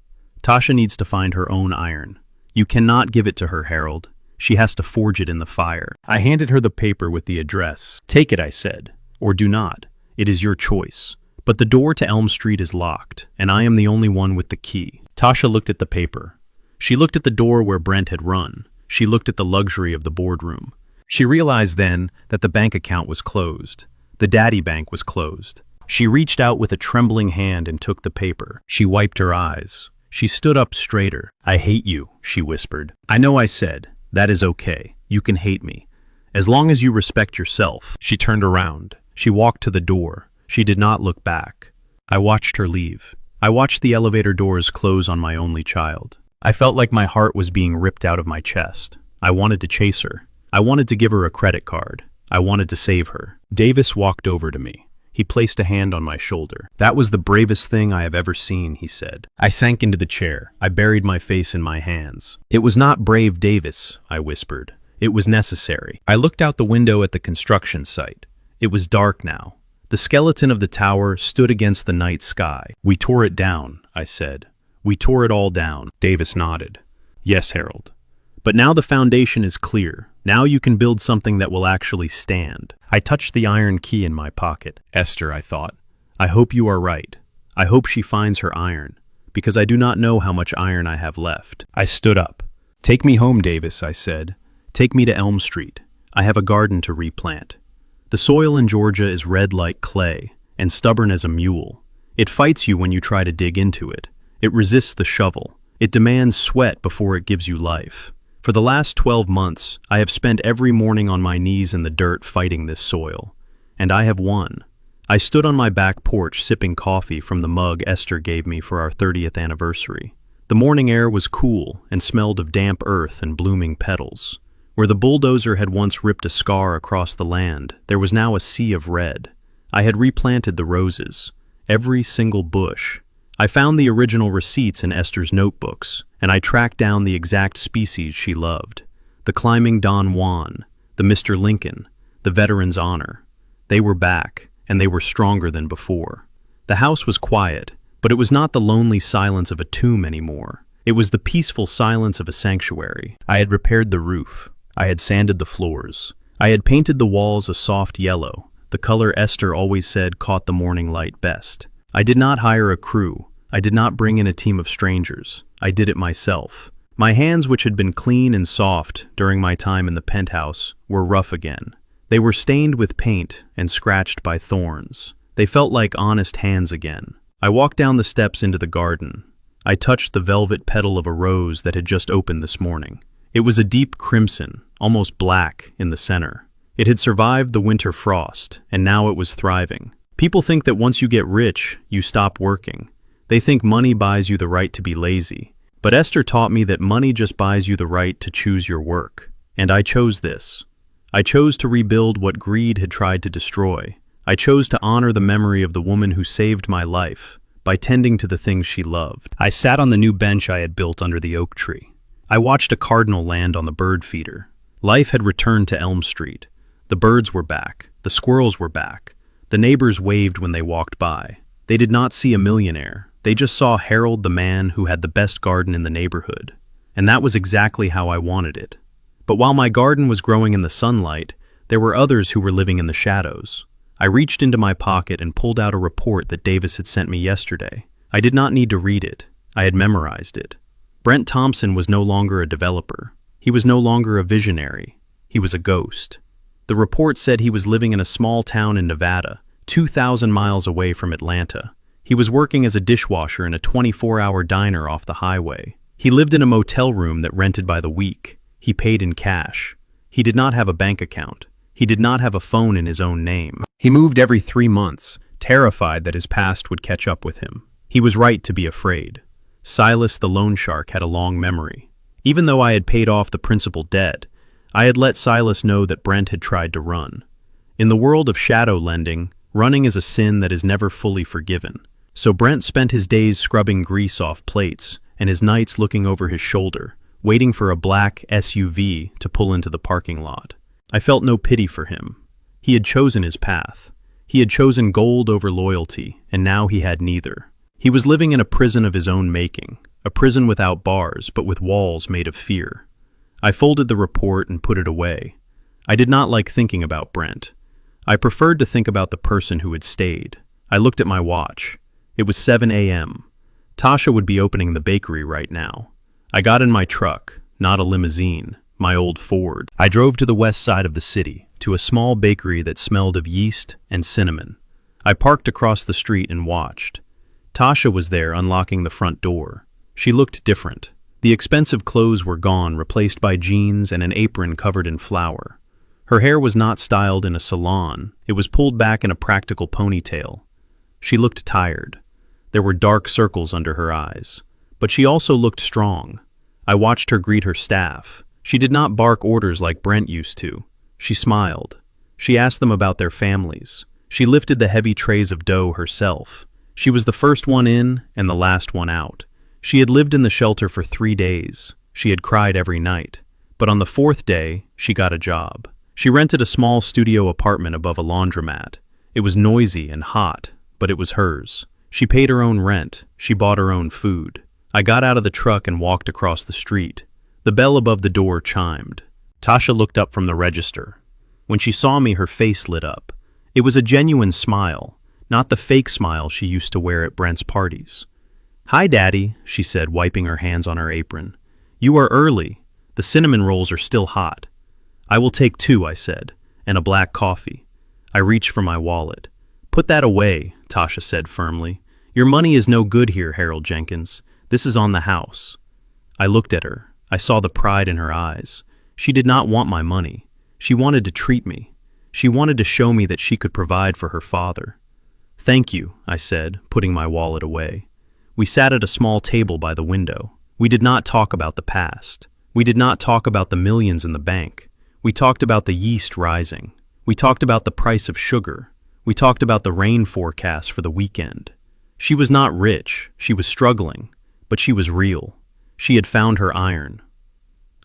Tasha needs to find her own iron. You cannot give it to her, Harold. She has to forge it in the fire. I handed her the paper with the address. Take it, I said, or do not. It is your choice. But the door to Elm Street is locked, and I am the only one with the key. Tasha looked at the paper. She looked at the door where Brent had run. She looked at the luxury of the boardroom. She realized then that the bank account was closed. The daddy bank was closed. She reached out with a trembling hand and took the paper. She wiped her eyes. She stood up straighter. I hate you, she whispered. I know, I said. That is okay. You can hate me. As long as you respect yourself. She turned around. She walked to the door. She did not look back. I watched her leave. I watched the elevator doors close on my only child. I felt like my heart was being ripped out of my chest. I wanted to chase her. I wanted to give her a credit card. I wanted to save her. Davis walked over to me. He placed a hand on my shoulder. That was the bravest thing I have ever seen, he said. I sank into the chair. I buried my face in my hands. It was not brave, Davis, I whispered. It was necessary. I looked out the window at the construction site. It was dark now. The skeleton of the tower stood against the night sky. We tore it down, I said. We tore it all down. Davis nodded. Yes, Harold. But now the foundation is clear. Now you can build something that will actually stand. I touched the iron key in my pocket. Esther, I thought. I hope you are right. I hope she finds her iron, because I do not know how much iron I have left. I stood up. Take me home, Davis, I said. Take me to Elm Street. I have a garden to replant. The soil in Georgia is red like clay and stubborn as a mule. It fights you when you try to dig into it. It resists the shovel. It demands sweat before it gives you life. For the last 12 months, I have spent every morning on my knees in the dirt fighting this soil. And I have won. I stood on my back porch sipping coffee from the mug Esther gave me for our 30th anniversary. The morning air was cool and smelled of damp earth and blooming petals. Where the bulldozer had once ripped a scar across the land, there was now a sea of red. I had replanted the roses, every single bush. I found the original receipts in Esther's notebooks, and I tracked down the exact species she loved. The climbing Don Juan, the Mr. Lincoln, the Veteran's Honor. They were back, and they were stronger than before. The house was quiet, but it was not the lonely silence of a tomb anymore. It was the peaceful silence of a sanctuary. I had repaired the roof. I had sanded the floors. I had painted the walls a soft yellow, the color Esther always said caught the morning light best. I did not hire a crew. I did not bring in a team of strangers. I did it myself. My hands, which had been clean and soft during my time in the penthouse, were rough again. They were stained with paint and scratched by thorns. They felt like honest hands again. I walked down the steps into the garden. I touched the velvet petal of a rose that had just opened this morning. It was a deep crimson, almost black, in the center. It had survived the winter frost, and now it was thriving. People think that once you get rich, you stop working. They think money buys you the right to be lazy. But Esther taught me that money just buys you the right to choose your work. And I chose this. I chose to rebuild what greed had tried to destroy. I chose to honor the memory of the woman who saved my life by tending to the things she loved. I sat on the new bench I had built under the oak tree. I watched a cardinal land on the bird feeder. Life had returned to Elm Street. The birds were back. The squirrels were back. The neighbors waved when they walked by. They did not see a millionaire. They just saw Harold, the man who had the best garden in the neighborhood. And that was exactly how I wanted it. But while my garden was growing in the sunlight, there were others who were living in the shadows. I reached into my pocket and pulled out a report that Davis had sent me yesterday. I did not need to read it. I had memorized it. Brent Thompson was no longer a developer. He was no longer a visionary. He was a ghost. The report said he was living in a small town in Nevada, 2,000 miles away from Atlanta. He was working as a dishwasher in a 24-hour diner off the highway. He lived in a motel room that rented by the week. He paid in cash. He did not have a bank account. He did not have a phone in his own name. He moved every 3 months, terrified that his past would catch up with him. He was right to be afraid. Silas the loan shark had a long memory. Even though I had paid off the principal debt, I had let Silas know that Brent had tried to run. In the world of shadow lending, running is a sin that is never fully forgiven. So Brent spent his days scrubbing grease off plates and his nights looking over his shoulder, waiting for a black SUV to pull into the parking lot. I felt no pity for him. He had chosen his path. He had chosen gold over loyalty, and now he had neither. He was living in a prison of his own making, a prison without bars, but with walls made of fear. I folded the report and put it away. I did not like thinking about Brent. I preferred to think about the person who had stayed. I looked at my watch. It was 7 a.m. Tasha would be opening the bakery right now. I got in my truck, not a limousine, my old Ford. I drove to the west side of the city, to a small bakery that smelled of yeast and cinnamon. I parked across the street and watched. Tasha was there unlocking the front door. She looked different. The expensive clothes were gone, replaced by jeans and an apron covered in flour. Her hair was not styled in a salon. It was pulled back in a practical ponytail. She looked tired. There were dark circles under her eyes. But she also looked strong. I watched her greet her staff. She did not bark orders like Brent used to. She smiled. She asked them about their families. She lifted the heavy trays of dough herself. She was the first one in and the last one out. She had lived in the shelter for 3 days. She had cried every night. But on the 4th day, she got a job. She rented a small studio apartment above a laundromat. It was noisy and hot, but it was hers. She paid her own rent. She bought her own food. I got out of the truck and walked across the street. The bell above the door chimed. Tasha looked up from the register. When she saw me, her face lit up. It was a genuine smile, not the fake smile she used to wear at Brent's parties. "Hi, Daddy," she said, wiping her hands on her apron. "You are early. The cinnamon rolls are still hot." "I will take 2, I said, "and a black coffee." I reached for my wallet. "Put that away," Tasha said firmly. "Your money is no good here, Harold Jenkins. This is on the house." I looked at her. I saw the pride in her eyes. She did not want my money. She wanted to treat me. She wanted to show me that she could provide for her father. "Thank you," I said, putting my wallet away. We sat at a small table by the window. We did not talk about the past. We did not talk about the millions in the bank. We talked about the yeast rising. We talked about the price of sugar. We talked about the rain forecast for the weekend. She was not rich. She was struggling. But she was real. She had found her iron.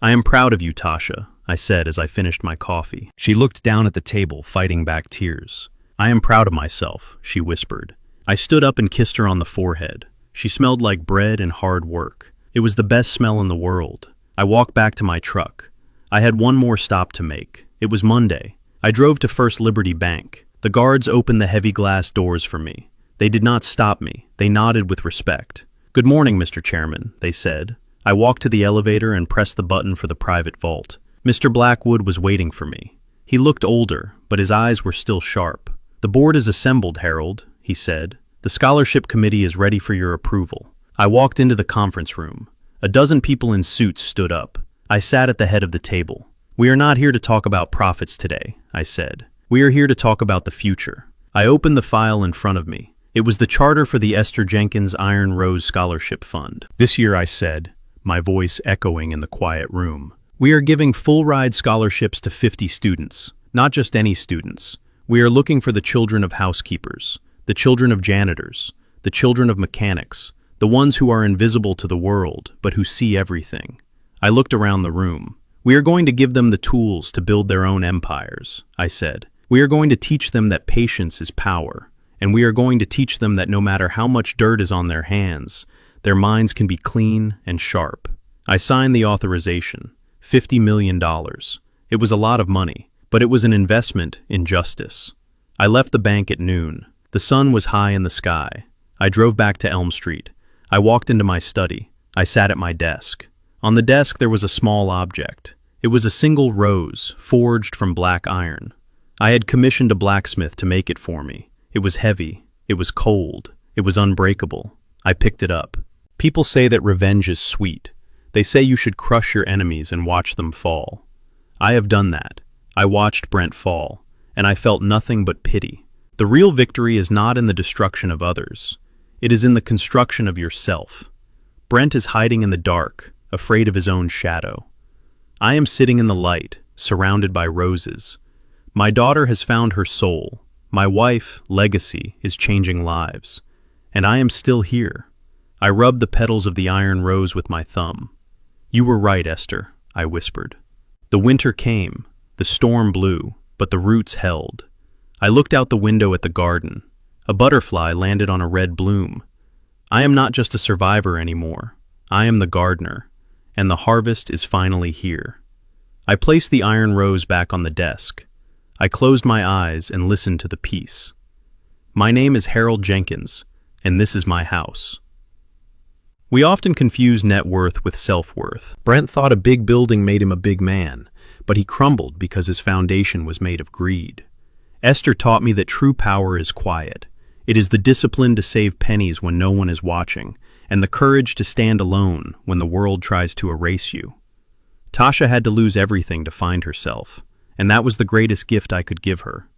"I am proud of you, Tasha," I said as I finished my coffee. She looked down at the table, fighting back tears. "I am proud of myself," she whispered. I stood up and kissed her on the forehead. She smelled like bread and hard work. It was the best smell in the world. I walked back to my truck. I had one more stop to make. It was Monday. I drove to First Liberty Bank. The guards opened the heavy glass doors for me. They did not stop me. They nodded with respect. "Good morning, Mr. Chairman," they said. I walked to the elevator and pressed the button for the private vault. Mr. Blackwood was waiting for me. He looked older, but his eyes were still sharp. "The board is assembled, Harold," he said. "The scholarship committee is ready for your approval." I walked into the conference room. A dozen people in suits stood up. I sat at the head of the table. "We are not here to talk about profits today," I said. "We are here to talk about the future." I opened the file in front of me. It was the charter for the Esther Jenkins Iron Rose Scholarship Fund. "This year," I said, my voice echoing in the quiet room, "we are giving full-ride scholarships to 50 students, not just any students. We are looking for the children of housekeepers, the children of janitors, the children of mechanics, the ones who are invisible to the world, but who see everything." I looked around the room. "We are going to give them the tools to build their own empires," I said. "We are going to teach them that patience is power, and we are going to teach them that no matter how much dirt is on their hands, their minds can be clean and sharp." I signed the authorization, $50 million. It was a lot of money, but it was an investment in justice. I left the bank at noon. The sun was high in the sky. I drove back to Elm Street. I walked into my study. I sat at my desk. On the desk there was a small object. It was a single rose, forged from black iron. I had commissioned a blacksmith to make it for me. It was heavy. It was cold. It was unbreakable. I picked it up. People say that revenge is sweet. They say you should crush your enemies and watch them fall. I have done that. I watched Brent fall, and I felt nothing but pity. The real victory is not in the destruction of others. It is in the construction of yourself. Brent is hiding in the dark, afraid of his own shadow. I am sitting in the light, surrounded by roses. My daughter has found her soul. My wife, Legacy, is changing lives. And I am still here. I rubbed the petals of the iron rose with my thumb. You were right, Esther, I whispered. The winter came, the storm blew, but the roots held. I looked out the window at the garden. A butterfly landed on a red bloom. I am not just a survivor anymore. I am the gardener, and the harvest is finally here. I placed the iron rose back on the desk. I closed my eyes and listened to the peace. My name is Harold Jenkins, and this is my house. We often confuse net worth with self-worth. Brent thought a big building made him a big man, but he crumbled because his foundation was made of greed. Esther taught me that true power is quiet. It is the discipline to save pennies when no one is watching, and the courage to stand alone when the world tries to erase you. Tasha had to lose everything to find herself, and that was the greatest gift I could give her.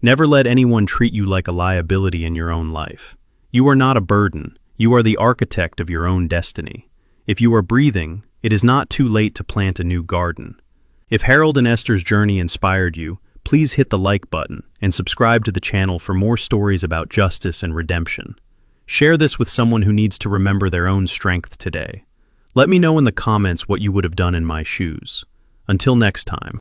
Never let anyone treat you like a liability in your own life. You are not a burden. You are the architect of your own destiny. If you are breathing, it is not too late to plant a new garden. If Harold and Esther's journey inspired you, please hit the like button and subscribe to the channel for more stories about justice and redemption. Share this with someone who needs to remember their own strength today. Let me know in the comments what you would have done in my shoes. Until next time.